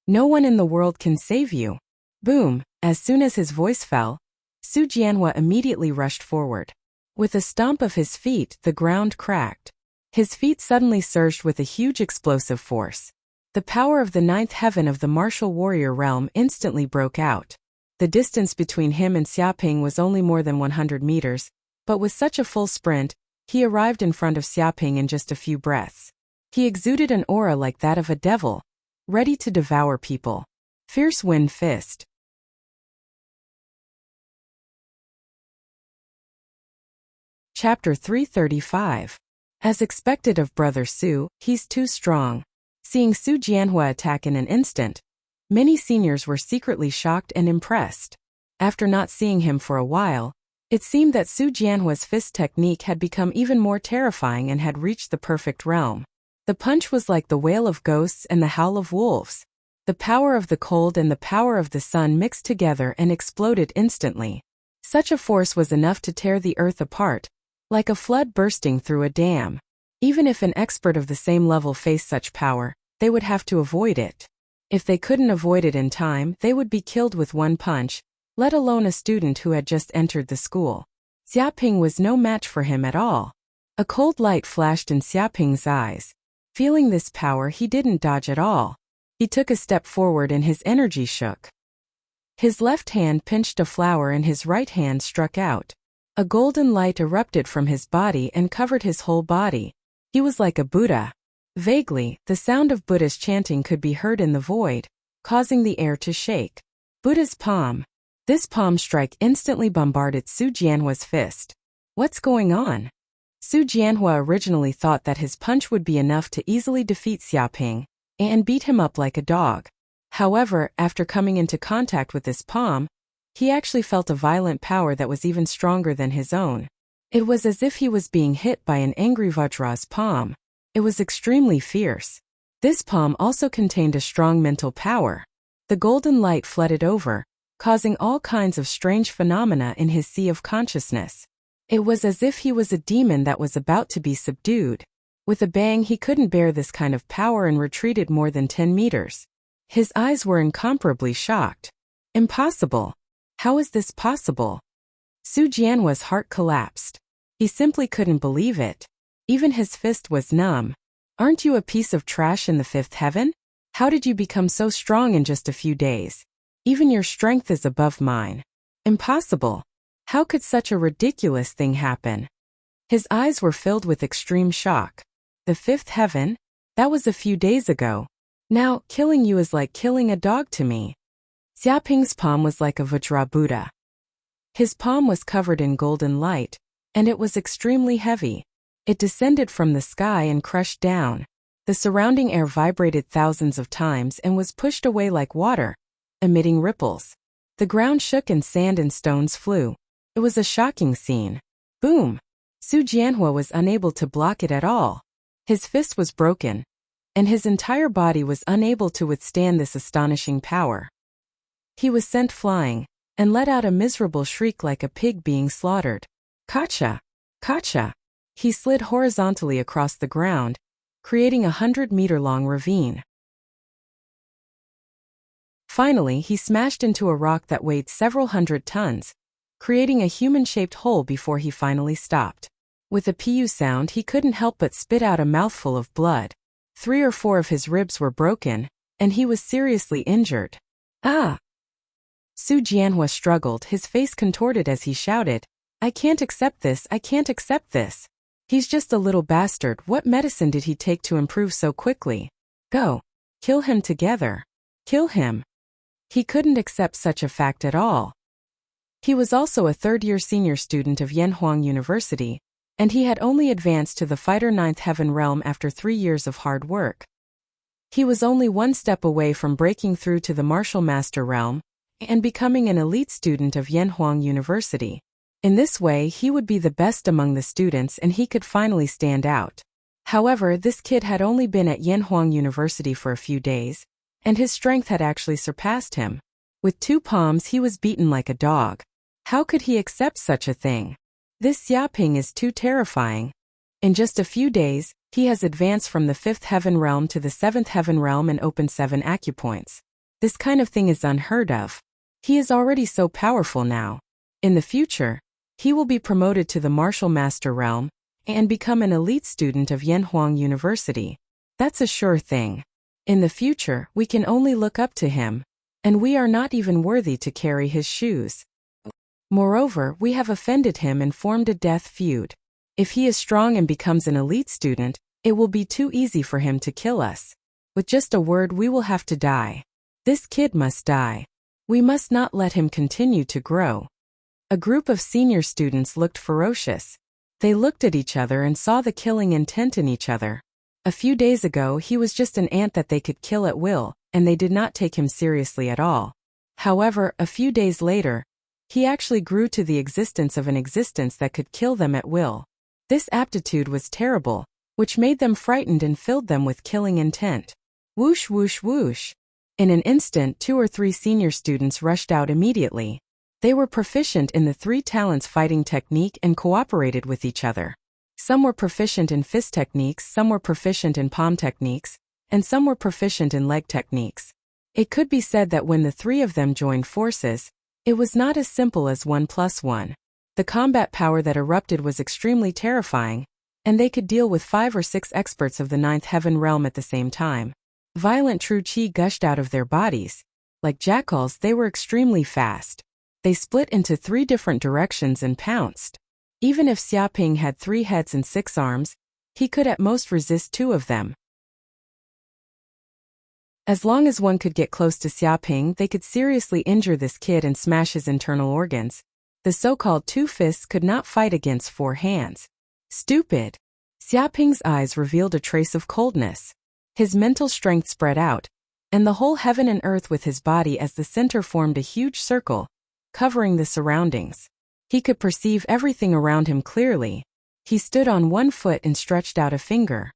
Speaker 1: No one in the world can save you." Boom! As soon as his voice fell, Su Jianhua immediately rushed forward. With a stomp of his feet, the ground cracked. His feet suddenly surged with a huge explosive force. The power of the ninth heaven of the martial warrior realm instantly broke out. The distance between him and Xiaoping was only more than 100 meters, but with such a full sprint, he arrived in front of Xiaoping in just a few breaths. He exuded an aura like that of a devil, ready to devour people. Fierce wind fist. Chapter 335. As expected of Brother Su, he's too strong. Seeing Su Jianhua attack in an instant, many seniors were secretly shocked and impressed. After not seeing him for a while, it seemed that Su Jianhua's fist technique had become even more terrifying and had reached the perfect realm. The punch was like the wail of ghosts and the howl of wolves. The power of the cold and the power of the sun mixed together and exploded instantly. Such a force was enough to tear the earth apart, like a flood bursting through a dam. Even if an expert of the same level faced such power, they would have to avoid it. If they couldn't avoid it in time, they would be killed with one punch, let alone a student who had just entered the school. Xiaoping was no match for him at all. A cold light flashed in Xiaoping's eyes. Feeling this power, he didn't dodge at all. He took a step forward and his energy shook. His left hand pinched a flower and his right hand struck out. A golden light erupted from his body and covered his whole body. He was like a Buddha. Vaguely, the sound of Buddha's chanting could be heard in the void, causing the air to shake. Buddha's palm. This palm strike instantly bombarded Su Jianhua's fist. What's going on? Su Jianhua originally thought that his punch would be enough to easily defeat Xiaoping and beat him up like a dog. However, after coming into contact with this palm, he actually felt a violent power that was even stronger than his own. It was as if he was being hit by an angry Vajra's palm. It was extremely fierce. This palm also contained a strong mental power. The golden light flooded over, causing all kinds of strange phenomena in his sea of consciousness. It was as if he was a demon that was about to be subdued. With a bang, he couldn't bear this kind of power and retreated more than 10 meters. His eyes were incomparably shocked. Impossible. How is this possible? Su Jianhua's heart collapsed. He simply couldn't believe it. Even his fist was numb. Aren't you a piece of trash in the fifth heaven? How did you become so strong in just a few days? Even your strength is above mine. Impossible. How could such a ridiculous thing happen? His eyes were filled with extreme shock. The fifth heaven? That was a few days ago. Now, killing you is like killing a dog to me. Xiaoping's palm was like a Vajra Buddha. His palm was covered in golden light, and it was extremely heavy. It descended from the sky and crushed down. The surrounding air vibrated thousands of times and was pushed away like water, emitting ripples. The ground shook and sand and stones flew. It was a shocking scene. Boom! Su Jianhua was unable to block it at all. His fist was broken, and his entire body was unable to withstand this astonishing power. He was sent flying, and let out a miserable shriek like a pig being slaughtered. Kacha! Kacha! He slid horizontally across the ground, creating a 100-meter-long ravine. Finally, he smashed into a rock that weighed several hundred tons, creating a human-shaped hole before he finally stopped. With a pu sound, he couldn't help but spit out a mouthful of blood. 3 or 4 of his ribs were broken, and he was seriously injured. Ah! Su Jianhua struggled, his face contorted as he shouted, I can't accept this, I can't accept this. He's just a little bastard. What medicine did he take to improve so quickly? Go. Kill him together. Kill him. He couldn't accept such a fact at all. He was also a third-year senior student of Yanhuang University, and he had only advanced to the Fighter 9th Heaven realm after 3 years of hard work. He was only one step away from breaking through to the Martial Master realm and becoming an elite student of Yanhuang University. In this way, he would be the best among the students and he could finally stand out. However, this kid had only been at Yanhuang University for a few days, and his strength had actually surpassed him. With 2 palms, he was beaten like a dog. How could he accept such a thing? This Xiaoping is too terrifying. In just a few days, he has advanced from the 5th heaven realm to the 7th heaven realm and opened 7 acupoints. This kind of thing is unheard of. He is already so powerful now. In the future, he will be promoted to the Martial Master realm and become an elite student of Yanhuang University. That's a sure thing. In the future, we can only look up to him, and we are not even worthy to carry his shoes. Moreover, we have offended him and formed a death feud. If he is strong and becomes an elite student, it will be too easy for him to kill us. With just a word, we will have to die. This kid must die. We must not let him continue to grow. A group of senior students looked ferocious. They looked at each other and saw the killing intent in each other. A few days ago, he was just an ant that they could kill at will, and they did not take him seriously at all. However, a few days later, he actually grew to the existence of an existence that could kill them at will. This aptitude was terrible, which made them frightened and filled them with killing intent. Whoosh whoosh whoosh. In an instant, 2 or 3 senior students rushed out immediately. They were proficient in the 3 talents fighting technique and cooperated with each other. Some were proficient in fist techniques, some were proficient in palm techniques, and some were proficient in leg techniques. It could be said that when the 3 of them joined forces, it was not as simple as 1 + 1. The combat power that erupted was extremely terrifying, and they could deal with 5 or 6 experts of the ninth heaven realm at the same time. Violent true qi gushed out of their bodies. Like jackals, they were extremely fast. They split into 3 different directions and pounced. Even if Xiaoping had 3 heads and 6 arms, he could at most resist 2 of them. As long as one could get close to Xiaoping, they could seriously injure this kid and smash his internal organs. The so-called 2 fists could not fight against 4 hands. Stupid! Xiaoping's eyes revealed a trace of coldness. His mental strength spread out, and the whole heaven and earth with his body as the center formed a huge circle, covering the surroundings. He could perceive everything around him clearly. He stood on 1 foot and stretched out a finger.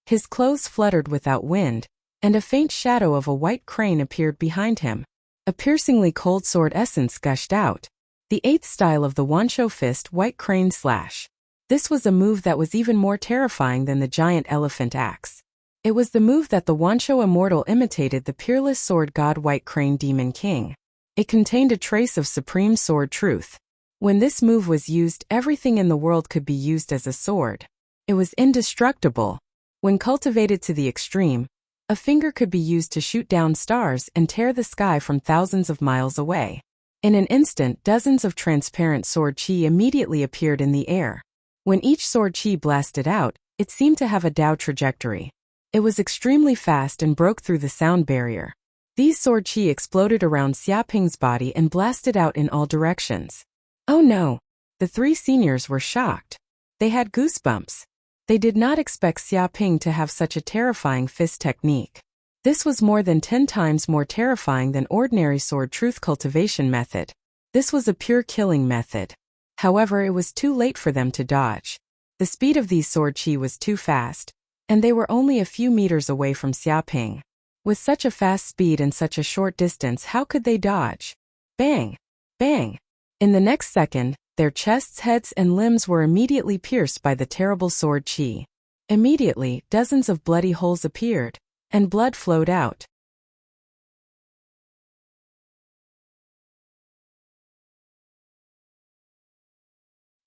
Speaker 1: His clothes fluttered without wind, and a faint shadow of a white crane appeared behind him. A piercingly cold sword essence gushed out. The 8th style of the Wanshou fist, white crane slash. This was a move that was even more terrifying than the giant elephant axe. It was the move that the Wanshou immortal imitated the peerless sword god White Crane Demon King. It contained a trace of supreme sword truth. When this move was used, everything in the world could be used as a sword. It was indestructible. When cultivated to the extreme, a finger could be used to shoot down stars and tear the sky from thousands of miles away. In an instant, dozens of transparent sword chi immediately appeared in the air. When each sword chi blasted out, it seemed to have a Tao trajectory. It was extremely fast and broke through the sound barrier. These sword chi exploded around Xiaoping's body and blasted out in all directions. Oh no! The 3 seniors were shocked. They had goosebumps. They did not expect Xiaoping to have such a terrifying fist technique. This was more than 10 times more terrifying than ordinary sword truth cultivation method. This was a pure killing method. However, it was too late for them to dodge. The speed of these sword chi was too fast, and they were only a few meters away from Xiaoping. With such a fast speed and such a short distance, how could they dodge? Bang! Bang! In the next second, their chests, heads, and limbs were immediately pierced by the terrible sword chi. Immediately, dozens of bloody holes appeared, and blood flowed out.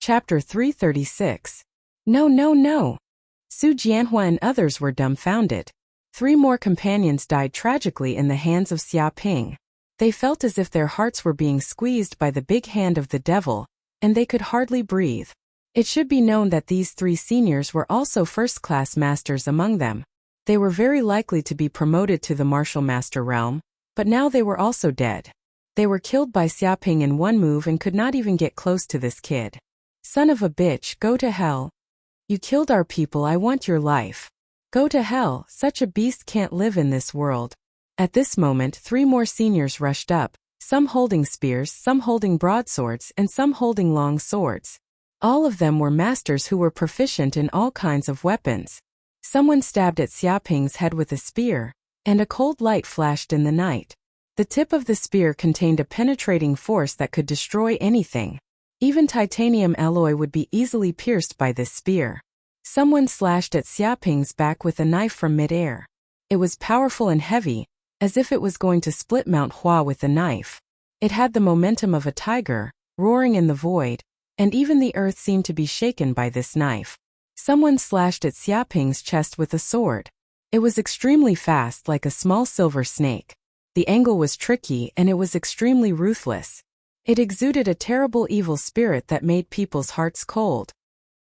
Speaker 1: Chapter 336. No, no, no! Su Jianhua and others were dumbfounded. 3 more companions died tragically in the hands of Xiaoping. They felt as if their hearts were being squeezed by the big hand of the devil, and they could hardly breathe. It should be known that these 3 seniors were also first-class masters among them. They were very likely to be promoted to the martial master realm, but now they were also dead. They were killed by Xiaoping in 1 move and could not even get close to this kid. Son of a bitch, go to hell. You killed our people, I want your life. Go to hell, such a beast can't live in this world. At this moment 3 more seniors rushed up, some holding spears, some holding broadswords, and some holding long swords. All of them were masters who were proficient in all kinds of weapons. Someone stabbed at Xiaoping's head with a spear, and a cold light flashed in the night. The tip of the spear contained a penetrating force that could destroy anything. Even titanium alloy would be easily pierced by this spear. Someone slashed at Xiaoping's back with a knife from mid-air. It was powerful and heavy, as if it was going to split Mount Hua with the knife. It had the momentum of a tiger, roaring in the void, and even the earth seemed to be shaken by this knife. Someone slashed at Xiaoping's chest with a sword. It was extremely fast, like a small silver snake. The angle was tricky and it was extremely ruthless. It exuded a terrible evil spirit that made people's hearts cold.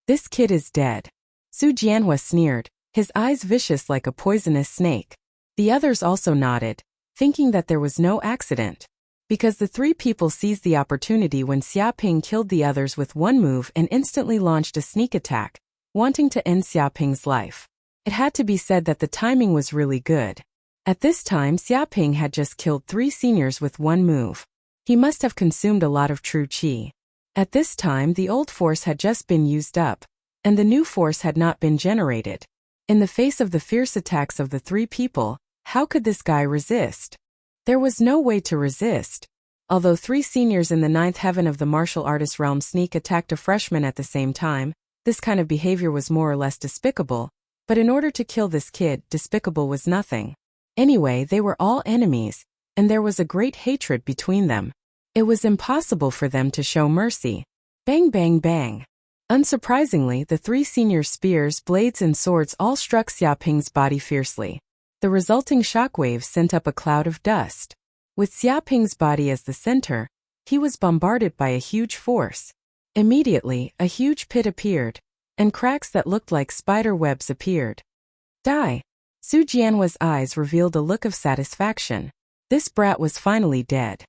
Speaker 1: This kid is dead. Su Jianhua sneered, his eyes vicious like a poisonous snake. The others also nodded, thinking that there was no accident. Because the 3 people seized the opportunity when Xiaoping killed the others with 1 move and instantly launched a sneak attack, wanting to end Xiaoping's life. It had to be said that the timing was really good. At this time Xiaoping had just killed 3 seniors with 1 move. He must have consumed a lot of true qi. At this time the old force had just been used up, and the new force had not been generated. In the face of the fierce attacks of the 3 people, how could this guy resist? There was no way to resist. Although 3 seniors in the 9th heaven of the martial artist realm sneak attacked a freshman at the same time, this kind of behavior was more or less despicable, but in order to kill this kid, despicable was nothing. Anyway, they were all enemies, and there was a great hatred between them. It was impossible for them to show mercy. Bang bang bang. Unsurprisingly, the three seniors' spears, blades and swords all struck Xiaoping's body fiercely. The resulting shockwaves sent up a cloud of dust. With Xiaoping's body as the center, he was bombarded by a huge force. Immediately, a huge pit appeared, and cracks that looked like spider webs appeared. Die! Su Jianhua's eyes revealed a look of satisfaction. This brat was finally dead.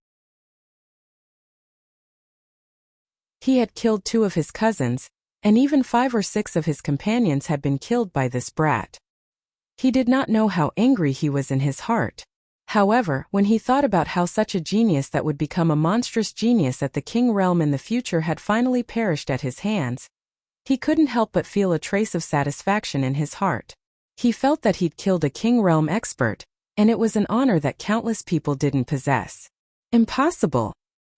Speaker 1: He had killed 2 of his cousins, and even 5 or 6 of his companions had been killed by this brat. He did not know how angry he was in his heart. However, when he thought about how such a genius that would become a monstrous genius at the king realm in the future had finally perished at his hands, he couldn't help but feel a trace of satisfaction in his heart. He felt that he'd killed a king realm expert, and it was an honor that countless people didn't possess. Impossible!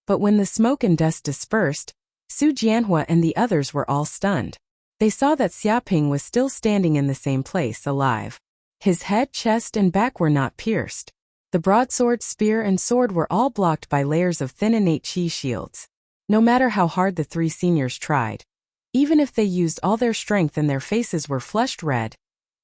Speaker 1: But when the smoke and dust dispersed, Su Jianhua and the others were all stunned. They saw that Xiaoping was still standing in the same place, alive. His head, chest, and back were not pierced. The broadsword, spear, and sword were all blocked by layers of thin innate chi shields. No matter how hard the 3 seniors tried, even if they used all their strength and their faces were flushed red,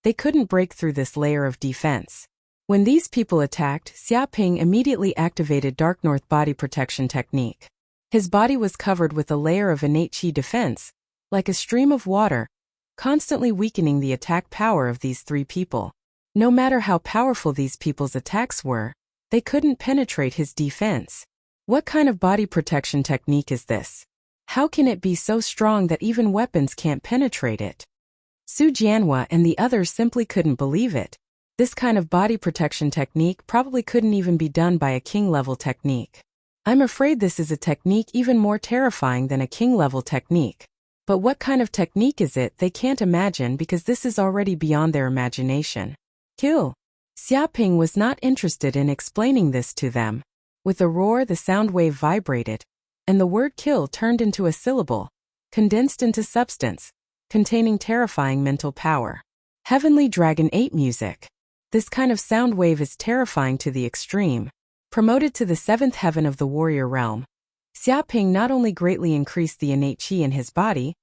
Speaker 1: they couldn't break through this layer of defense. When these people attacked, Xiaoping immediately activated Dark North body protection technique. His body was covered with a layer of innate chi defense, like a stream of water, constantly weakening the attack power of these 3 people. No matter how powerful these people's attacks were, they couldn't penetrate his defense. What kind of body protection technique is this? How can it be so strong that even weapons can't penetrate it? Su Jianhua and the others simply couldn't believe it. This kind of body protection technique probably couldn't even be done by a king-level technique. I'm afraid this is a technique even more terrifying than a king-level technique. But what kind of technique is it they can't imagine because this is already beyond their imagination. Kill! Xiaoping was not interested in explaining this to them. With a roar, the sound wave vibrated, and the word kill turned into a syllable, condensed into substance, containing terrifying mental power. Heavenly Dragon 8 music. This kind of sound wave is terrifying to the extreme. Promoted to the 7th heaven of the warrior realm, Xiaoping not only greatly increased the innate chi in his body,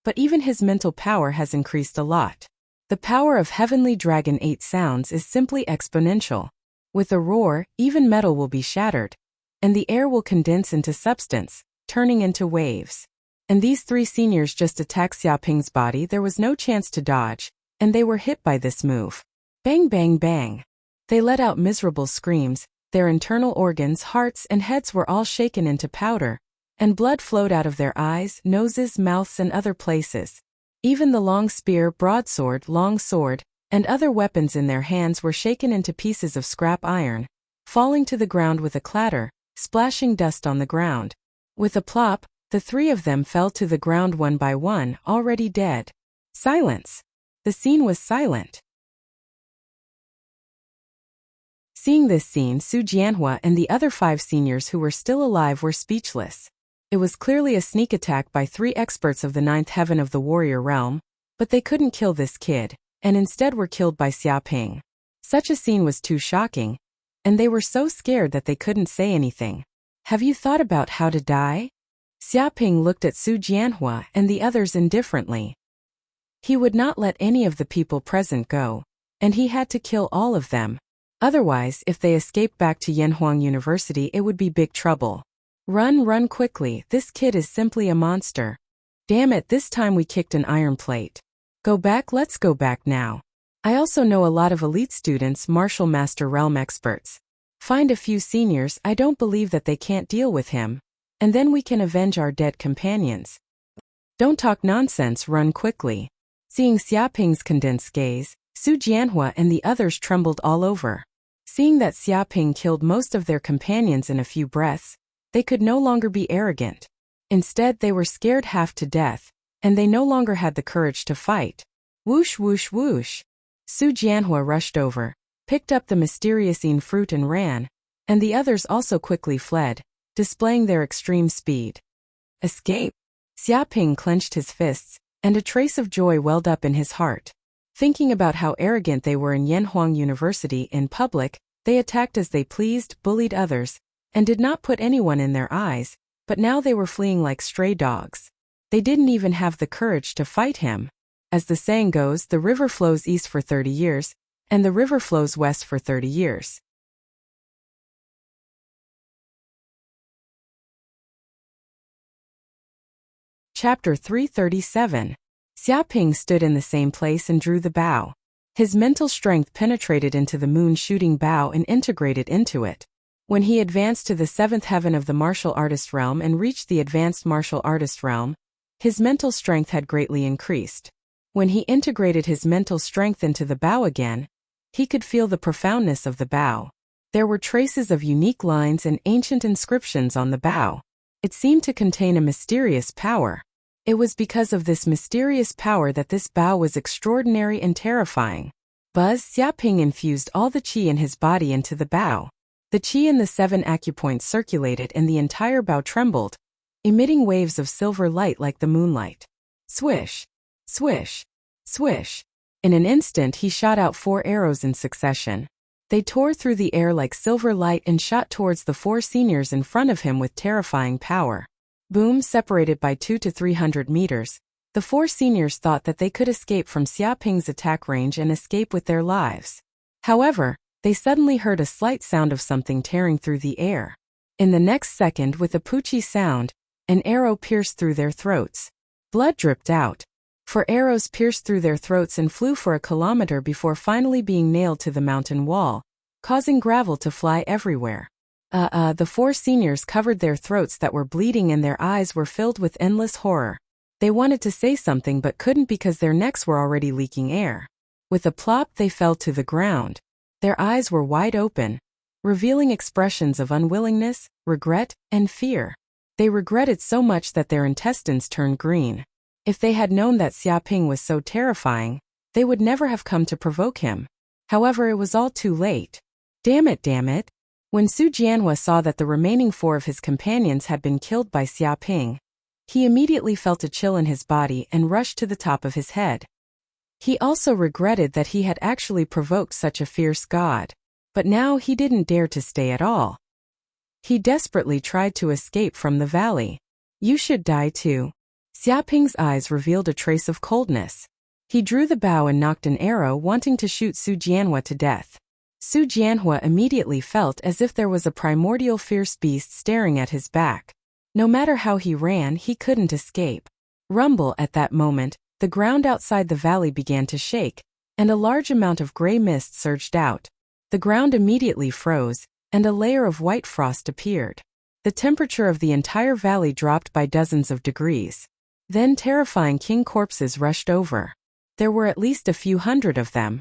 Speaker 1: but even his mental power has increased a lot. The power of Heavenly Dragon 8 sounds is simply exponential. With a roar, even metal will be shattered, and the air will condense into substance, turning into waves. And these 3 seniors just attacked Xiaoping's body. There was no chance to dodge, and they were hit by this move. Bang bang bang. They let out miserable screams. Their internal organs, hearts, and heads were all shaken into powder, and blood flowed out of their eyes, noses, mouths, and other places. Even the long spear, broadsword, long sword, and other weapons in their hands were shaken into pieces of scrap iron, falling to the ground with a clatter, splashing dust on the ground. With a plop, the 3 of them fell to the ground one by one, already dead. Silence. The scene was silent. Seeing this scene, Su Jianhua and the other 5 seniors who were still alive were speechless. It was clearly a sneak attack by 3 experts of the 9th heaven of the warrior realm, but they couldn't kill this kid, and instead were killed by Xiaoping. Such a scene was too shocking, and they were so scared that they couldn't say anything. Have you thought about how to die? Xiaoping looked at Su Jianhua and the others indifferently. He would not let any of the people present go, and he had to kill all of them. Otherwise, if they escaped back to Yanhuang University, it would be big trouble. Run quickly, this kid is simply a monster. Damn it, this time we kicked an iron plate. Go back, let's go back now. I also know a lot of elite students, martial master realm experts. Find a few seniors, I don't believe that they can't deal with him. And then we can avenge our dead companions. Don't talk nonsense, run quickly. Seeing Xiaoping's condensed gaze, Su Jianhua and the others trembled all over. Seeing that Xiaoping killed most of their companions in a few breaths, they could no longer be arrogant. Instead, they were scared half to death, and they no longer had the courage to fight. Whoosh whoosh whoosh. Su Jianhua rushed over, picked up the mysterious fruit and ran, and the others also quickly fled, displaying their extreme speed. Escape! Xiaoping clenched his fists, and a trace of joy welled up in his heart. Thinking about how arrogant they were in Yanhuang University in public, they attacked as they pleased, bullied others, and did not put anyone in their eyes, but now they were fleeing like stray dogs. They didn't even have the courage to fight him. As the saying goes, the river flows east for 30 years, and the river flows west for 30 years. Chapter 337. Xiaping stood in the same place and drew the bow. His mental strength penetrated into the moon-shooting bow and integrated into it. When he advanced to the seventh heaven of the martial artist realm and reached the advanced martial artist realm, his mental strength had greatly increased. When he integrated his mental strength into the bow again, he could feel the profoundness of the bow. There were traces of unique lines and ancient inscriptions on the bow. It seemed to contain a mysterious power. It was because of this mysterious power that this bow was extraordinary and terrifying. Xiaping infused all the qi in his body into the bow. The qi in the 7 acupoints circulated and the entire bow trembled, emitting waves of silver light like the moonlight. Swish, swish, swish. In an instant he shot out 4 arrows in succession. They tore through the air like silver light and shot towards the 4 seniors in front of him with terrifying power. Boom! Separated by 200 to 300 meters, the 4 seniors thought that they could escape from Xiaping's attack range and escape with their lives. However, they suddenly heard a slight sound of something tearing through the air. In the next second, with a poochie sound, an arrow pierced through their throats. Blood dripped out. 4 arrows pierced through their throats and flew for a kilometer before finally being nailed to the mountain wall, causing gravel to fly everywhere. The 4 seniors covered their throats that were bleeding and their eyes were filled with endless horror. They wanted to say something but couldn't because their necks were already leaking air. With a plop they fell to the ground. Their eyes were wide open, revealing expressions of unwillingness, regret, and fear. They regretted so much that their intestines turned green. If they had known that Xiaping was so terrifying, they would never have come to provoke him. However, it was all too late. Damn it. When Su Jianhua saw that the remaining 4 of his companions had been killed by Xiaping, he immediately felt a chill in his body and rushed to the top of his head. He also regretted that he had actually provoked such a fierce god. But now he didn't dare to stay at all. He desperately tried to escape from the valley. You should die too. Xiaping's eyes revealed a trace of coldness. He drew the bow and knocked an arrow, wanting to shoot Su Jianhua to death. Su Jianhua immediately felt as if there was a primordial fierce beast staring at his back. No matter how he ran, he couldn't escape. Rumble! At that moment, the ground outside the valley began to shake, and a large amount of gray mist surged out. The ground immediately froze, and a layer of white frost appeared. The temperature of the entire valley dropped by dozens of degrees. Then terrifying king corpses rushed over. There were at least a few hundred of them.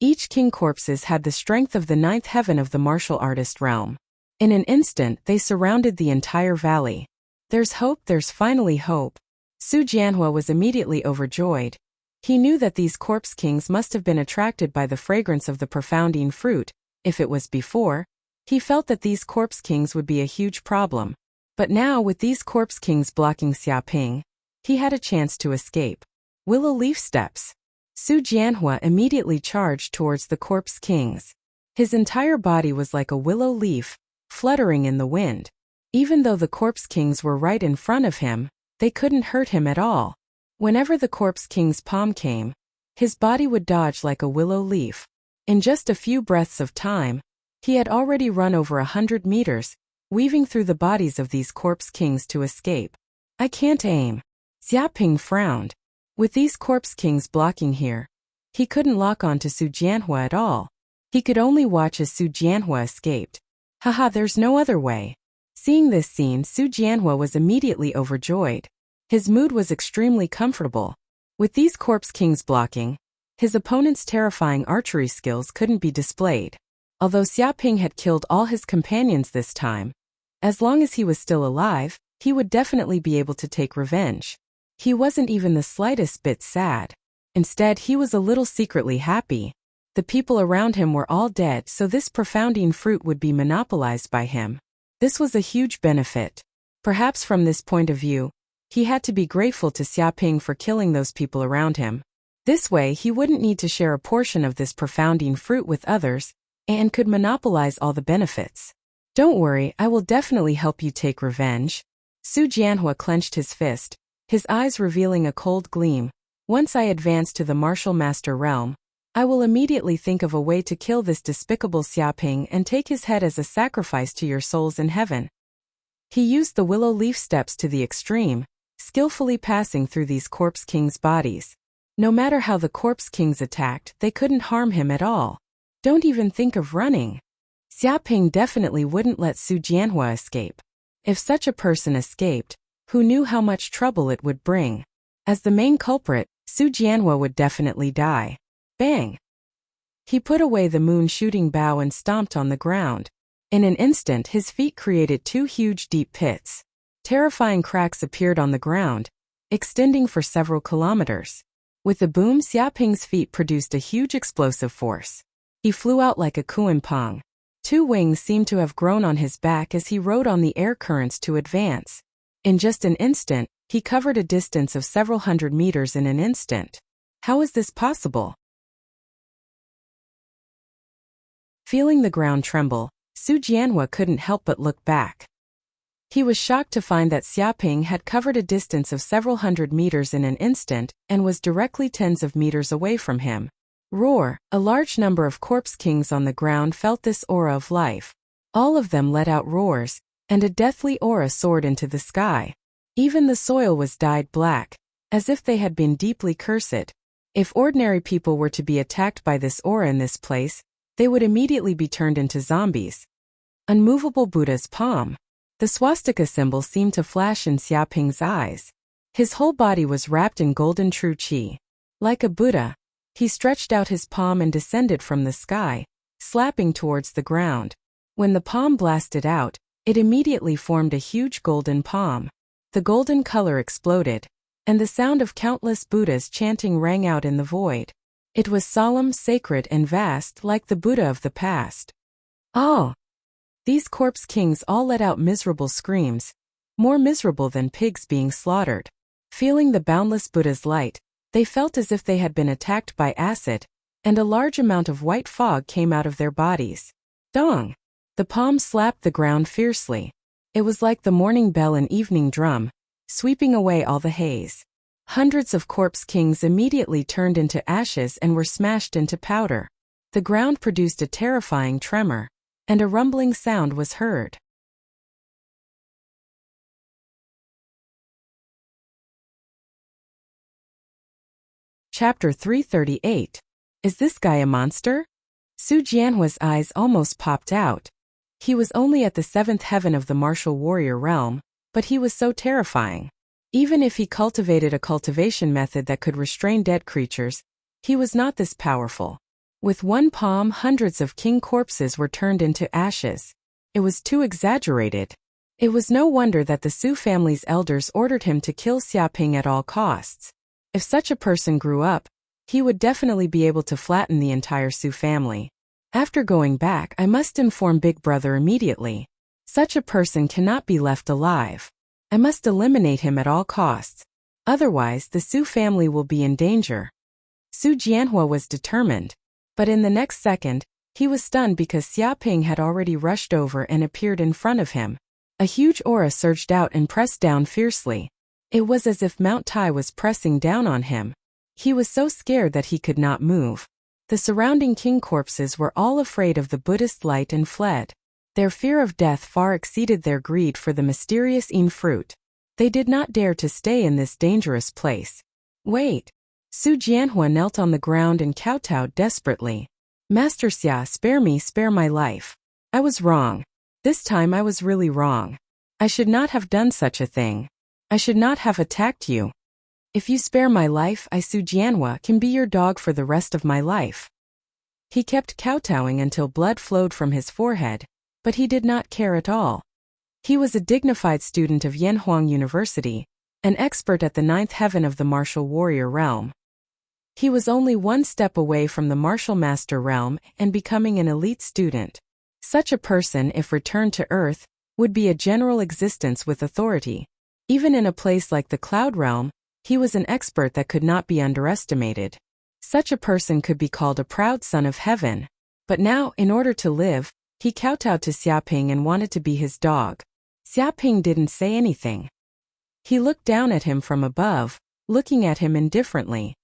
Speaker 1: Each king corpses had the strength of the 9th heaven of the martial artist realm. In an instant, they surrounded the entire valley. There's hope, there's finally hope. Su Jianhua was immediately overjoyed. He knew that these corpse kings must have been attracted by the fragrance of the profounding fruit. If it was before, he felt that these corpse kings would be a huge problem. But now, with these corpse kings blocking Xiaping, he had a chance to escape. Willow leaf steps. Su Jianhua immediately charged towards the corpse kings. His entire body was like a willow leaf, fluttering in the wind. Even though the corpse kings were right in front of him, they couldn't hurt him at all. Whenever the corpse king's palm came, his body would dodge like a willow leaf. In just a few breaths of time, he had already run over 100 meters, weaving through the bodies of these corpse kings to escape. I can't aim. Xiaping frowned. With these corpse kings blocking here, he couldn't lock on to Su Jianhua at all. He could only watch as Su Jianhua escaped. Haha, there's no other way. Seeing this scene, Su Jianhua was immediately overjoyed. His mood was extremely comfortable. With these corpse kings blocking, his opponent's terrifying archery skills couldn't be displayed. Although Xiaping had killed all his companions this time, as long as he was still alive, he would definitely be able to take revenge. He wasn't even the slightest bit sad. Instead, he was a little secretly happy. The people around him were all dead, so this profounding fruit would be monopolized by him. This was a huge benefit. Perhaps from this point of view, he had to be grateful to Xiaping for killing those people around him. This way, he wouldn't need to share a portion of this profounding fruit with others, and could monopolize all the benefits. Don't worry, I will definitely help you take revenge. Su Jianhua clenched his fist, his eyes revealing a cold gleam. Once I advance to the martial master realm, I will immediately think of a way to kill this despicable Xiaoping and take his head as a sacrifice to your souls in heaven. He used the willow leaf steps to the extreme, skillfully passing through these corpse kings' bodies. No matter how the corpse kings attacked, they couldn't harm him at all. Don't even think of running. Xiaoping definitely wouldn't let Su Jianhua escape. If such a person escaped, who knew how much trouble it would bring? As the main culprit, Su Jianhua would definitely die. Bang! He put away the moon-shooting bow and stomped on the ground. In an instant his feet created two huge deep pits. Terrifying cracks appeared on the ground, extending for several kilometers. With the boom, Xiaoping's feet produced a huge explosive force. He flew out like a kuenpong. Two wings seemed to have grown on his back as he rode on the air currents to advance. In just an instant, he covered a distance of several hundred meters in an instant. How is this possible? Feeling the ground tremble, Su Jianhua couldn't help but look back. He was shocked to find that Xiaoping had covered a distance of several hundred meters in an instant and was directly tens of meters away from him. Roar! A large number of corpse kings on the ground felt this aura of life. All of them let out roars, and a deathly aura soared into the sky. Even the soil was dyed black, as if they had been deeply cursed. If ordinary people were to be attacked by this aura in this place, they would immediately be turned into zombies. Unmovable Buddha's palm. The swastika symbol seemed to flash in Xiaoping's eyes. His whole body was wrapped in golden true qi. Like a Buddha, he stretched out his palm and descended from the sky, slapping towards the ground. When the palm blasted out, it immediately formed a huge golden palm. The golden color exploded, and the sound of countless Buddhas chanting rang out in the void. It was solemn, sacred, and vast, like the Buddha of the past. Oh! These corpse kings all let out miserable screams, more miserable than pigs being slaughtered. Feeling the boundless Buddha's light, they felt as if they had been attacked by acid, and a large amount of white fog came out of their bodies. Dong! The palm slapped the ground fiercely. It was like the morning bell and evening drum, sweeping away all the haze. Hundreds of corpse kings immediately turned into ashes and were smashed into powder. The ground produced a terrifying tremor, and a rumbling sound was heard. Chapter 338. Is this guy a monster? Su Jianhua's eyes almost popped out. He was only at the seventh heaven of the martial warrior realm, but he was so terrifying. Even if he cultivated a cultivation method that could restrain dead creatures, he was not this powerful. With one palm, hundreds of king corpses were turned into ashes. It was too exaggerated. It was no wonder that the Su family's elders ordered him to kill Xiaoping at all costs. If such a person grew up, he would definitely be able to flatten the entire Su family. After going back, I must inform Big Brother immediately. Such a person cannot be left alive. I must eliminate him at all costs. Otherwise, the Su family will be in danger. Su Jianhua was determined. But in the next second, he was stunned because Xiaoping had already rushed over and appeared in front of him. A huge aura surged out and pressed down fiercely. It was as if Mount Tai was pressing down on him. He was so scared that he could not move. The surrounding king corpses were all afraid of the Buddhist light and fled. Their fear of death far exceeded their greed for the mysterious Yin fruit. They did not dare to stay in this dangerous place. Wait! Su Jianhua knelt on the ground and kowtowed desperately. Master Xia, spare me, spare my life. I was wrong. This time I was really wrong. I should not have done such a thing. I should not have attacked you. If you spare my life, I, Su Jianhua, can be your dog for the rest of my life. He kept kowtowing until blood flowed from his forehead, but he did not care at all. He was a dignified student of Yanhuang University, an expert at the ninth heaven of the martial warrior realm. He was only one step away from the martial master realm and becoming an elite student. Such a person, if returned to Earth, would be a general existence with authority. Even in a place like the Cloud Realm, he was an expert that could not be underestimated. Such a person could be called a proud son of heaven. But now, in order to live, he kowtowed to Xiaoping and wanted to be his dog. Xiaoping didn't say anything. He looked down at him from above, looking at him indifferently.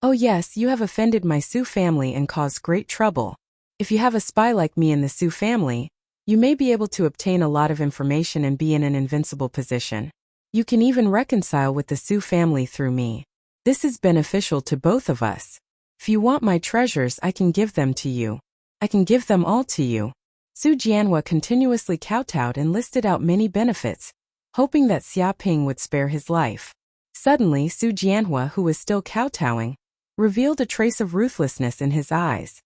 Speaker 1: Oh yes, you have offended my Su family and caused great trouble. If you have a spy like me in the Su family, you may be able to obtain a lot of information and be in an invincible position. You can even reconcile with the Su family through me. This is beneficial to both of us. If you want my treasures, I can give them to you. I can give them all to you. Su Jianhua continuously kowtowed and listed out many benefits, hoping that Xiaoping would spare his life. Suddenly, Su Jianhua, who was still kowtowing, revealed a trace of ruthlessness in his eyes.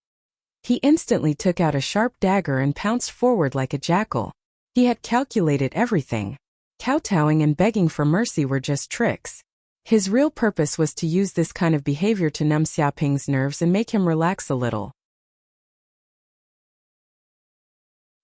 Speaker 1: He instantly took out a sharp dagger and pounced forward like a jackal. He had calculated everything. Kowtowing and begging for mercy were just tricks. His real purpose was to use this kind of behavior to numb Xiaoping's nerves and make him relax a little.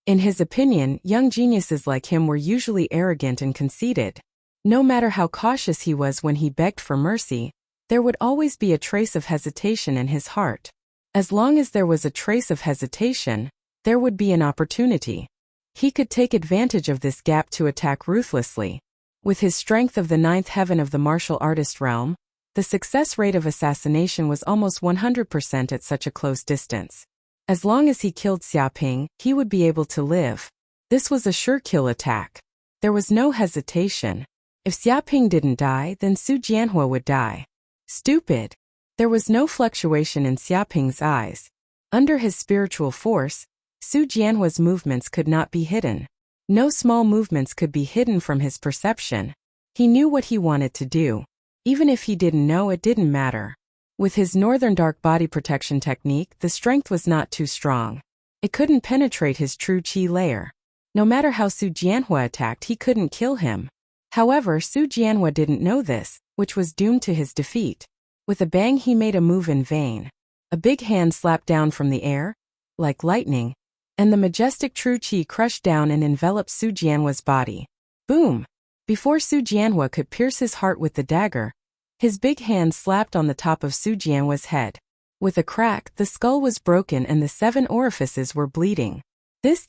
Speaker 1: In his opinion, young geniuses like him were usually arrogant and conceited. No matter how cautious he was when he begged for mercy, there would always be a trace of hesitation in his heart. As long as there was a trace of hesitation, there would be an opportunity. He could take advantage of this gap to attack ruthlessly. With his strength of the ninth heaven of the martial artist realm, the success rate of assassination was almost 100% at such a close distance. As long as he killed Xiaoping, he would be able to live. This was a sure kill attack. There was no hesitation. If Xiaoping didn't die, then Su Jianhua would die. Stupid. There was no fluctuation in Xiaoping's eyes. Under his spiritual force, Su Jianhua's movements could not be hidden. No small movements could be hidden from his perception. He knew what he wanted to do. Even if he didn't know, it didn't matter. With his northern dark body protection technique, the strength was not too strong. It couldn't penetrate his true qi layer. No matter how Su Jianhua attacked, he couldn't kill him. However, Su Jianhua didn't know this, which was doomed to his defeat. With a bang, he made a move in vain. A big hand slapped down from the air, like lightning, and the majestic true qi crushed down and enveloped Su Jianhua's body. Boom! Before Su Jianhua could pierce his heart with the dagger, his big hand slapped on the top of Su Jianhua's head. With a crack, the skull was broken and the 7 orifices were bleeding. This.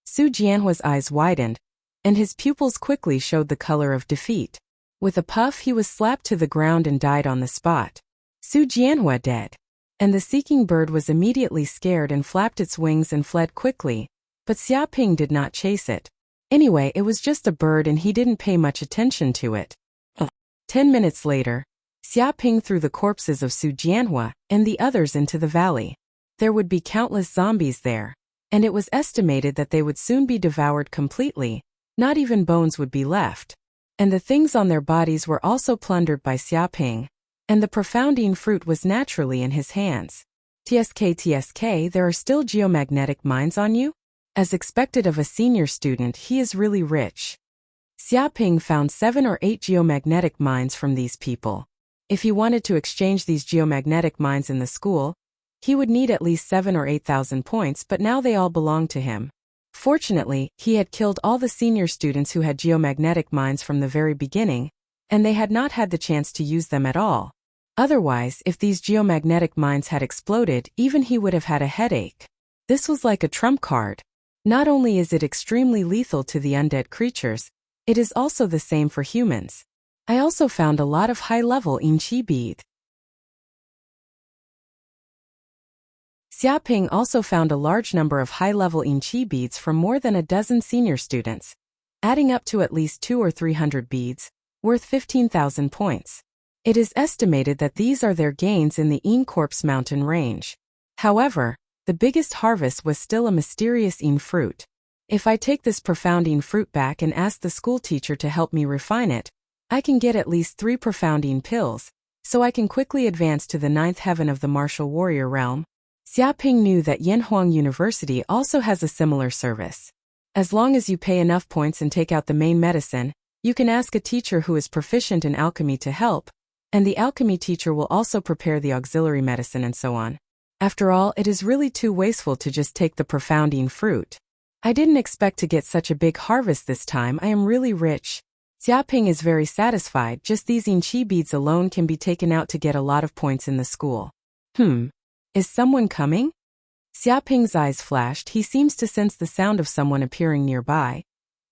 Speaker 1: Su Jianhua's eyes widened, and his pupils quickly showed the color of defeat. With a puff, he was slapped to the ground and died on the spot. Su Jianhua dead. And the seeking bird was immediately scared and flapped its wings and fled quickly, but Xiaoping did not chase it. Anyway, it was just a bird and he didn't pay much attention to it. 10 minutes later, Xiaoping threw the corpses of Su Jianhua and the others into the valley. There would be countless zombies there, and it was estimated that they would soon be devoured completely, not even bones would be left. And the things on their bodies were also plundered by Xiaoping, and the profounding fruit was naturally in his hands. TSK, there are still geomagnetic mines on you? As expected of a senior student, he is really rich. Xiaoping found 7 or 8 geomagnetic mines from these people. If he wanted to exchange these geomagnetic mines in the school, he would need at least 7 or 8,000 points, but now they all belonged to him. Fortunately, he had killed all the senior students who had geomagnetic mines from the very beginning, and they had not had the chance to use them at all. Otherwise, if these geomagnetic mines had exploded, even he would have had a headache. This was like a trump card. Not only is it extremely lethal to the undead creatures, it is also the same for humans. I also found a lot of high-level Qi beads. Xiaoping also found a large number of high-level Qi beads from more than a dozen senior students, adding up to at least 200 or 300 beads, worth 15,000 points. It is estimated that these are their gains in the Corpse mountain range. However, the biggest harvest was still a mysterious fruit. If I take this profounding fruit back and ask the school teacher to help me refine it, I can get at least 3 profounding pills, so I can quickly advance to the 9th heaven of the martial warrior realm. Xiaoping knew that Yanhuang University also has a similar service. As long as you pay enough points and take out the main medicine, you can ask a teacher who is proficient in alchemy to help, and the alchemy teacher will also prepare the auxiliary medicine and so on. After all, it is really too wasteful to just take the profounding fruit. I didn't expect to get such a big harvest this time. I am really rich. Xiaoping is very satisfied. Just these Qi beads alone can be taken out to get a lot of points in the school. Is someone coming? Xiaoping's eyes flashed. He seems to sense the sound of someone appearing nearby.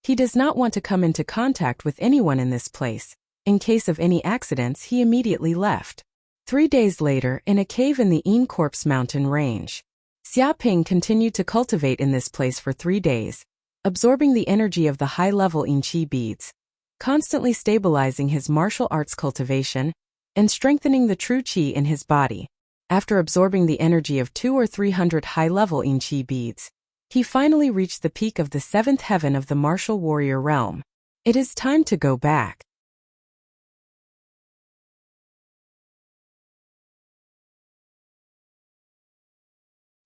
Speaker 1: He does not want to come into contact with anyone in this place. In case of any accidents, he immediately left. 3 days later, in a cave in the Corpse mountain range, Xiaping continued to cultivate in this place for 3 days, absorbing the energy of the high-level Qi beads, constantly stabilizing his martial arts cultivation, and strengthening the true Qi in his body. After absorbing the energy of 200 or 300 high-level Qi beads, he finally reached the peak of the 7th heaven of the martial warrior realm. It is time to go back.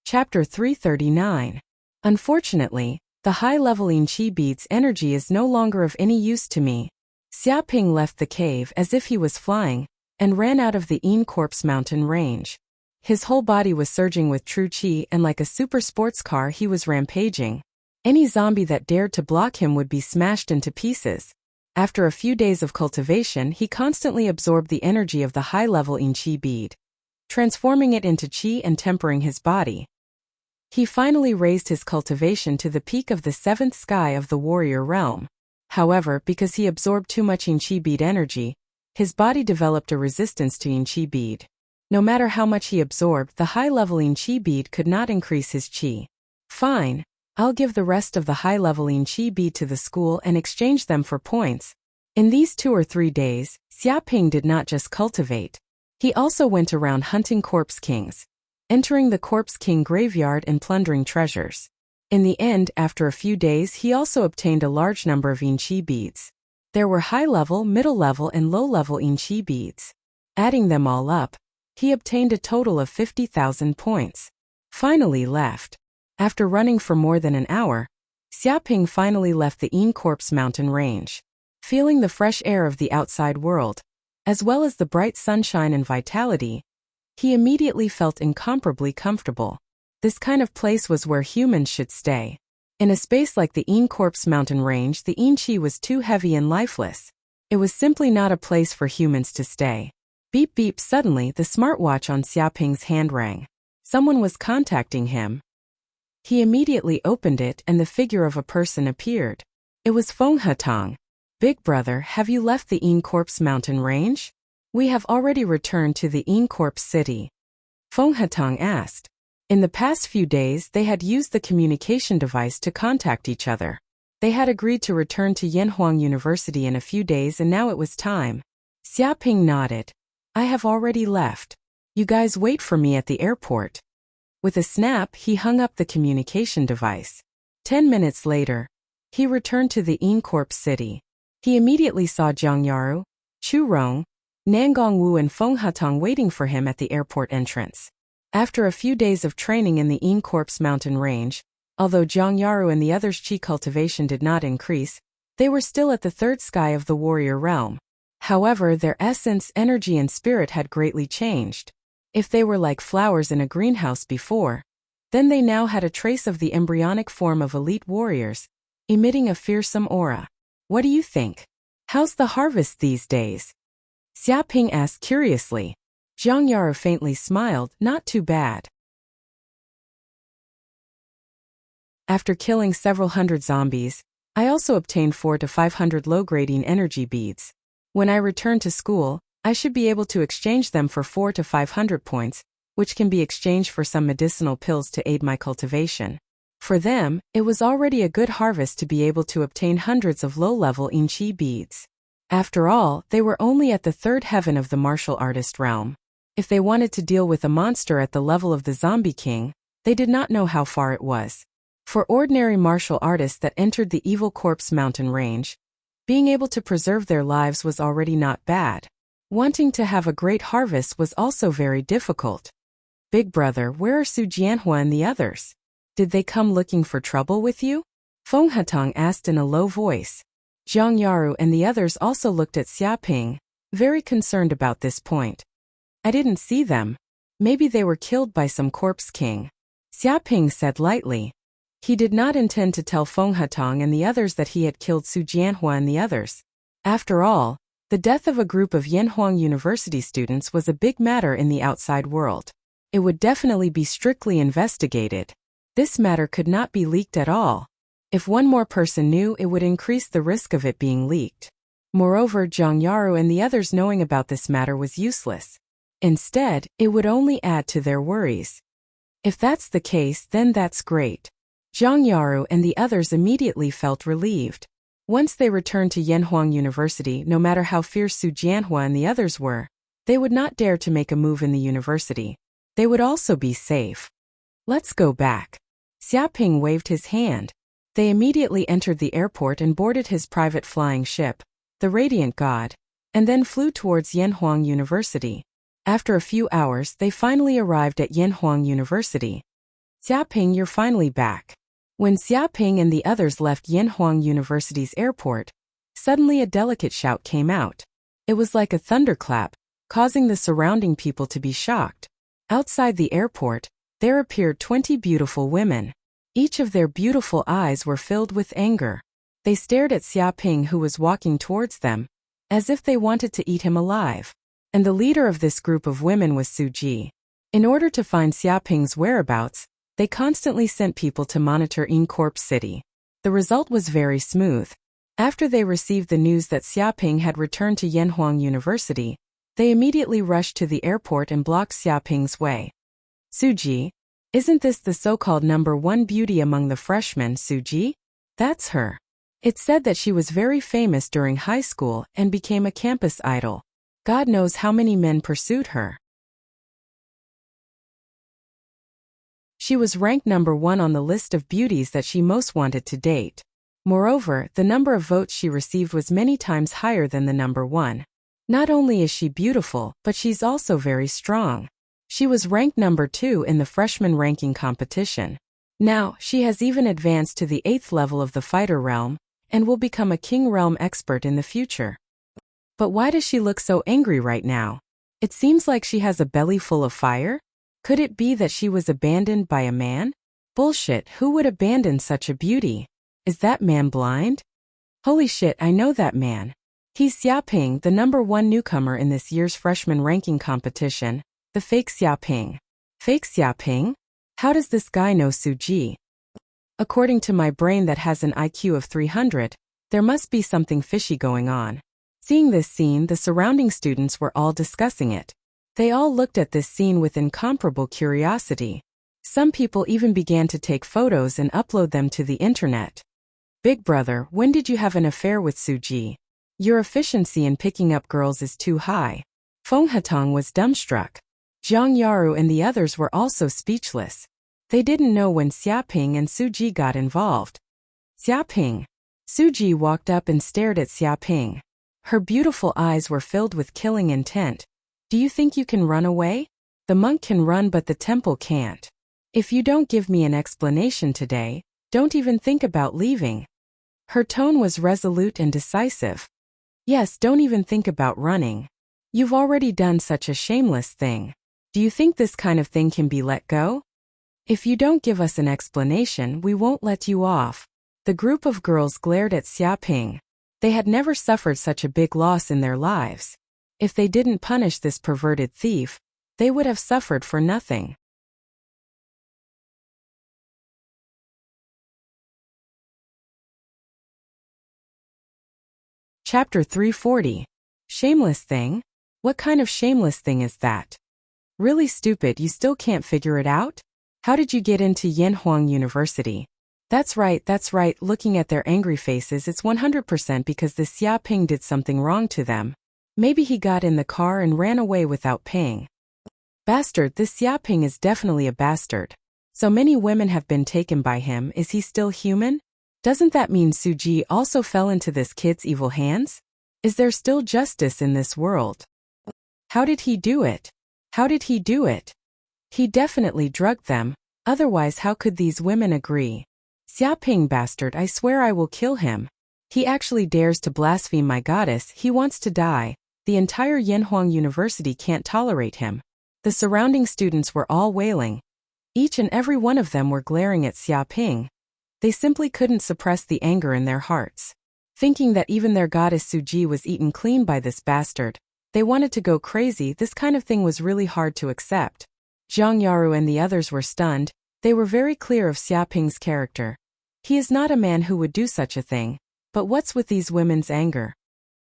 Speaker 1: Chapter 339. Unfortunately, the high-level Qi bead's energy is no longer of any use to me. Xiaping left the cave as if he was flying, and ran out of the Corpse mountain range. His whole body was surging with true Qi, and like a super sports car he was rampaging. Any zombie that dared to block him would be smashed into pieces. After a few days of cultivation, he constantly absorbed the energy of the high-level Qi bead, transforming it into Qi and tempering his body. He finally raised his cultivation to the peak of the 7th sky of the warrior realm. However, because he absorbed too much Qi bead energy, his body developed a resistance to Qi bead. No matter how much he absorbed, the high-level Qi bead could not increase his Qi. Fine, I'll give the rest of the high-level Qi bead to the school and exchange them for points. In these 2 or 3 days, Xiaping did not just cultivate. He also went around hunting corpse kings, entering the Corpse King graveyard and plundering treasures. In the end, after a few days, he also obtained a large number of Qi beads. There were high-level, middle-level, and low-level Qi beads. Adding them all up, he obtained a total of 50,000 points. Finally left. After running for more than an hour, Xiaping finally left the Corpse mountain range. Feeling the fresh air of the outside world, as well as the bright sunshine and vitality, he immediately felt incomparably comfortable. This kind of place was where humans should stay. In a space like the Corpse mountain range, the Qi was too heavy and lifeless. It was simply not a place for humans to stay. Beep beep, suddenly the smartwatch on Xiaping's hand rang. Someone was contacting him. He immediately opened it and the figure of a person appeared. It was Feng Hetang. Big brother, have you left the Corpse mountain range? We have already returned to the Corpse city. Feng Hetang asked. In the past few days they had used the communication device to contact each other. They had agreed to return to Yanhuang University in a few days and now it was time. Xiaping nodded. I have already left. You guys wait for me at the airport. With a snap, he hung up the communication device. 10 minutes later, he returned to the Corpse city. He immediately saw Jiang Yaru, Chu Rong, Nangong Wu and Feng Hetang waiting for him at the airport entrance. After a few days of training in the Corpse mountain range, although Jiang Yaru and the others' Qi cultivation did not increase, they were still at the 3rd sky of the warrior realm. However, their essence, energy and spirit had greatly changed. If they were like flowers in a greenhouse before, then they now had a trace of the embryonic form of elite warriors, emitting a fearsome aura. What do you think? How's the harvest these days? Xiaping asked curiously. Jiang Yaru faintly smiled, not too bad. After killing several hundred zombies, I also obtained 400 to 500 low-grading energy beads. When I return to school, I should be able to exchange them for 400 to 500 points, which can be exchanged for some medicinal pills to aid my cultivation. For them, it was already a good harvest to be able to obtain hundreds of low-level Qi beads. After all, they were only at the 3rd heaven of the martial artist realm. If they wanted to deal with a monster at the level of the Zombie King, they did not know how far it was. For ordinary martial artists that entered the Evil Corpse mountain range, being able to preserve their lives was already not bad. Wanting to have a great harvest was also very difficult. Big brother, where are Su Jianhua and the others? Did they come looking for trouble with you? Feng Hetang asked in a low voice. Jiang Yaru and the others also looked at Xiaping, very concerned about this point. I didn't see them. Maybe they were killed by some corpse king. Xiaping said lightly. He did not intend to tell Feng Hetang and the others that he had killed Su Jianhua and the others. After all, the death of a group of Yanhuang University students was a big matter in the outside world. It would definitely be strictly investigated. This matter could not be leaked at all. If one more person knew, it would increase the risk of it being leaked. Moreover, Zhang Yaru and the others knowing about this matter was useless. Instead, it would only add to their worries. If that's the case, then that's great. Zhang Yaru and the others immediately felt relieved. Once they returned to Yanhuang University, no matter how fierce Su Jianhua and the others were, they would not dare to make a move in the university. They would also be safe. Let's go back. Xiaping waved his hand. They immediately entered the airport and boarded his private flying ship, the Radiant God, and then flew towards Yanhuang University. After a few hours, they finally arrived at Yanhuang University. Xiaping, you're finally back. When Xiaping and the others left Yanhuang University's airport, suddenly a delicate shout came out. It was like a thunderclap, causing the surrounding people to be shocked. Outside the airport, there appeared 20 beautiful women. Each of their beautiful eyes were filled with anger. They stared at Xiaping, who was walking towards them, as if they wanted to eat him alive. And the leader of this group of women was Su Ji. In order to find Xiaping's whereabouts, they constantly sent people to monitor Incorp City. The result was very smooth. After they received the news that Xiaping had returned to Yanhuang University, they immediately rushed to the airport and blocked Xiaping's way. Su Ji, isn't this the so-called #1 beauty among the freshmen, Su Ji? That's her. It's said that she was very famous during high school and became a campus idol. God knows how many men pursued her. She was ranked #1 on the list of beauties that she most wanted to date. Moreover, the number of votes she received was many times higher than the #1. Not only is she beautiful, but she's also very strong. She was ranked #2 in the freshman ranking competition. Now, she has even advanced to the 8th level of the fighter realm, and will become a king realm expert in the future. But why does she look so angry right now? It seems like she has a belly full of fire? Could it be that she was abandoned by a man? Bullshit, who would abandon such a beauty? Is that man blind? Holy shit, I know that man. He's Xiaping, the #1 newcomer in this year's freshman ranking competition, the fake Xiaping. Fake Xiaping? How does this guy know Su Ji? According to my brain that has an IQ of 300, there must be something fishy going on. Seeing this scene, the surrounding students were all discussing it. They all looked at this scene with incomparable curiosity. Some people even began to take photos and upload them to the internet. Big brother, when did you have an affair with Su Ji? Your efficiency in picking up girls is too high. Feng Hatong was dumbstruck. Zhang Yaru and the others were also speechless. They didn't know when Xiaping and Su Ji got involved. Xiaping. Su Ji walked up and stared at Xiaping. Her beautiful eyes were filled with killing intent. Do you think you can run away? The monk can run but the temple can't. If you don't give me an explanation today, don't even think about leaving. Her tone was resolute and decisive. Yes, don't even think about running. You've already done such a shameless thing. Do you think this kind of thing can be let go? If you don't give us an explanation, we won't let you off. The group of girls glared at Xiaping. They had never suffered such a big loss in their lives. If they didn't punish this perverted thief, they would have suffered for nothing. Chapter 340. Shameless thing? What kind of shameless thing is that? Really stupid, you still can't figure it out? How did you get into Yanhuang University? That's right, looking at their angry faces, it's 100% because the Xiaping did something wrong to them. Maybe he got in the car and ran away without paying. Bastard, this Xiaping is definitely a bastard. So many women have been taken by him, is he still human? Doesn't that mean Su Ji also fell into this kid's evil hands? Is there still justice in this world? How did he do it? How did he do it? He definitely drugged them, otherwise how could these women agree? Xiaping bastard, I swear I will kill him. He actually dares to blaspheme my goddess, he wants to die. The entire Yanhuang University can't tolerate him. The surrounding students were all wailing. Each and every one of them were glaring at Xiaping. They simply couldn't suppress the anger in their hearts. Thinking that even their goddess Su Ji was eaten clean by this bastard, they wanted to go crazy. This kind of thing was really hard to accept. Zhang Yaru and the others were stunned. They were very clear of Xiaping's character. He is not a man who would do such a thing. But what's with these women's anger?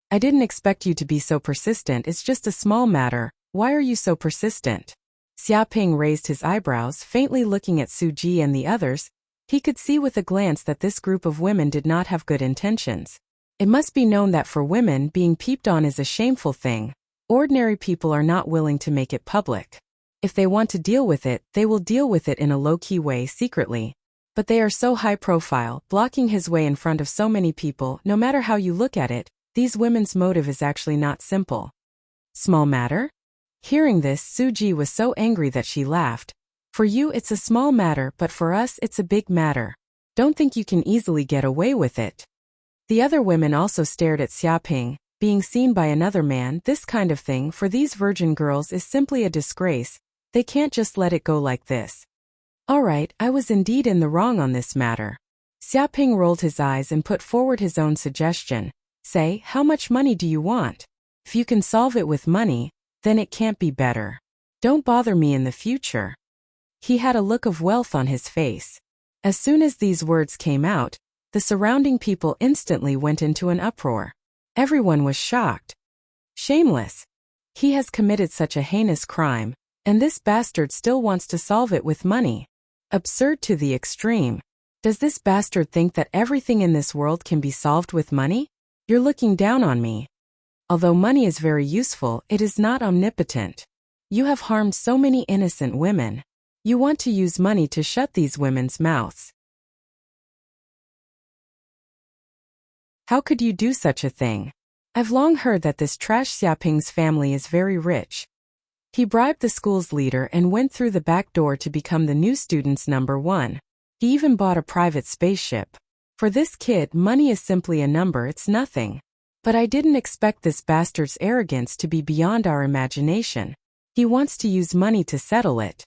Speaker 1: I didn't expect you to be so persistent. It's just a small matter. Why are you so persistent? Xia Ping raised his eyebrows, faintly looking at Su Ji and the others. He could see with a glance that this group of women did not have good intentions. It must be known that for women, being peeped on is a shameful thing. Ordinary people are not willing to make it public. If they want to deal with it, they will deal with it in a low-key way secretly. But they are so high-profile, blocking his way in front of so many people. No matter how you look at it, these women's motive is actually not simple. Small matter? Hearing this, Su Ji was so angry that she laughed. For you it's a small matter, but for us it's a big matter. Don't think you can easily get away with it. The other women also stared at Xia Ping. Being seen by another man, this kind of thing for these virgin girls is simply a disgrace. They can't just let it go like this. All right, I was indeed in the wrong on this matter. Xia Ping rolled his eyes and put forward his own suggestion. Say, how much money do you want? If you can solve it with money, then it can't be better. Don't bother me in the future. He had a look of wealth on his face. As soon as these words came out, the surrounding people instantly went into an uproar. Everyone was shocked. Shameless. He has committed such a heinous crime, and this bastard still wants to solve it with money. Absurd to the extreme. Does this bastard think that everything in this world can be solved with money? You're looking down on me. Although money is very useful, it is not omnipotent. You have harmed so many innocent women. You want to use money to shut these women's mouths. How could you do such a thing? I've long heard that this trash Xia Ping's family is very rich. He bribed the school's leader and went through the back door to become the new student's number one. He even bought a private spaceship. For this kid, money is simply a number, it's nothing. But I didn't expect this bastard's arrogance to be beyond our imagination. He wants to use money to settle it.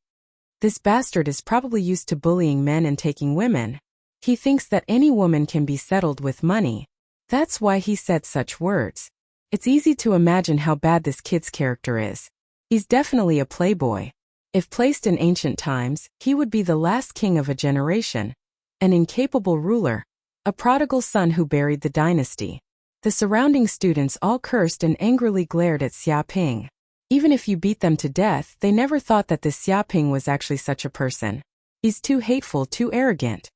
Speaker 1: This bastard is probably used to bullying men and taking women. He thinks that any woman can be settled with money. That's why he said such words. It's easy to imagine how bad this kid's character is. He's definitely a playboy. If placed in ancient times, he would be the last king of a generation. An incapable ruler. A prodigal son who buried the dynasty. The surrounding students all cursed and angrily glared at Xia Ping. Even if you beat them to death, they never thought that this Xia Ping was actually such a person. He's too hateful, too arrogant.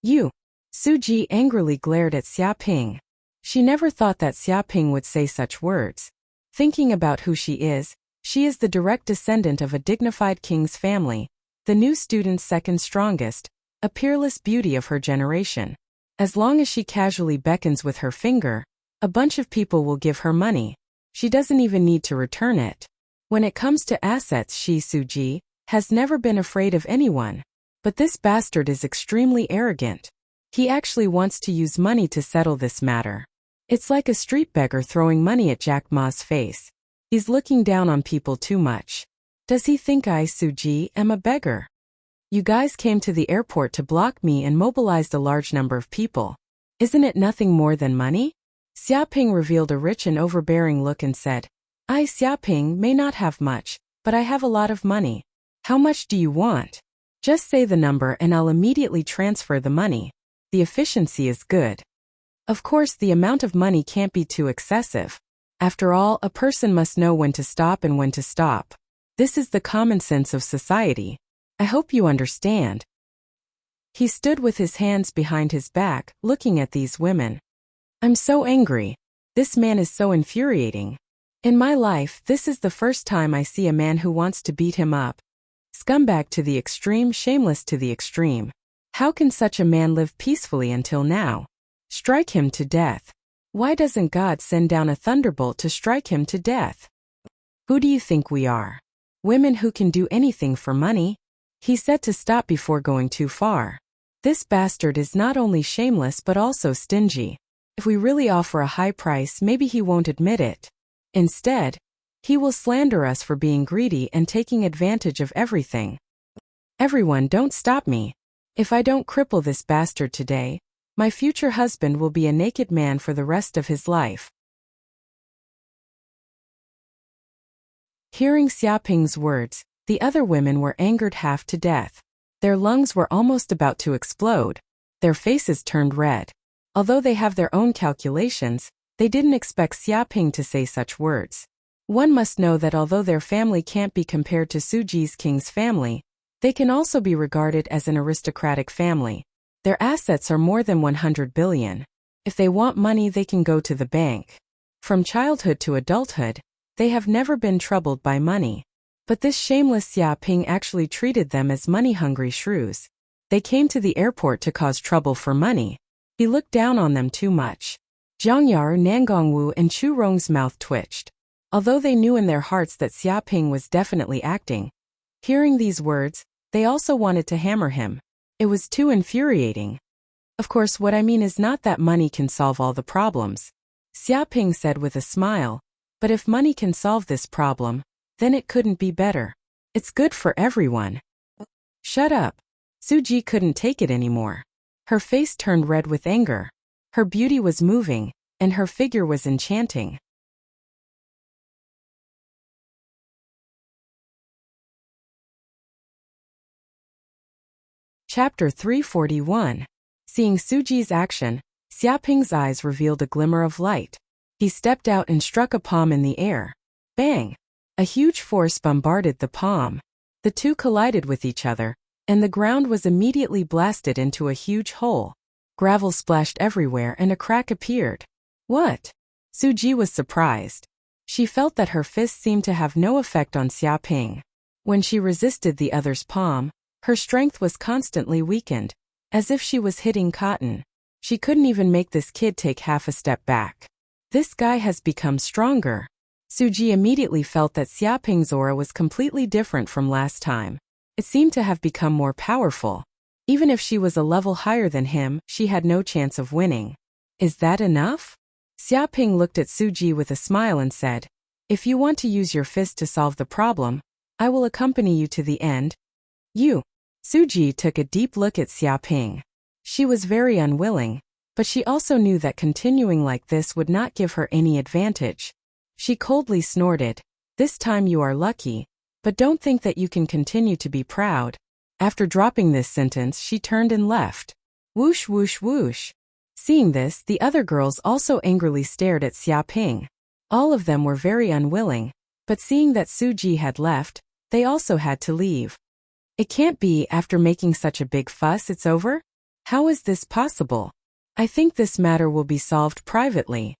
Speaker 1: You. Su Ji angrily glared at Xia Ping. She never thought that Xia Ping would say such words. Thinking about who she is the direct descendant of a dignified king's family, the new student's second strongest, a peerless beauty of her generation. As long as she casually beckons with her finger, a bunch of people will give her money. She doesn't even need to return it. When it comes to assets, she, Su Ji, has never been afraid of anyone. But this bastard is extremely arrogant. He actually wants to use money to settle this matter. It's like a street beggar throwing money at Jack Ma's face. He's looking down on people too much. Does he think I, Su Ji, am a beggar? You guys came to the airport to block me and mobilized a large number of people. Isn't it nothing more than money? Xia Ping revealed a rich and overbearing look and said, I, Xia Ping, may not have much, but I have a lot of money. How much do you want? Just say the number and I'll immediately transfer the money. The efficiency is good. Of course, the amount of money can't be too excessive. After all, a person must know when to stop and when to stop. This is the common sense of society. I hope you understand. He stood with his hands behind his back, looking at these women. I'm so angry. This man is so infuriating. In my life, this is the first time I see a man who wants to beat him up. Scumbag to the extreme, shameless to the extreme. How can such a man live peacefully until now? Strike him to death. Why doesn't God send down a thunderbolt to strike him to death? Who do you think we are? Women who can do anything for money? He said to stop before going too far. This bastard is not only shameless but also stingy. If we really offer a high price, maybe he won't admit it. Instead, he will slander us for being greedy and taking advantage of everything. Everyone, don't stop me. If I don't cripple this bastard today, my future husband will be a naked man for the rest of his life. Hearing Xia Ping's words, the other women were angered half to death. Their lungs were almost about to explode. Their faces turned red. Although they have their own calculations, they didn't expect Xiaoping to say such words. One must know that although their family can't be compared to Suji's king's family, they can also be regarded as an aristocratic family. Their assets are more than 100 billion. If they want money, they can go to the bank. From childhood to adulthood, they have never been troubled by money. But this shameless Xiaoping actually treated them as money-hungry shrews. They came to the airport to cause trouble for money. He looked down on them too much. Zhang Yaru, Nangongwu, and Chu Rong's mouth twitched. Although they knew in their hearts that Xiaoping was definitely acting, hearing these words, they also wanted to hammer him. It was too infuriating. Of course, what I mean is not that money can solve all the problems, Xiaoping said with a smile, but if money can solve this problem, then it couldn't be better. It's good for everyone. Shut up. Suji couldn't take it anymore. Her face turned red with anger. Her beauty was moving, and her figure was enchanting. Chapter 341. Seeing Suji's action, Xiaoping's eyes revealed a glimmer of light. He stepped out and struck a palm in the air. Bang! A huge force bombarded the palm. The two collided with each other, and the ground was immediately blasted into a huge hole. Gravel splashed everywhere and a crack appeared. What? Suji was surprised. She felt that her fist seemed to have no effect on Xiaoping. When she resisted the other's palm, her strength was constantly weakened, as if she was hitting cotton. She couldn't even make this kid take half a step back. This guy has become stronger. Suji immediately felt that Xiaoping's aura was completely different from last time. It seemed to have become more powerful. Even if she was a level higher than him, she had no chance of winning. Is that enough? Xiaoping looked at Suji with a smile and said, "If you want to use your fist to solve the problem, I will accompany you to the end." You. Suji took a deep look at Xiaoping. She was very unwilling, but she also knew that continuing like this would not give her any advantage. She coldly snorted, "This time you are lucky, but don't think that you can continue to be proud." After dropping this sentence, she turned and left. Whoosh whoosh whoosh. Seeing this, the other girls also angrily stared at Xiaoping. All of them were very unwilling, but seeing that Suji had left, they also had to leave. It can't be, after making such a big fuss, it's over? How is this possible? I think this matter will be solved privately.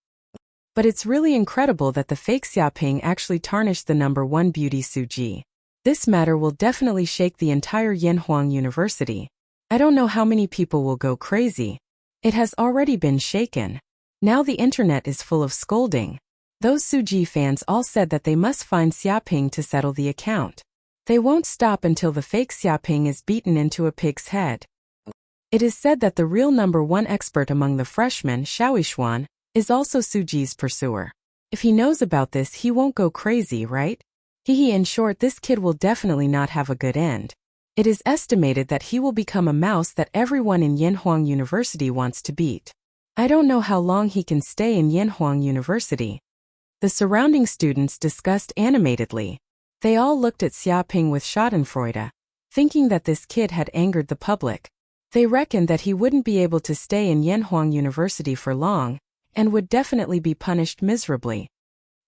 Speaker 1: But it's really incredible that the fake Xiaoping actually tarnished the #1 beauty Suji. This matter will definitely shake the entire Yanhuang University. I don't know how many people will go crazy. It has already been shaken. Now the internet is full of scolding. Those Suji fans all said that they must find Xiaoping to settle the account. They won't stop until the fake Xiaoping is beaten into a pig's head. It is said that the real #1 expert among the freshmen, Xiaoishuan, is also Suji's pursuer. If he knows about this, he won't go crazy, right? In short, this kid will definitely not have a good end. It is estimated that he will become a mouse that everyone in Yanhuang University wants to beat. I don't know how long he can stay in Yanhuang University. The surrounding students discussed animatedly. They all looked at Xiaoping with schadenfreude, thinking that this kid had angered the public. They reckoned that he wouldn't be able to stay in Yanhuang University for long, and would definitely be punished miserably.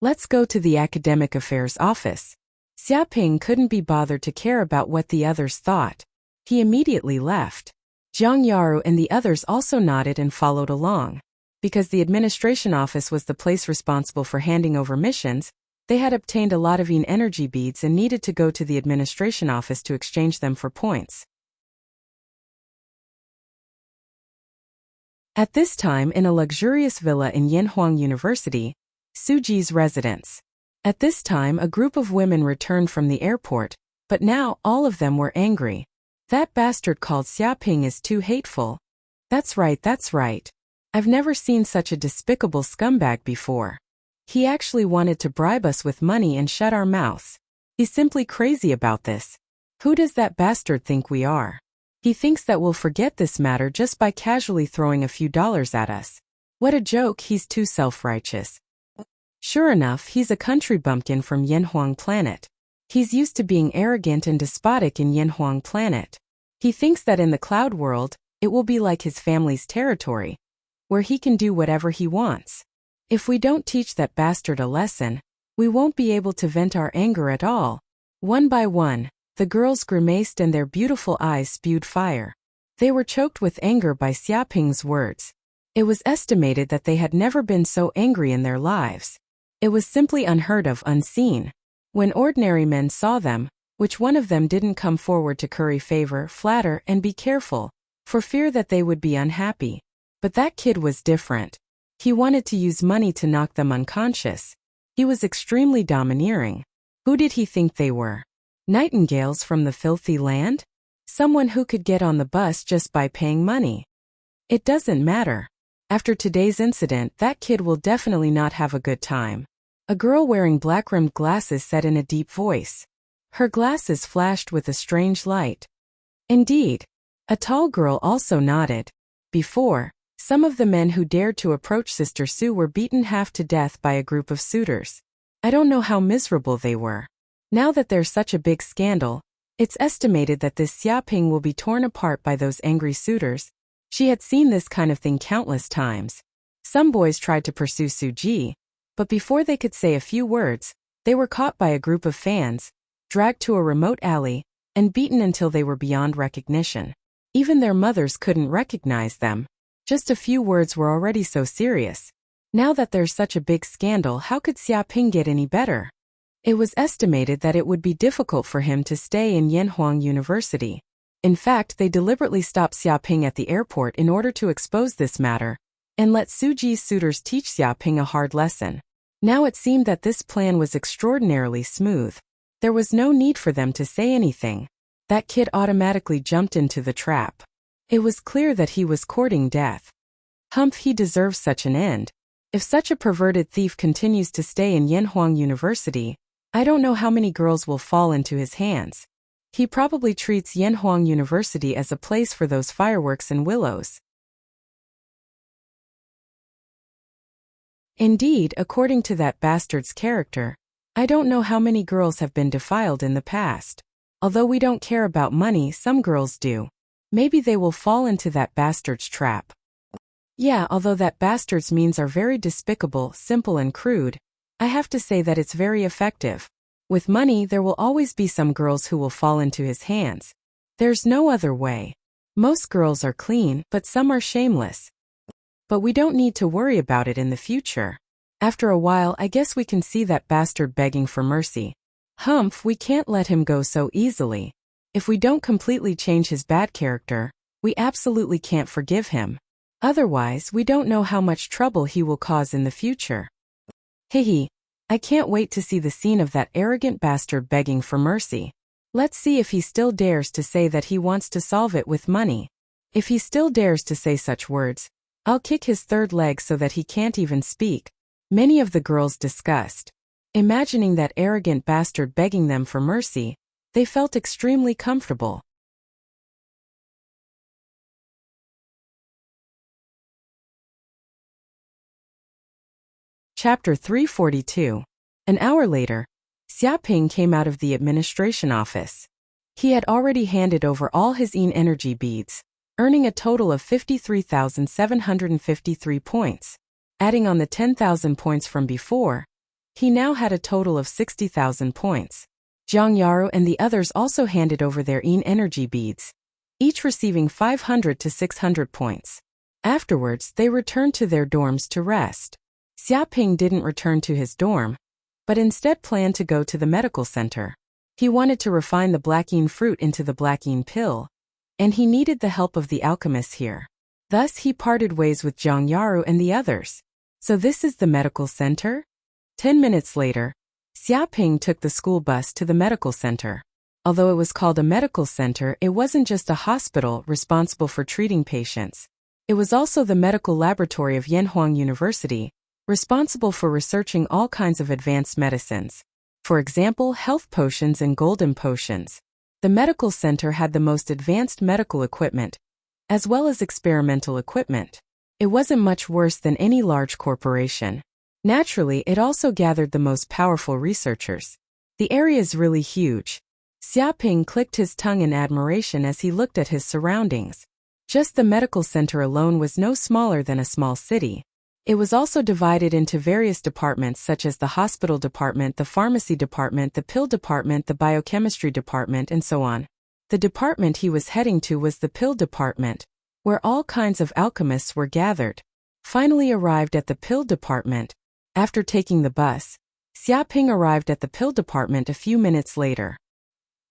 Speaker 1: Let's go to the academic affairs office. Xiaoping couldn't be bothered to care about what the others thought. He immediately left. Zhang Yaru and the others also nodded and followed along. Because the administration office was the place responsible for handing over missions, they had obtained a lot of energy beads and needed to go to the administration office to exchange them for points. At this time, in a luxurious villa in Yanhuang University, Suji's residence. At this time, a group of women returned from the airport, but now all of them were angry. That bastard called Xiaoping is too hateful. That's right, that's right. I've never seen such a despicable scumbag before. He actually wanted to bribe us with money and shut our mouths. He's simply crazy about this. Who does that bastard think we are? He thinks that we'll forget this matter just by casually throwing a few dollars at us. What a joke, he's too self-righteous. Sure enough, he's a country bumpkin from Yanhuang Planet. He's used to being arrogant and despotic in Yanhuang Planet. He thinks that in the cloud world, It will be like his family's territory, where he can do whatever he wants. If we don't teach that bastard a lesson, we won't be able to vent our anger at all. One by one, the girls grimaced and their beautiful eyes spewed fire. They were choked with anger by Xiaoping's words. It was estimated that they had never been so angry in their lives. It was simply unheard of, unseen. When ordinary men saw them, which one of them didn't come forward to curry favor, flatter, and be careful, for fear that they would be unhappy. But that kid was different. He wanted to use money to knock them unconscious. He was extremely domineering. Who did he think they were? Nightingales from the filthy land? Someone who could get on the bus just by paying money. It doesn't matter. After today's incident, that kid will definitely not have a good time. A girl wearing black-rimmed glasses said in a deep voice. Her glasses flashed with a strange light. Indeed. A tall girl also nodded. Before, some of the men who dared to approach Sister Sue were beaten half to death by a group of suitors. I don't know how miserable they were. Now that there's such a big scandal, it's estimated that this Xiaoping will be torn apart by those angry suitors. She had seen this kind of thing countless times. Some boys tried to pursue Suji, but before they could say a few words, they were caught by a group of fans, dragged to a remote alley, and beaten until they were beyond recognition. Even their mothers couldn't recognize them. Just a few words were already so serious. Now that there's such a big scandal, how could Xiaoping get any better? It was estimated that it would be difficult for him to stay in Yanhuang University. In fact, they deliberately stopped Xiaoping at the airport in order to expose this matter, and let Suji's suitors teach Xiaoping a hard lesson. Now it seemed that this plan was extraordinarily smooth. There was no need for them to say anything. That kid automatically jumped into the trap. It was clear that he was courting death. Humph, he deserves such an end. If such a perverted thief continues to stay in Yanhuang University, I don't know how many girls will fall into his hands. He probably treats Yanhuang University as a place for those fireworks and willows. Indeed, according to that bastard's character, I don't know how many girls have been defiled in the past. Although we don't care about money, some girls do. Maybe they will fall into that bastard's trap. Yeah, although that bastard's means are very despicable, simple and crude, I have to say that it's very effective. With money, there will always be some girls who will fall into his hands. There's no other way. Most girls are clean, but some are shameless. But we don't need to worry about it in the future. After a while, I guess we can see that bastard begging for mercy. Humph, we can't let him go so easily. If we don't completely change his bad character, we absolutely can't forgive him. Otherwise, we don't know how much trouble he will cause in the future. Hehe. I can't wait to see the scene of that arrogant bastard begging for mercy. Let's see if he still dares to say that he wants to solve it with money. If he still dares to say such words, I'll kick his third leg so that he can't even speak. Many of the girls discussed. Imagining that arrogant bastard begging them for mercy, they felt extremely comfortable. Chapter 342. An hour later, Xiaoping came out of the administration office. He had already handed over all his energy beads, earning a total of 53,753 points. Adding on the 10,000 points from before, he now had a total of 60,000 points. Zhang Yaru and the others also handed over their energy beads, each receiving 500 to 600 points. Afterwards, they returned to their dorms to rest. Xiaoping didn't return to his dorm, but instead planned to go to the medical center. He wanted to refine the blackine fruit into the blackine pill, and he needed the help of the alchemists here. Thus he parted ways with Zhang Yaru and the others. So this is the medical center? 10 minutes later, Xiaoping took the school bus to the medical center. Although it was called a medical center, it wasn't just a hospital responsible for treating patients. It was also the medical laboratory of Yanhuang University, responsible for researching all kinds of advanced medicines. For example, health potions and golden potions. The medical center had the most advanced medical equipment, as well as experimental equipment. It wasn't much worse than any large corporation. Naturally, it also gathered the most powerful researchers. The area is really huge. Xiaoping clicked his tongue in admiration as he looked at his surroundings. Just the medical center alone was no smaller than a small city. It was also divided into various departments such as the hospital department, the pharmacy department, the pill department, the biochemistry department, and so on. The department he was heading to was the pill department, where all kinds of alchemists were gathered. Finally arrived at the pill department. After taking the bus, Xiaoping arrived at the pill department a few minutes later.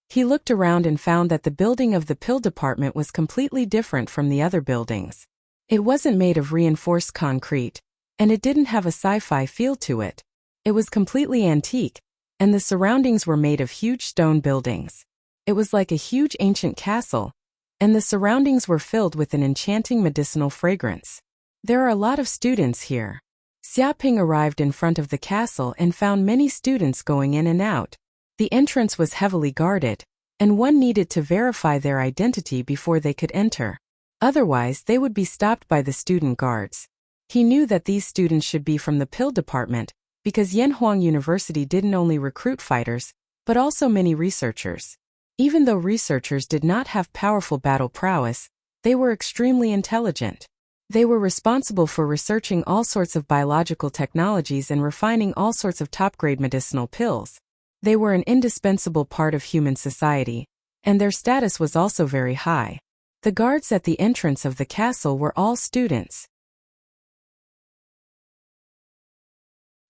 Speaker 1: He looked around and found that the building of the pill department was completely different from the other buildings. It wasn't made of reinforced concrete, and it didn't have a sci-fi feel to it. It was completely antique, and the surroundings were made of huge stone buildings. It was like a huge ancient castle, and the surroundings were filled with an enchanting medicinal fragrance. There are a lot of students here. Xiaoping arrived in front of the castle and found many students going in and out. The entrance was heavily guarded, and one needed to verify their identity before they could enter. Otherwise, they would be stopped by the student guards. He knew that these students should be from the pill department, because Yanhuang University didn't only recruit fighters, but also many researchers. Even though researchers did not have powerful battle prowess, they were extremely intelligent. They were responsible for researching all sorts of biological technologies and refining all sorts of top-grade medicinal pills. They were an indispensable part of human society, and their status was also very high. The guards at the entrance of the castle were all students.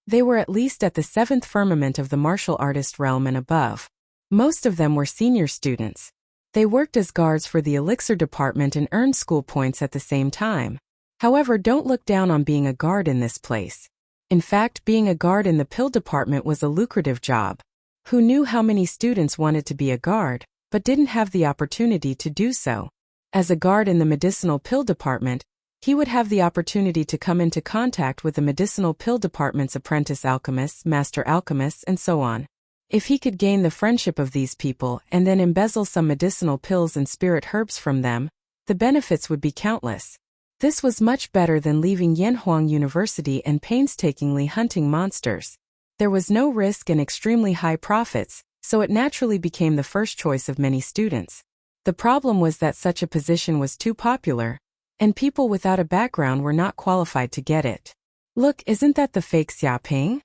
Speaker 1: They were at least at the 7th firmament of the martial artist realm and above. Most of them were senior students. They worked as guards for the elixir department and earned school points at the same time. However, don't look down on being a guard in this place. In fact, being a guard in the pill department was a lucrative job. Who knew how many students wanted to be a guard, but didn't have the opportunity to do so? As a guard in the medicinal pill department, he would have the opportunity to come into contact with the medicinal pill department's apprentice alchemists, master alchemists, and so on. If he could gain the friendship of these people and then embezzle some medicinal pills and spirit herbs from them, the benefits would be countless. This was much better than leaving Yanhuang University and painstakingly hunting monsters. There was no risk and extremely high profits, so it naturally became the first choice of many students. The problem was that such a position was too popular, and people without a background were not qualified to get it. Look, isn't that the fake Xiaoping?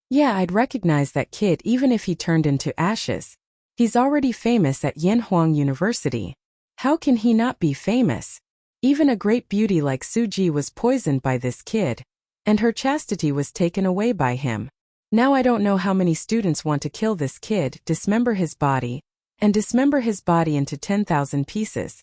Speaker 1: Yeah, I'd recognize that kid even if he turned into ashes. He's already famous at Yanhuang University. How can he not be famous? Even a great beauty like Suji was poisoned by this kid, and her chastity was taken away by him. Now I don't know how many students want to kill this kid, dismember his body into 10,000 pieces.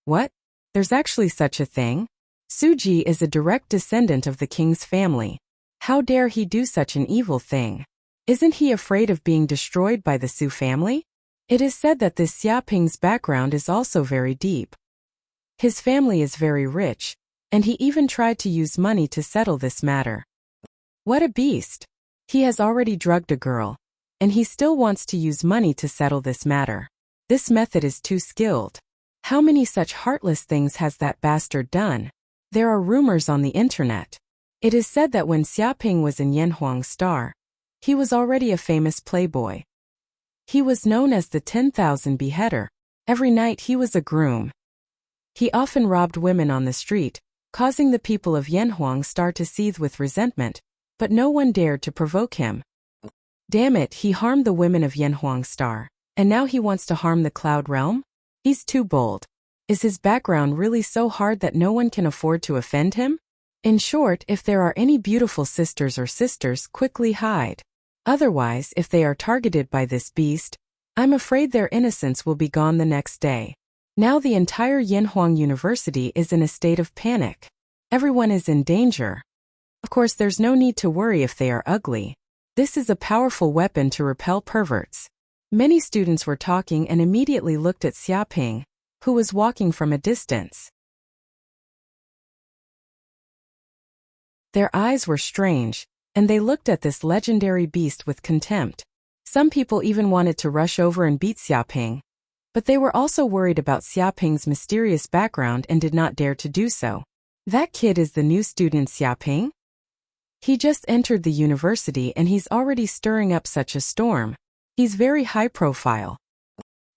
Speaker 1: What? There's actually such a thing? Suji is a direct descendant of the king's family. How dare he do such an evil thing? Isn't he afraid of being destroyed by the Su family? It is said that this Xiaoping's background is also very deep. His family is very rich, and he even tried to use money to settle this matter. What a beast! He has already drugged a girl, and he still wants to use money to settle this matter. This method is too skilled. How many such heartless things has that bastard done? There are rumors on the internet. It is said that when Xiaoping was in Yanhuang Star, he was already a famous playboy. He was known as the 10,000 beheader. Every night he was a groom. He often robbed women on the street, causing the people of Yanhuang Star to seethe with resentment, but no one dared to provoke him. Damn it, he harmed the women of Yanhuang Star, and now he wants to harm the Cloud Realm? He's too bold. Is his background really so hard that no one can afford to offend him? In short, if there are any beautiful sisters, quickly hide. Otherwise, if they are targeted by this beast, I'm afraid their innocence will be gone the next day. Now the entire Yanhuang University is in a state of panic. Everyone is in danger. Of course, there's no need to worry if they are ugly. This is a powerful weapon to repel perverts. Many students were talking and immediately looked at Xiaoping, who was walking from a distance. Their eyes were strange, and they looked at this legendary beast with contempt. Some people even wanted to rush over and beat Xiaoping, but they were also worried about Xiaoping's mysterious background and did not dare to do so. That kid is the new student Xiaoping? He just entered the university and he's already stirring up such a storm. He's very high profile.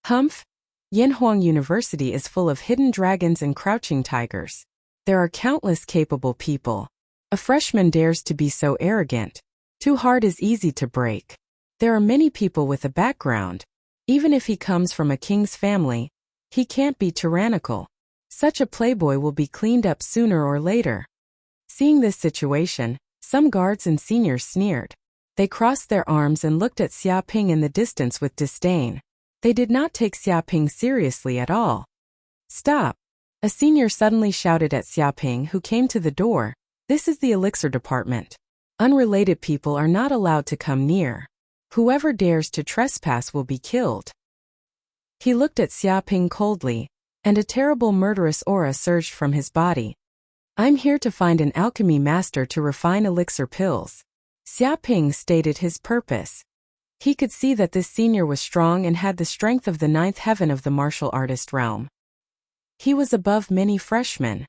Speaker 1: Humph? Yanhuang University is full of hidden dragons and crouching tigers. There are countless capable people. A freshman dares to be so arrogant. Too hard is easy to break. There are many people with a background. Even if he comes from a king's family, he can't be tyrannical. Such a playboy will be cleaned up sooner or later. Seeing this situation, some guards and seniors sneered. They crossed their arms and looked at Xiaoping in the distance with disdain. They did not take Xiaoping seriously at all. "Stop!" A senior suddenly shouted at Xiaoping, who came to the door. "This is the elixir department. Unrelated people are not allowed to come near. Whoever dares to trespass will be killed." He looked at Xiaoping coldly, and a terrible murderous aura surged from his body. "I'm here to find an alchemy master to refine elixir pills." Xiaoping stated his purpose. He could see that this senior was strong and had the strength of the ninth heaven of the martial artist realm. He was above many freshmen.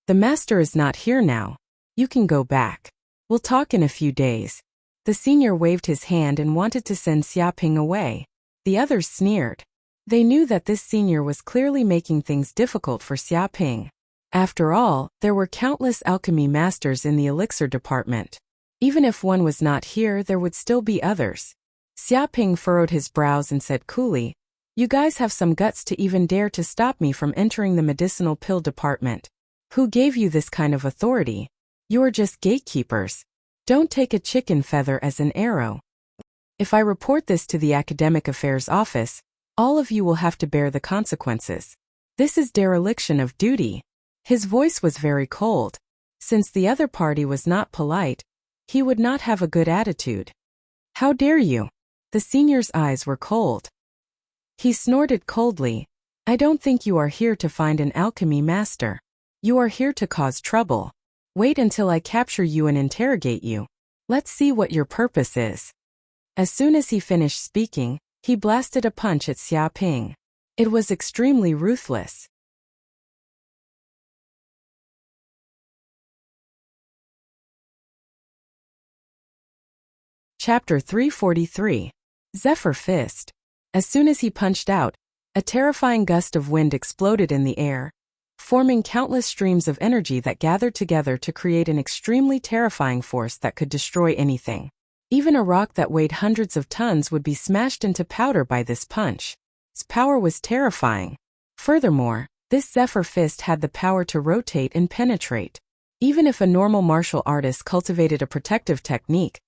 Speaker 1: "The master is not here now. You can go back. We'll talk in a few days." The senior waved his hand and wanted to send Xiaoping away. The others sneered. They knew that this senior was clearly making things difficult for Xiaoping. After all, there were countless alchemy masters in the elixir department. Even if one was not here, there would still be others. Xiaoping furrowed his brows and said coolly, "You guys have some guts to even dare to stop me from entering the medicinal pill department. Who gave you this kind of authority? You are just gatekeepers. Don't take a chicken feather as an arrow. If I report this to the Academic Affairs Office, all of you will have to bear the consequences. This is dereliction of duty." His voice was very cold. Since the other party was not polite, he would not have a good attitude. "How dare you?" The senior's eyes were cold. He snorted coldly, "I don't think you are here to find an alchemy master. You are here to cause trouble. Wait until I capture you and interrogate you. Let's see what your purpose is." As soon as he finished speaking, he blasted a punch at Xiaoping. It was extremely ruthless. Chapter 343. Zephyr Fist. As soon as he punched out, a terrifying gust of wind exploded in the air, forming countless streams of energy that gathered together to create an extremely terrifying force that could destroy anything. Even a rock that weighed hundreds of tons would be smashed into powder by this punch. Its power was terrifying. Furthermore, this Zephyr Fist had the power to rotate and penetrate. Even if a normal martial artist cultivated a protective technique,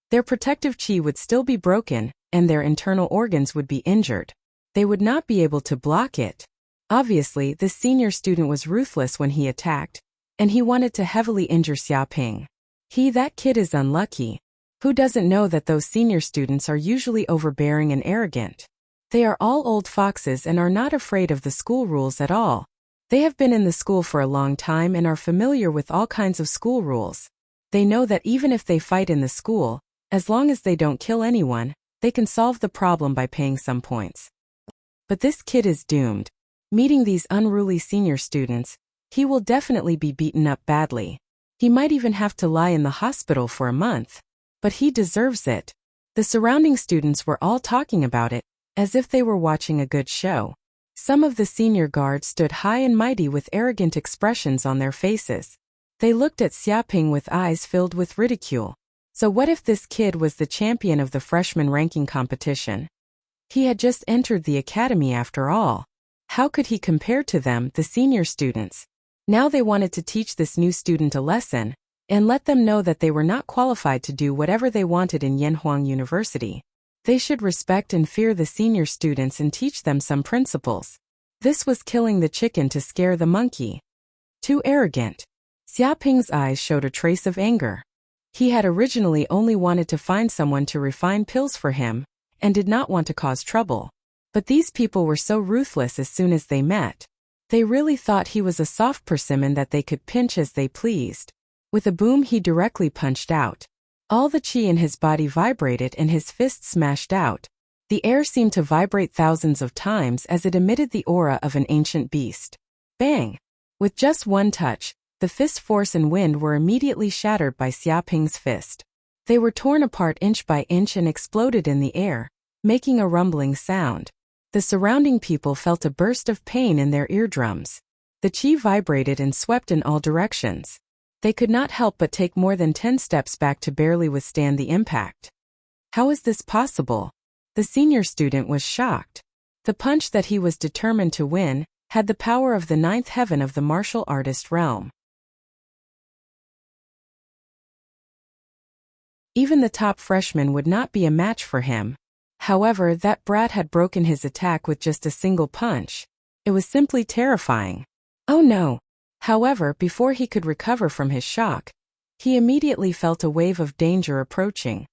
Speaker 1: their protective chi would still be broken, and their internal organs would be injured. They would not be able to block it. Obviously, this senior student was ruthless when he attacked, and he wanted to heavily injure Xiaoping. That kid is unlucky. Who doesn't know that those senior students are usually overbearing and arrogant? They are all old foxes and are not afraid of the school rules at all. They have been in the school for a long time and are familiar with all kinds of school rules. They know that even if they fight in the school, as long as they don't kill anyone, they can solve the problem by paying some points. But this kid is doomed. Meeting these unruly senior students, he will definitely be beaten up badly. He might even have to lie in the hospital for a month. But he deserves it. The surrounding students were all talking about it, as if they were watching a good show. Some of the senior guards stood high and mighty with arrogant expressions on their faces. They looked at Xiaoping with eyes filled with ridicule. So what if this kid was the champion of the freshman ranking competition? He had just entered the academy after all. How could he compare to them, the senior students? Now they wanted to teach this new student a lesson, and let them know that they were not qualified to do whatever they wanted in Yanhuang University. They should respect and fear the senior students and teach them some principles. This was killing the chicken to scare the monkey. Too arrogant. Xiaoping's eyes showed a trace of anger. He had originally only wanted to find someone to refine pills for him, and did not want to cause trouble. But these people were so ruthless as soon as they met. They really thought he was a soft persimmon that they could pinch as they pleased. With a boom, he directly punched out. All the chi in his body vibrated and his fist smashed out. The air seemed to vibrate thousands of times as it emitted the aura of an ancient beast. Bang! With just one touch, the fist force and wind were immediately shattered by Xiaoping's fist. They were torn apart inch by inch and exploded in the air, making a rumbling sound. The surrounding people felt a burst of pain in their eardrums. The chi vibrated and swept in all directions. They could not help but take more than 10 steps back to barely withstand the impact. How is this possible? The senior student was shocked. The punch that he was determined to win had the power of the ninth heaven of the martial artist realm. Even the top freshman would not be a match for him. However, that brat had broken his attack with just a single punch. It was simply terrifying. Oh no! However, before he could recover from his shock, he immediately felt a wave of danger approaching.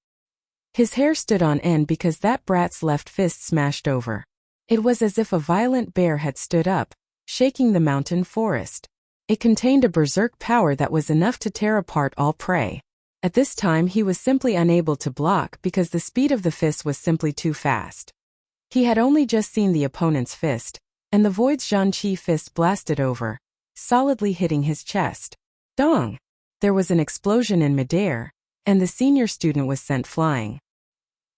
Speaker 1: His hair stood on end because that brat's left fist smashed over. It was as if a violent bear had stood up, shaking the mountain forest. It contained a berserk power that was enough to tear apart all prey. At this time he was simply unable to block because the speed of the fist was simply too fast. He had only just seen the opponent's fist, and the void's Zhanqi fist blasted over, solidly hitting his chest. Dong! There was an explosion in midair, and the senior student was sent flying.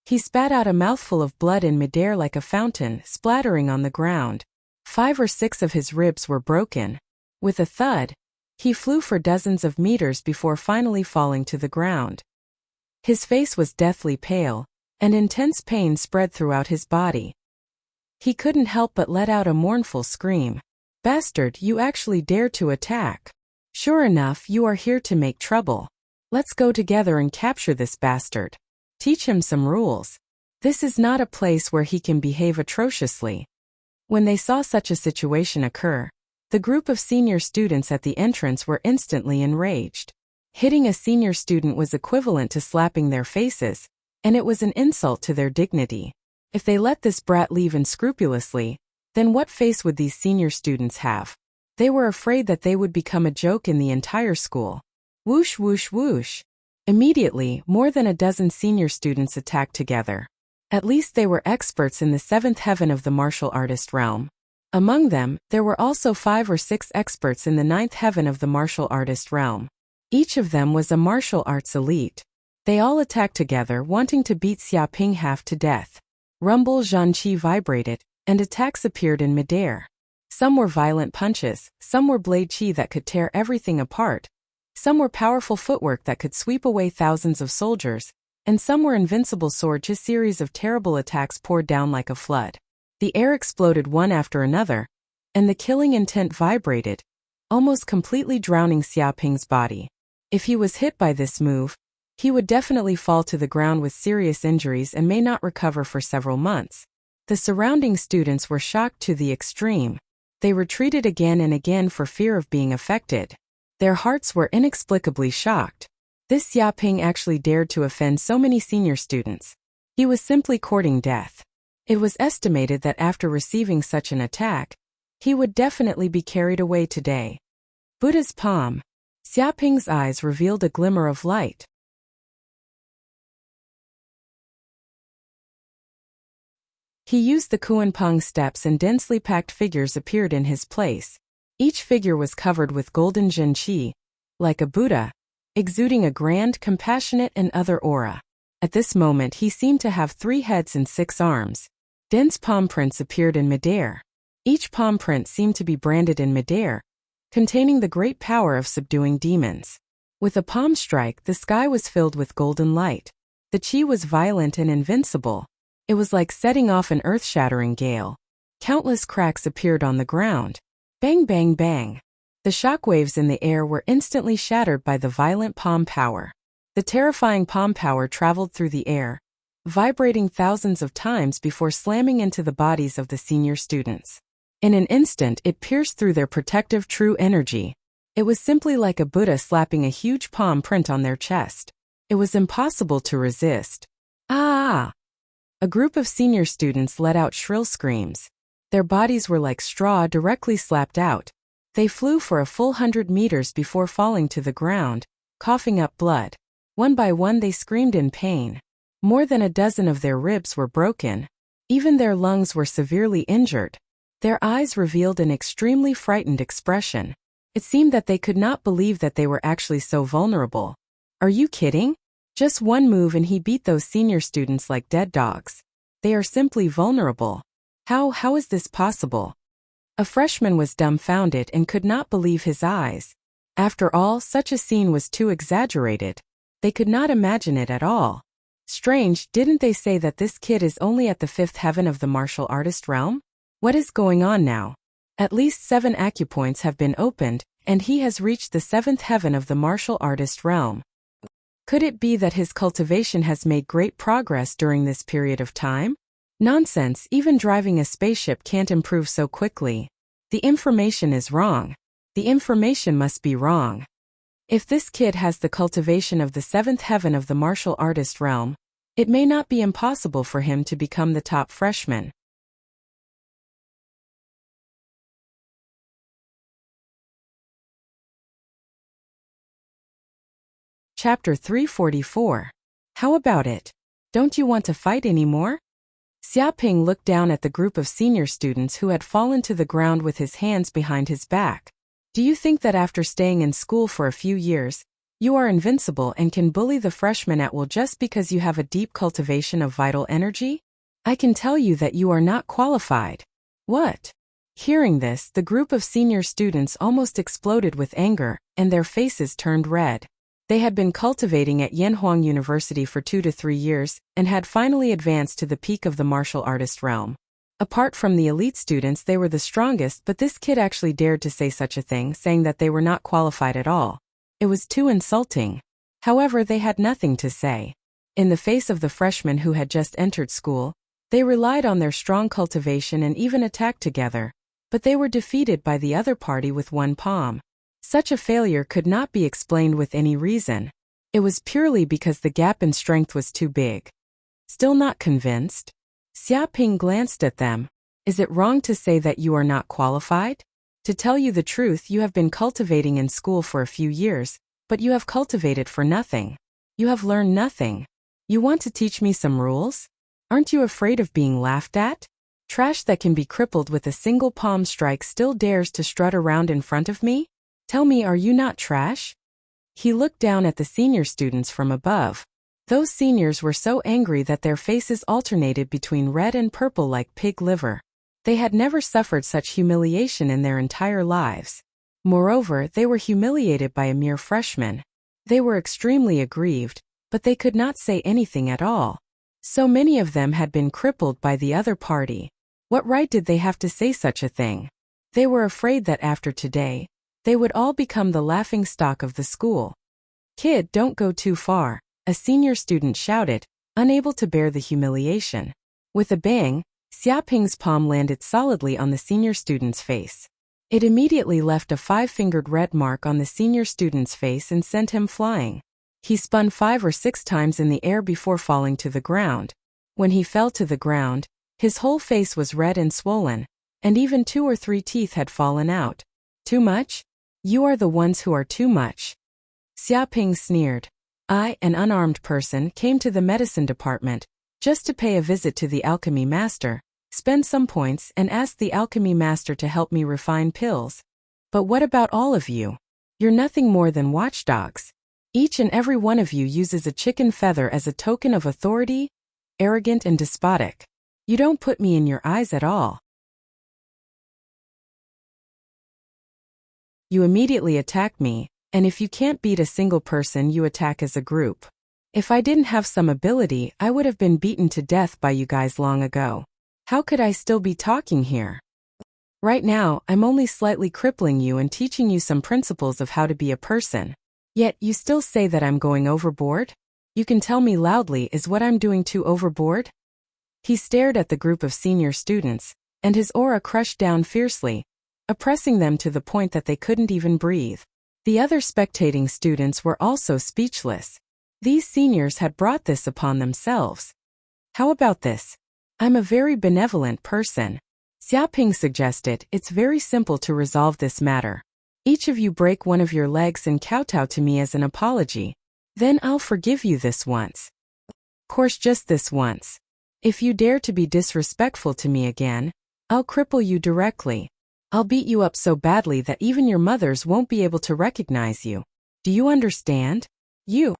Speaker 1: He spat out a mouthful of blood in midair like a fountain, splattering on the ground. 5 or 6 of his ribs were broken. With a thud, he flew for dozens of meters before finally falling to the ground. His face was deathly pale, and intense pain spread throughout his body. He couldn't help but let out a mournful scream. Bastard, you actually dare to attack. Sure enough, you are here to make trouble. Let's go together and capture this bastard. Teach him some rules. This is not a place where he can behave atrociously. When they saw such a situation occur, the group of senior students at the entrance were instantly enraged. Hitting a senior student was equivalent to slapping their faces, and it was an insult to their dignity. If they let this brat leave unscrupulously, then what face would these senior students have? They were afraid that they would become a joke in the entire school. Whoosh whoosh whoosh. Immediately, more than a dozen senior students attacked together. At least they were experts in the 7th heaven of the martial artist realm. Among them, there were also 5 or 6 experts in the 9th heaven of the martial artist realm. Each of them was a martial arts elite. They all attacked together, wanting to beat Xia Ping half to death. Rumble Zhanqi vibrated, and attacks appeared in midair. Some were violent punches, some were blade chi that could tear everything apart, some were powerful footwork that could sweep away thousands of soldiers, and some were invincible swords. A series of terrible attacks poured down like a flood. The air exploded one after another, and the killing intent vibrated, almost completely drowning Xia Ping's body. If he was hit by this move, he would definitely fall to the ground with serious injuries and may not recover for several months. The surrounding students were shocked to the extreme. They retreated again and again for fear of being affected. Their hearts were inexplicably shocked. This Xia Ping actually dared to offend so many senior students. He was simply courting death. It was estimated that after receiving such an attack, he would definitely be carried away today. Buddha's palm. Xia Ping's eyes revealed a glimmer of light. He used the Kuanpeng steps and densely packed figures appeared in his place. Each figure was covered with golden Zhenqi, like a Buddha, exuding a grand, compassionate and other aura. At this moment he seemed to have 3 heads and 6 arms. Dense palm prints appeared in midair. Each palm print seemed to be branded in midair, containing the great power of subduing demons. With a palm strike, the sky was filled with golden light. The chi was violent and invincible. It was like setting off an earth-shattering gale. Countless cracks appeared on the ground. Bang bang bang. The shockwaves in the air were instantly shattered by the violent palm power. The terrifying palm power traveled through the air, vibrating thousands of times before slamming into the bodies of the senior students. In an instant, it pierced through their protective true energy. It was simply like a Buddha slapping a huge palm print on their chest. It was impossible to resist. Ah! A group of senior students let out shrill screams. Their bodies were like straw directly slapped out. They flew for a full 100 meters before falling to the ground, coughing up blood. One by one they screamed in pain. More than a dozen of their ribs were broken. Even their lungs were severely injured. Their eyes revealed an extremely frightened expression. It seemed that they could not believe that they were actually so vulnerable. Are you kidding? Just one move and he beat those senior students like dead dogs. They are simply vulnerable. How is this possible? A freshman was dumbfounded and could not believe his eyes. After all, such a scene was too exaggerated. They could not imagine it at all. Strange, didn't they say that this kid is only at the 5th heaven of the martial artist realm? What is going on now? At least 7 acupoints have been opened, and he has reached the 7th heaven of the martial artist realm. Could it be that his cultivation has made great progress during this period of time? Nonsense, even driving a spaceship can't improve so quickly. The information is wrong. The information must be wrong. If this kid has the cultivation of the 7th heaven of the martial artist realm, it may not be impossible for him to become the top freshman. Chapter 344. How about it? Don't you want to fight anymore? Xiaoping looked down at the group of senior students who had fallen to the ground with his hands behind his back. Do you think that after staying in school for a few years, you are invincible and can bully the freshmen at will just because you have a deep cultivation of vital energy? I can tell you that you are not qualified. What? Hearing this, the group of senior students almost exploded with anger, and their faces turned red. They had been cultivating at Yanhuang University for 2 to 3 years, and had finally advanced to the peak of the martial artist realm. Apart from the elite students, they were the strongest, but this kid actually dared to say such a thing, saying that they were not qualified at all. It was too insulting. However, they had nothing to say. In the face of the freshmen who had just entered school, they relied on their strong cultivation and even attacked together, but they were defeated by the other party with one palm. Such a failure could not be explained with any reason. It was purely because the gap in strength was too big. Still not convinced? Xiaoping glanced at them. Is it wrong to say that you are not qualified? To tell you the truth, you have been cultivating in school for a few years, but you have cultivated for nothing. You have learned nothing. You want to teach me some rules? Aren't you afraid of being laughed at? Trash that can be crippled with a single palm strike still dares to strut around in front of me? Tell me, are you not trash? He looked down at the senior students from above. Those seniors were so angry that their faces alternated between red and purple like pig liver. They had never suffered such humiliation in their entire lives. Moreover, they were humiliated by a mere freshman. They were extremely aggrieved, but they could not say anything at all. So many of them had been crippled by the other party. What right did they have to say such a thing? They were afraid that after today, they would all become the laughingstock of the school. Kid, don't go too far, a senior student shouted, unable to bear the humiliation. With a bang, Xiaoping's palm landed solidly on the senior student's face. It immediately left a 5-fingered red mark on the senior student's face and sent him flying. He spun 5 or 6 times in the air before falling to the ground. When he fell to the ground, his whole face was red and swollen, and even 2 or 3 teeth had fallen out. Too much? You are the ones who are too much. Xiaoping sneered. I, an unarmed person, came to the medicine department, just to pay a visit to the alchemy master, spend some points and ask the alchemy master to help me refine pills. But what about all of you? You're nothing more than watchdogs. Each and every one of you uses a chicken feather as a token of authority, arrogant and despotic. You don't put me in your eyes at all. You immediately attack me, and if you can't beat a single person, you attack as a group. If I didn't have some ability, I would have been beaten to death by you guys long ago. How could I still be talking here? Right now, I'm only slightly crippling you and teaching you some principles of how to be a person. Yet, you still say that I'm going overboard? You can tell me loudly, is what I'm doing too overboard? He stared at the group of senior students, and his aura crushed down fiercely, oppressing them to the point that they couldn't even breathe. The other spectating students were also speechless. These seniors had brought this upon themselves. How about this? I'm a very benevolent person. Xiaoping suggested, it's very simple to resolve this matter. Each of you break one of your legs and kowtow to me as an apology. Then I'll forgive you this once. Of course, just this once. If you dare to be disrespectful to me again, I'll cripple you directly. I'll beat you up so badly that even your mothers won't be able to recognize you. Do you understand? You.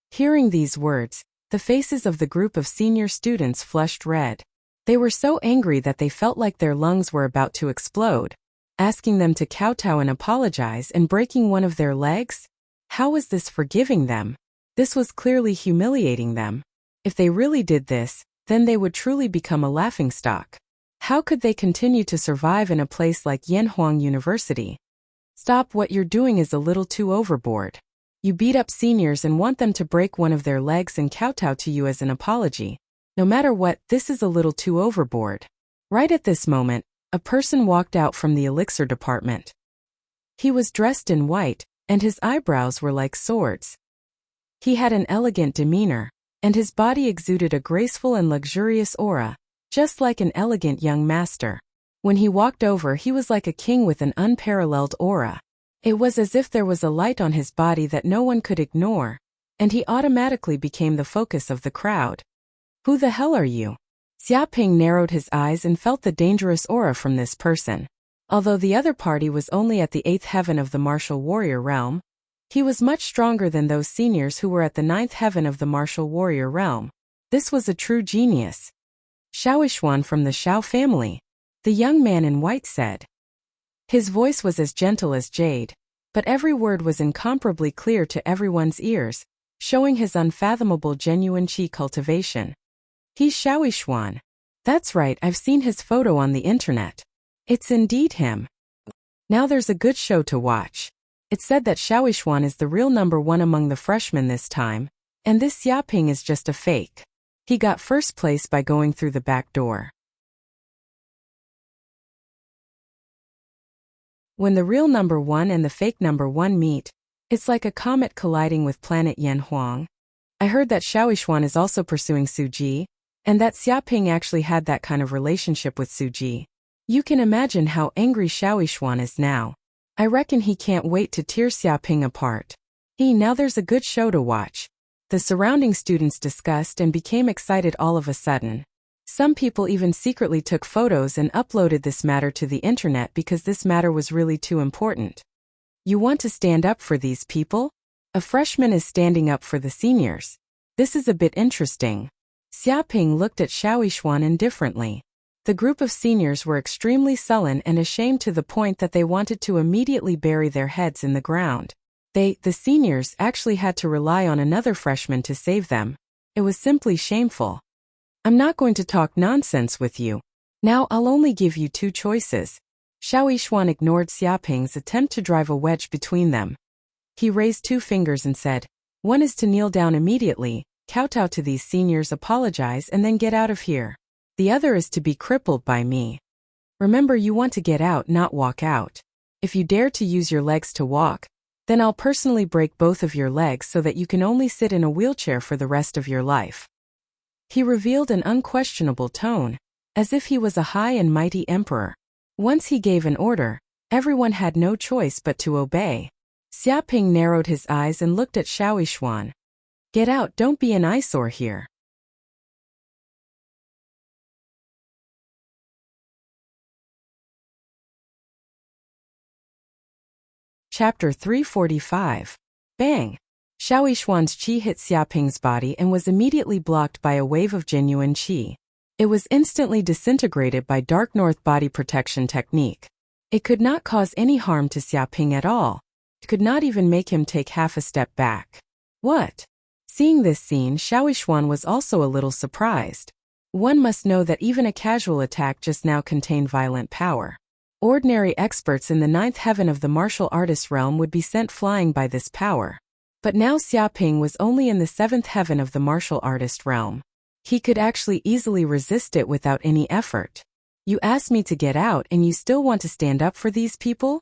Speaker 1: Hearing these words, the faces of the group of senior students flushed red. They were so angry that they felt like their lungs were about to explode. Asking them to kowtow and apologize and breaking one of their legs? How was this forgiving them? This was clearly humiliating them. If they really did this, then they would truly become a laughingstock. How could they continue to survive in a place like Yanhuang University? Stop, what you're doing is a little too overboard. You beat up seniors and want them to break one of their legs and kowtow to you as an apology. No matter what, this is a little too overboard. Right at this moment, a person walked out from the elixir department. He was dressed in white, and his eyebrows were like swords. He had an elegant demeanor, and his body exuded a graceful and luxurious aura, just like an elegant young master. When he walked over, he was like a king with an unparalleled aura. It was as if there was a light on his body that no one could ignore, and he automatically became the focus of the crowd. Who the hell are you? Xiaoping narrowed his eyes and felt the dangerous aura from this person. Although the other party was only at the 8th heaven of the martial warrior realm, he was much stronger than those seniors who were at the 9th heaven of the martial warrior realm. This was a true genius. Shaoishuan from the Shao family, the young man in white said. His voice was as gentle as jade, but every word was incomparably clear to everyone's ears, showing his unfathomable genuine qi cultivation. He's Shaoishuan. That's right, I've seen his photo on the internet. It's indeed him. Now there's a good show to watch. It's said that Shaoishuan is the real #1 among the freshmen this time, and this Xiaoping is just a fake. He got first place by going through the back door. When the real #1 and the fake #1 meet, it's like a comet colliding with planet Yanhuang. I heard that Shaoishuan is also pursuing Suji, and that Xiaoping actually had that kind of relationship with Suji. You can imagine how angry Shaoishuan is now. I reckon he can't wait to tear Xiaoping apart. Now there's a good show to watch. The surrounding students discussed and became excited all of a sudden. Some people even secretly took photos and uploaded this matter to the internet because this matter was really too important. You want to stand up for these people? A freshman is standing up for the seniors. This is a bit interesting. Xiaoping looked at Shaoishuan indifferently. The group of seniors were extremely sullen and ashamed to the point that they wanted to immediately bury their heads in the ground. The seniors, actually had to rely on another freshman to save them. It was simply shameful. I'm not going to talk nonsense with you. Now I'll only give you 2 choices. Shaoishuan ignored Xiaoping's attempt to drive a wedge between them. He raised 2 fingers and said, one is to kneel down immediately, kowtow to these seniors, apologize, and then get out of here. The other is to be crippled by me. Remember, you want to get out, not walk out. If you dare to use your legs to walk, then I'll personally break both of your legs so that you can only sit in a wheelchair for the rest of your life. He revealed an unquestionable tone, as if he was a high and mighty emperor. Once he gave an order, everyone had no choice but to obey. Xiaoping narrowed his eyes and looked at Shaoishuan. Get out, don't be an eyesore here. Chapter 345. Bang! Shaoishuan's qi hit Xiaoping's body and was immediately blocked by a wave of genuine qi. It was instantly disintegrated by Dark North body protection technique. It could not cause any harm to Xiaoping at all. It could not even make him take half a step back. What? Seeing this scene, Shaoishuan was also a little surprised. One must know that even a casual attack just now contained violent power. Ordinary experts in the 9th heaven of the martial artist realm would be sent flying by this power. But now Xiaoping was only in the 7th heaven of the martial artist realm. He could actually easily resist it without any effort. You asked me to get out and you still want to stand up for these people?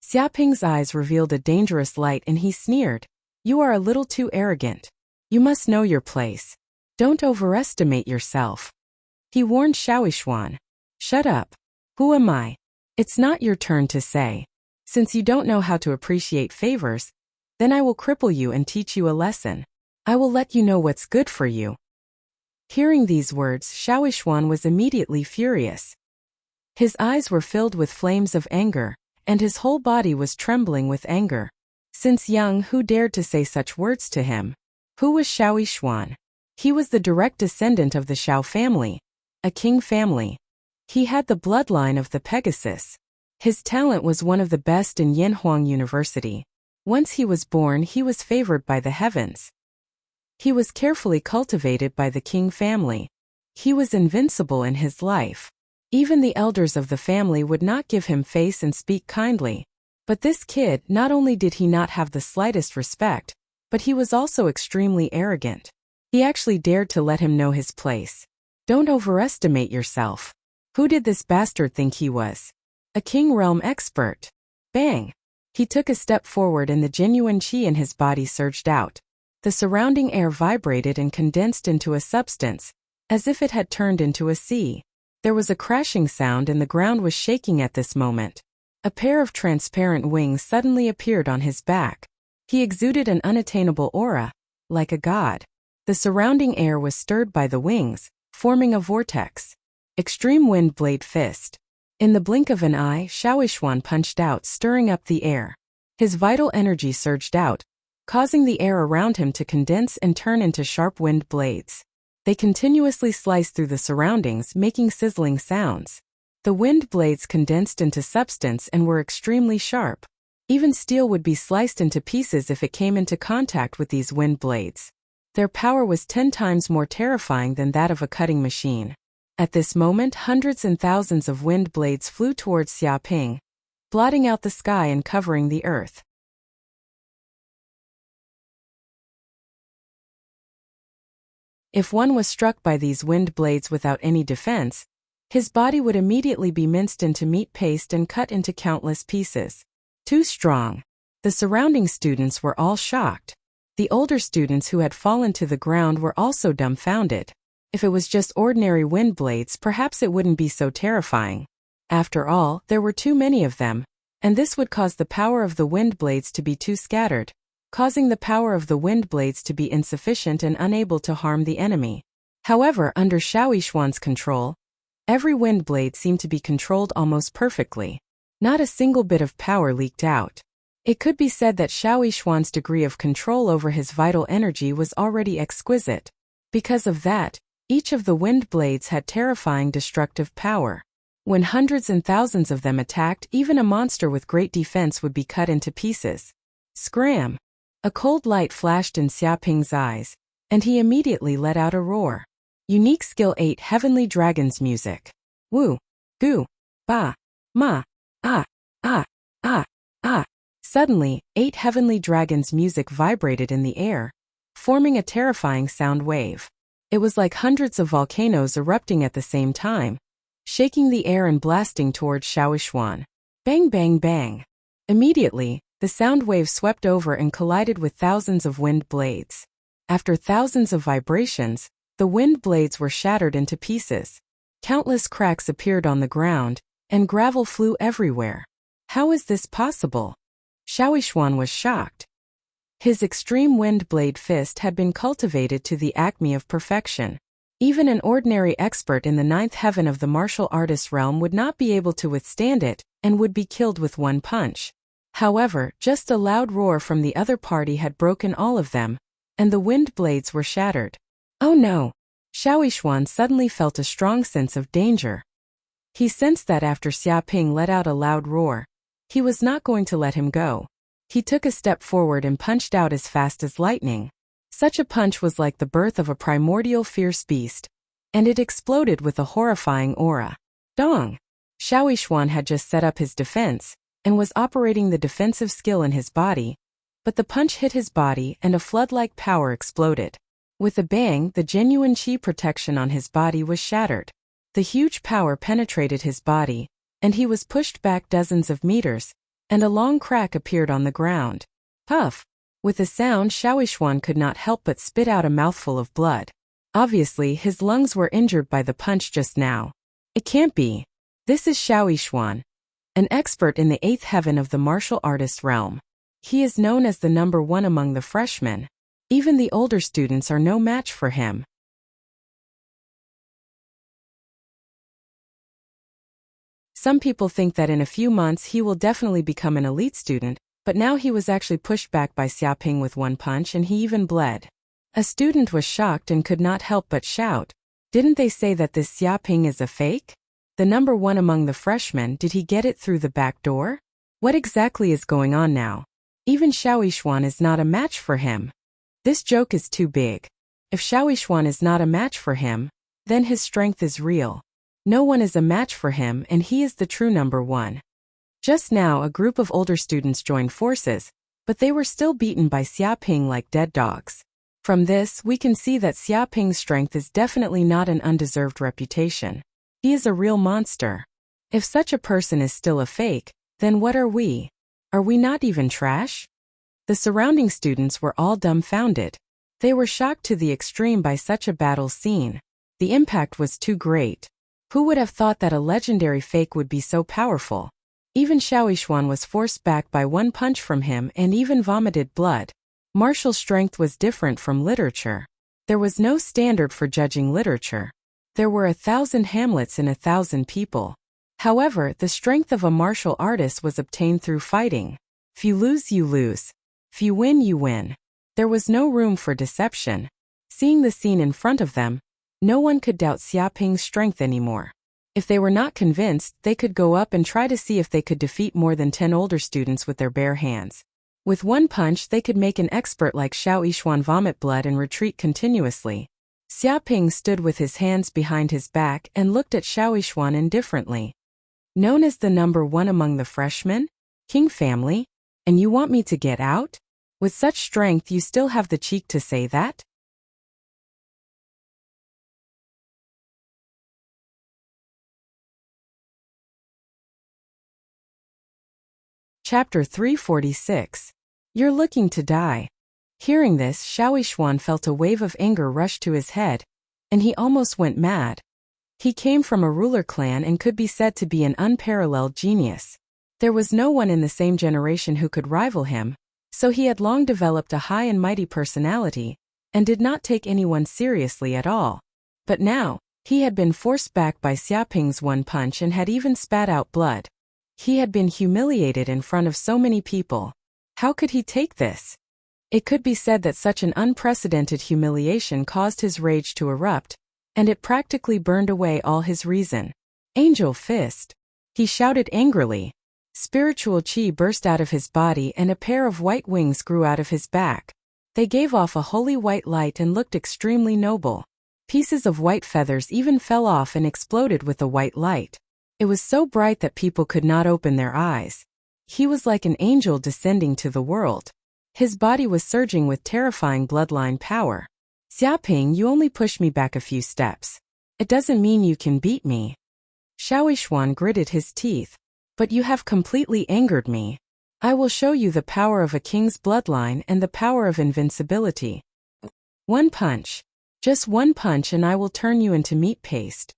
Speaker 1: Xiaoping's eyes revealed a dangerous light and he sneered. You are a little too arrogant. You must know your place. Don't overestimate yourself. He warned Shaoishuan. Shut up. Who am I? It's not your turn to say. Since you don't know how to appreciate favors, then I will cripple you and teach you a lesson. I will let you know what's good for you. Hearing these words, Shaoishuan was immediately furious. His eyes were filled with flames of anger, and his whole body was trembling with anger. Since young, who dared to say such words to him? Who was Shaoishuan? He was the direct descendant of the Shao family. a king family. He had the bloodline of the Pegasus. His talent was one of the best in Yanhuang University. Once he was born, he was favored by the heavens. He was carefully cultivated by the king family. He was invincible in his life. Even the elders of the family would not give him face and speak kindly. But this kid, not only did he not have the slightest respect, but he was also extremely arrogant. He actually dared to let him know his place. Don't overestimate yourself. Who did this bastard think he was? A king realm expert. Bang! He took a step forward and the genuine chi in his body surged out. The surrounding air vibrated and condensed into a substance, as if it had turned into a sea. There was a crashing sound and the ground was shaking at this moment. A pair of transparent wings suddenly appeared on his back. He exuded an unattainable aura, like a god. The surrounding air was stirred by the wings, forming a vortex. Extreme Wind Blade Fist. In the blink of an eye, Xiaoishuan punched out, stirring up the air. His vital energy surged out, causing the air around him to condense and turn into sharp wind blades. They continuously sliced through the surroundings, making sizzling sounds. The wind blades condensed into substance and were extremely sharp. Even steel would be sliced into pieces if it came into contact with these wind blades. Their power was 10 times more terrifying than that of a cutting machine. At this moment, hundreds and thousands of wind blades flew towards Xiaoping, blotting out the sky and covering the earth. If one was struck by these wind blades without any defense, his body would immediately be minced into meat paste and cut into countless pieces. Too strong. The surrounding students were all shocked. The older students who had fallen to the ground were also dumbfounded. If it was just ordinary wind blades, perhaps it wouldn't be so terrifying. After all, there were too many of them, and this would cause the power of the wind blades to be too scattered, causing the power of the wind blades to be insufficient and unable to harm the enemy. However, under Xiaoishuan's control, every wind blade seemed to be controlled almost perfectly. Not a single bit of power leaked out. It could be said that Xiaoishuan's degree of control over his vital energy was already exquisite. Because of that, each of the wind blades had terrifying destructive power. When hundreds and thousands of them attacked, even a monster with great defense would be cut into pieces. Scram! A cold light flashed in Xiaoping's eyes, and he immediately let out a roar. Unique Skill 8 Heavenly Dragon's Music. Wu, gu, ba, ma, ah, ah, ah, ah. Suddenly, 8 heavenly dragons' music vibrated in the air, forming a terrifying sound wave. It was like hundreds of volcanoes erupting at the same time, shaking the air and blasting towards Xiaoishuan. Bang bang bang. Immediately, the sound wave swept over and collided with thousands of wind blades. After thousands of vibrations, the wind blades were shattered into pieces. Countless cracks appeared on the ground, and gravel flew everywhere. How is this possible? Xiaoishuan was shocked. His extreme wind blade fist had been cultivated to the acme of perfection. Even an ordinary expert in the 9th heaven of the martial artist realm would not be able to withstand it, and would be killed with one punch. However, just a loud roar from the other party had broken all of them, and the wind blades were shattered. Oh no! Xiaoishuan suddenly felt a strong sense of danger. He sensed that after Xiaoping let out a loud roar, he was not going to let him go. He took a step forward and punched out as fast as lightning. Such a punch was like the birth of a primordial fierce beast, and it exploded with a horrifying aura. Dong! Xiaoishuan had just set up his defense, and was operating the defensive skill in his body, but the punch hit his body and a flood-like power exploded. With a bang, the genuine chi protection on his body was shattered. The huge power penetrated his body, and he was pushed back dozens of meters, and a long crack appeared on the ground. Puff! With a sound, Xiaoishuan could not help but spit out a mouthful of blood. Obviously, his lungs were injured by the punch just now. It can't be. This is Xiaoishuan, an expert in the 8th heaven of the martial artist realm. He is known as the #1 among the freshmen. Even the older students are no match for him. Some people think that in a few months he will definitely become an elite student, but now he was actually pushed back by Xiaoping with one punch and he even bled. A student was shocked and could not help but shout, Didn't they say that this Xiaoping is a fake? The number one among the freshmen, did he get it through the back door? What exactly is going on now? Even Xiao Yixuan is not a match for him. This joke is too big. If Xiao Yixuan is not a match for him, then his strength is real. No one is a match for him and he is the true number one. Just now a group of older students joined forces, but they were still beaten by Xiaoping like dead dogs. From this, we can see that Xiaoping's strength is definitely not an undeserved reputation. He is a real monster. If such a person is still a fake, then what are we? Are we not even trash? The surrounding students were all dumbfounded. They were shocked to the extreme by such a battle scene. The impact was too great. Who would have thought that a legendary fake would be so powerful? Even Xiao Yixuan was forced back by one punch from him and even vomited blood. Martial strength was different from literature. There was no standard for judging literature. There were 1,000 hamlets in 1,000 people. However, the strength of a martial artist was obtained through fighting. If you lose, you lose. If you win, you win. There was no room for deception. Seeing the scene in front of them, no one could doubt Xiaoping's strength anymore. If they were not convinced, they could go up and try to see if they could defeat more than 10 older students with their bare hands. With one punch, they could make an expert like Xiao Yixuan vomit blood and retreat continuously. Xiaoping stood with his hands behind his back and looked at Xiao Yixuan indifferently. Known as the number one among the freshmen? King family? And you want me to get out? With such strength, you still have the cheek to say that? Chapter 346. You're looking to die. Hearing this, Xiao Yixuan felt a wave of anger rush to his head, and he almost went mad. He came from a ruler clan and could be said to be an unparalleled genius. There was no one in the same generation who could rival him, so he had long developed a high and mighty personality, and did not take anyone seriously at all. But now, he had been forced back by Xiaoping's one punch and had even spat out blood. He had been humiliated in front of so many people. How could he take this? It could be said that such an unprecedented humiliation caused his rage to erupt, and it practically burned away all his reason. Angel fist! He shouted angrily. Spiritual chi burst out of his body and a pair of white wings grew out of his back. They gave off a holy white light and looked extremely noble. Pieces of white feathers even fell off and exploded with the white light. It was so bright that people could not open their eyes. He was like an angel descending to the world. His body was surging with terrifying bloodline power. Xiaoping, you only pushed me back a few steps. It doesn't mean you can beat me. Xiao Yixuan gritted his teeth. But you have completely angered me. I will show you the power of a king's bloodline and the power of invincibility. One punch. Just one punch and I will turn you into meat paste.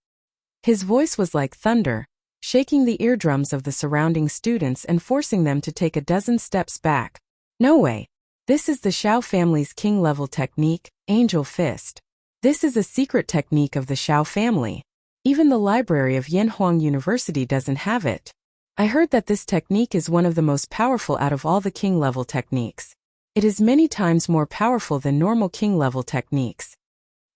Speaker 1: His voice was like thunder, shaking the eardrums of the surrounding students and forcing them to take a dozen steps back. No way. This is the Xiao family's king-level technique, Angel Fist. This is a secret technique of the Xiao family. Even the library of Yanhuang University doesn't have it. I heard that this technique is one of the most powerful out of all the king-level techniques. It is many times more powerful than normal king-level techniques.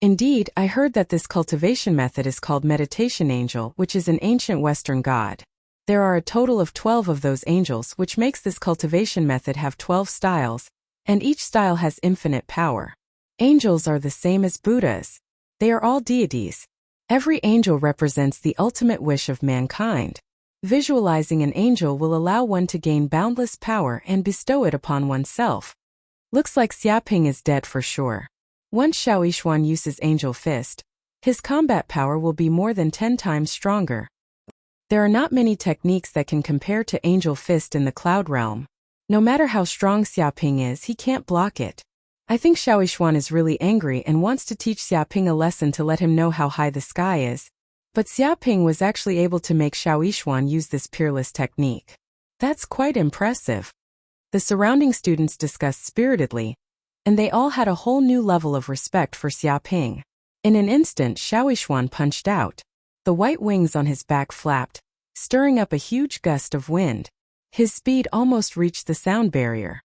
Speaker 1: Indeed, I heard that this cultivation method is called Meditation Angel, which is an ancient Western god. There are a total of 12 of those angels, which makes this cultivation method have 12 styles, and each style has infinite power. Angels are the same as Buddhas. They are all deities. Every angel represents the ultimate wish of mankind. Visualizing an angel will allow one to gain boundless power and bestow it upon oneself. Looks like Xiaoping is dead for sure. Once Xiao Yixuan uses Angel Fist, his combat power will be more than 10 times stronger. There are not many techniques that can compare to Angel Fist in the Cloud Realm. No matter how strong Xiaoping is, he can't block it. I think Xiao Yixuan is really angry and wants to teach Xiaoping a lesson to let him know how high the sky is. But Xiaoping was actually able to make Xiao Yixuan use this peerless technique. That's quite impressive. The surrounding students discussed spiritedly, and they all had a whole new level of respect for Xiaoping. In an instant, Xiao Yixuan punched out. The white wings on his back flapped, stirring up a huge gust of wind. His speed almost reached the sound barrier.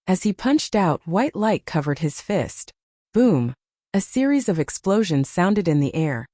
Speaker 1: As he punched out, white light covered his fist. Boom! A series of explosions sounded in the air,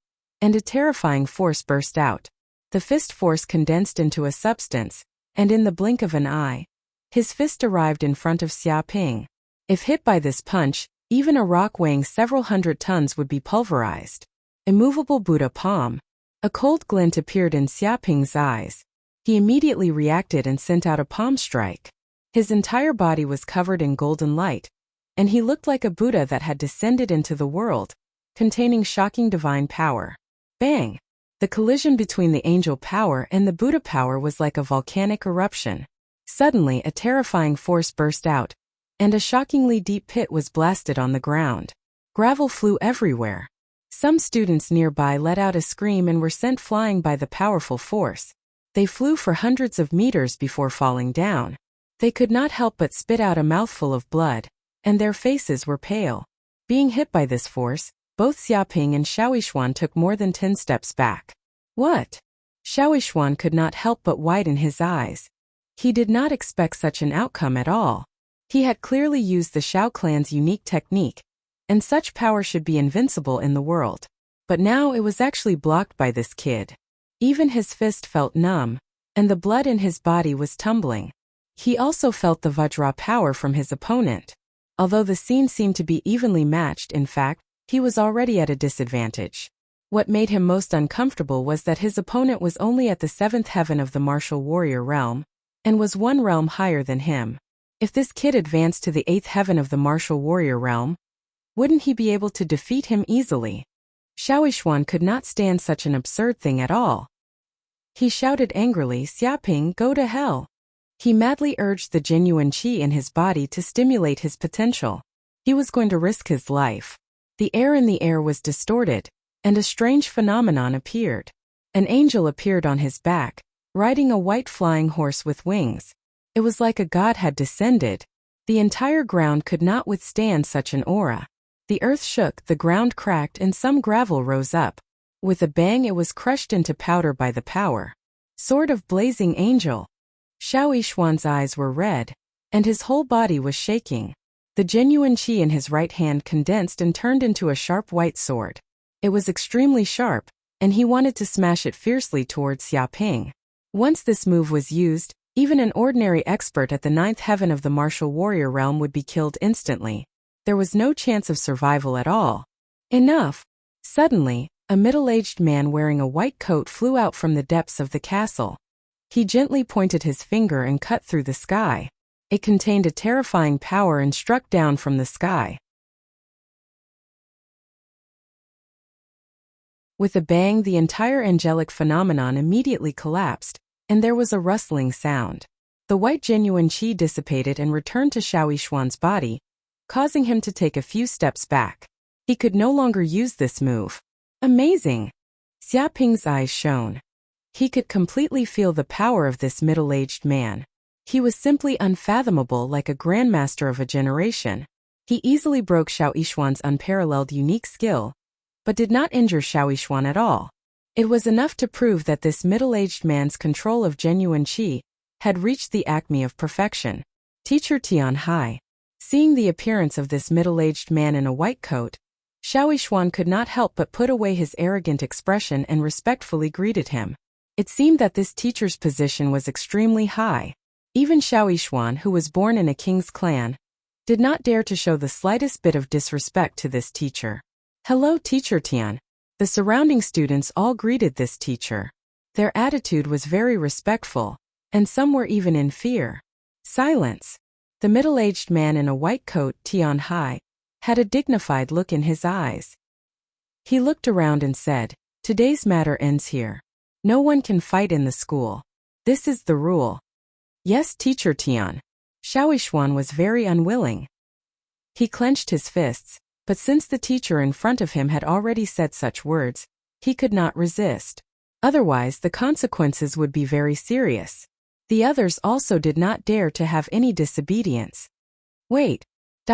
Speaker 1: and a terrifying force burst out. The fist force condensed into a substance, and in the blink of an eye, his fist arrived in front of Xia Ping. If hit by this punch, even a rock weighing several hundred tons would be pulverized. Immovable Buddha palm. A cold glint appeared in Xia Ping's eyes. He immediately reacted and sent out a palm strike. His entire body was covered in golden light, and he looked like a Buddha that had descended into the world, containing shocking divine power. Bang! The collision between the angel power and the Buddha power was like a volcanic eruption. Suddenly, a terrifying force burst out, and a shockingly deep pit was blasted on the ground. Gravel flew everywhere. Some students nearby let out a scream and were sent flying by the powerful force. They flew for hundreds of meters before falling down. They could not help but spit out a mouthful of blood, and their faces were pale. Being hit by this force, both Xiaoping and Shaoishuan took more than 10 steps back. What? Shaoishuan could not help but widen his eyes. He did not expect such an outcome at all. He had clearly used the Shao clan's unique technique, and such power should be invincible in the world. But now it was actually blocked by this kid. Even his fist felt numb, and the blood in his body was tumbling. He also felt the Vajra power from his opponent. Although the scene seemed to be evenly matched, in fact, he was already at a disadvantage. What made him most uncomfortable was that his opponent was only at the 7th heaven of the martial warrior realm, and was one realm higher than him. If this kid advanced to the 8th heaven of the martial warrior realm, wouldn't he be able to defeat him easily? Shaoishuan could not stand such an absurd thing at all. He shouted angrily, "Xiaoping, go to hell!" He madly urged the genuine qi in his body to stimulate his potential. He was going to risk his life. The air in the air was distorted, and a strange phenomenon appeared. An angel appeared on his back, riding a white flying horse with wings. It was like a god had descended. The entire ground could not withstand such an aura. The earth shook, the ground cracked, and some gravel rose up. With a bang, it was crushed into powder by the power. Sword of blazing angel. Shaoishuan's eyes were red, and his whole body was shaking. The genuine qi in his right hand condensed and turned into a sharp white sword. It was extremely sharp, and he wanted to smash it fiercely towards Xiaoping. Once this move was used, even an ordinary expert at the 9th heaven of the martial warrior realm would be killed instantly. There was no chance of survival at all. Enough! Suddenly, a middle-aged man wearing a white coat flew out from the depths of the castle. He gently pointed his finger and cut through the sky. It contained a terrifying power and struck down from the sky. With a bang, the entire angelic phenomenon immediately collapsed, and there was a rustling sound. The white genuine qi dissipated and returned to Shaoishuan's body, causing him to take a few steps back. He could no longer use this move. Amazing! Xiaoping's eyes shone. He could completely feel the power of this middle-aged man. He was simply unfathomable, like a grandmaster of a generation. He easily broke Shaoishuan's unparalleled unique skill, but did not injure Shaoishuan at all. It was enough to prove that this middle-aged man's control of genuine qi had reached the acme of perfection. Teacher Tian Hai. Seeing the appearance of this middle-aged man in a white coat, Shaoishuan could not help but put away his arrogant expression and respectfully greeted him. It seemed that this teacher's position was extremely high. Even Shaoishuan, who was born in a king's clan, did not dare to show the slightest bit of disrespect to this teacher. "Hello, Teacher Tian." The surrounding students all greeted this teacher. Their attitude was very respectful, and some were even in fear. Silence. The middle-aged man in a white coat, Tian Hai, had a dignified look in his eyes. He looked around and said, "Today's matter ends here. No one can fight in the school. This is the rule." "Yes, Teacher Tian." Shaoishuan was very unwilling. He clenched his fists, but since the teacher in front of him had already said such words, he could not resist. Otherwise, the consequences would be very serious. The others also did not dare to have any disobedience. Wait.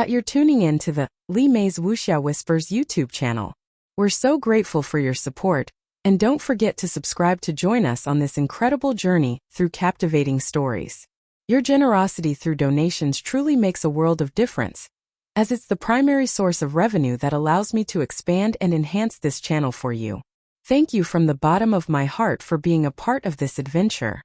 Speaker 1: You're tuning in to the Li Mei's Wuxia Whispers YouTube channel. We're so grateful for your support, and don't forget to subscribe to join us on this incredible journey through captivating stories. Your generosity through donations truly makes a world of difference, as it's the primary source of revenue that allows me to expand and enhance this channel for you. Thank you from the bottom of my heart for being a part of this adventure.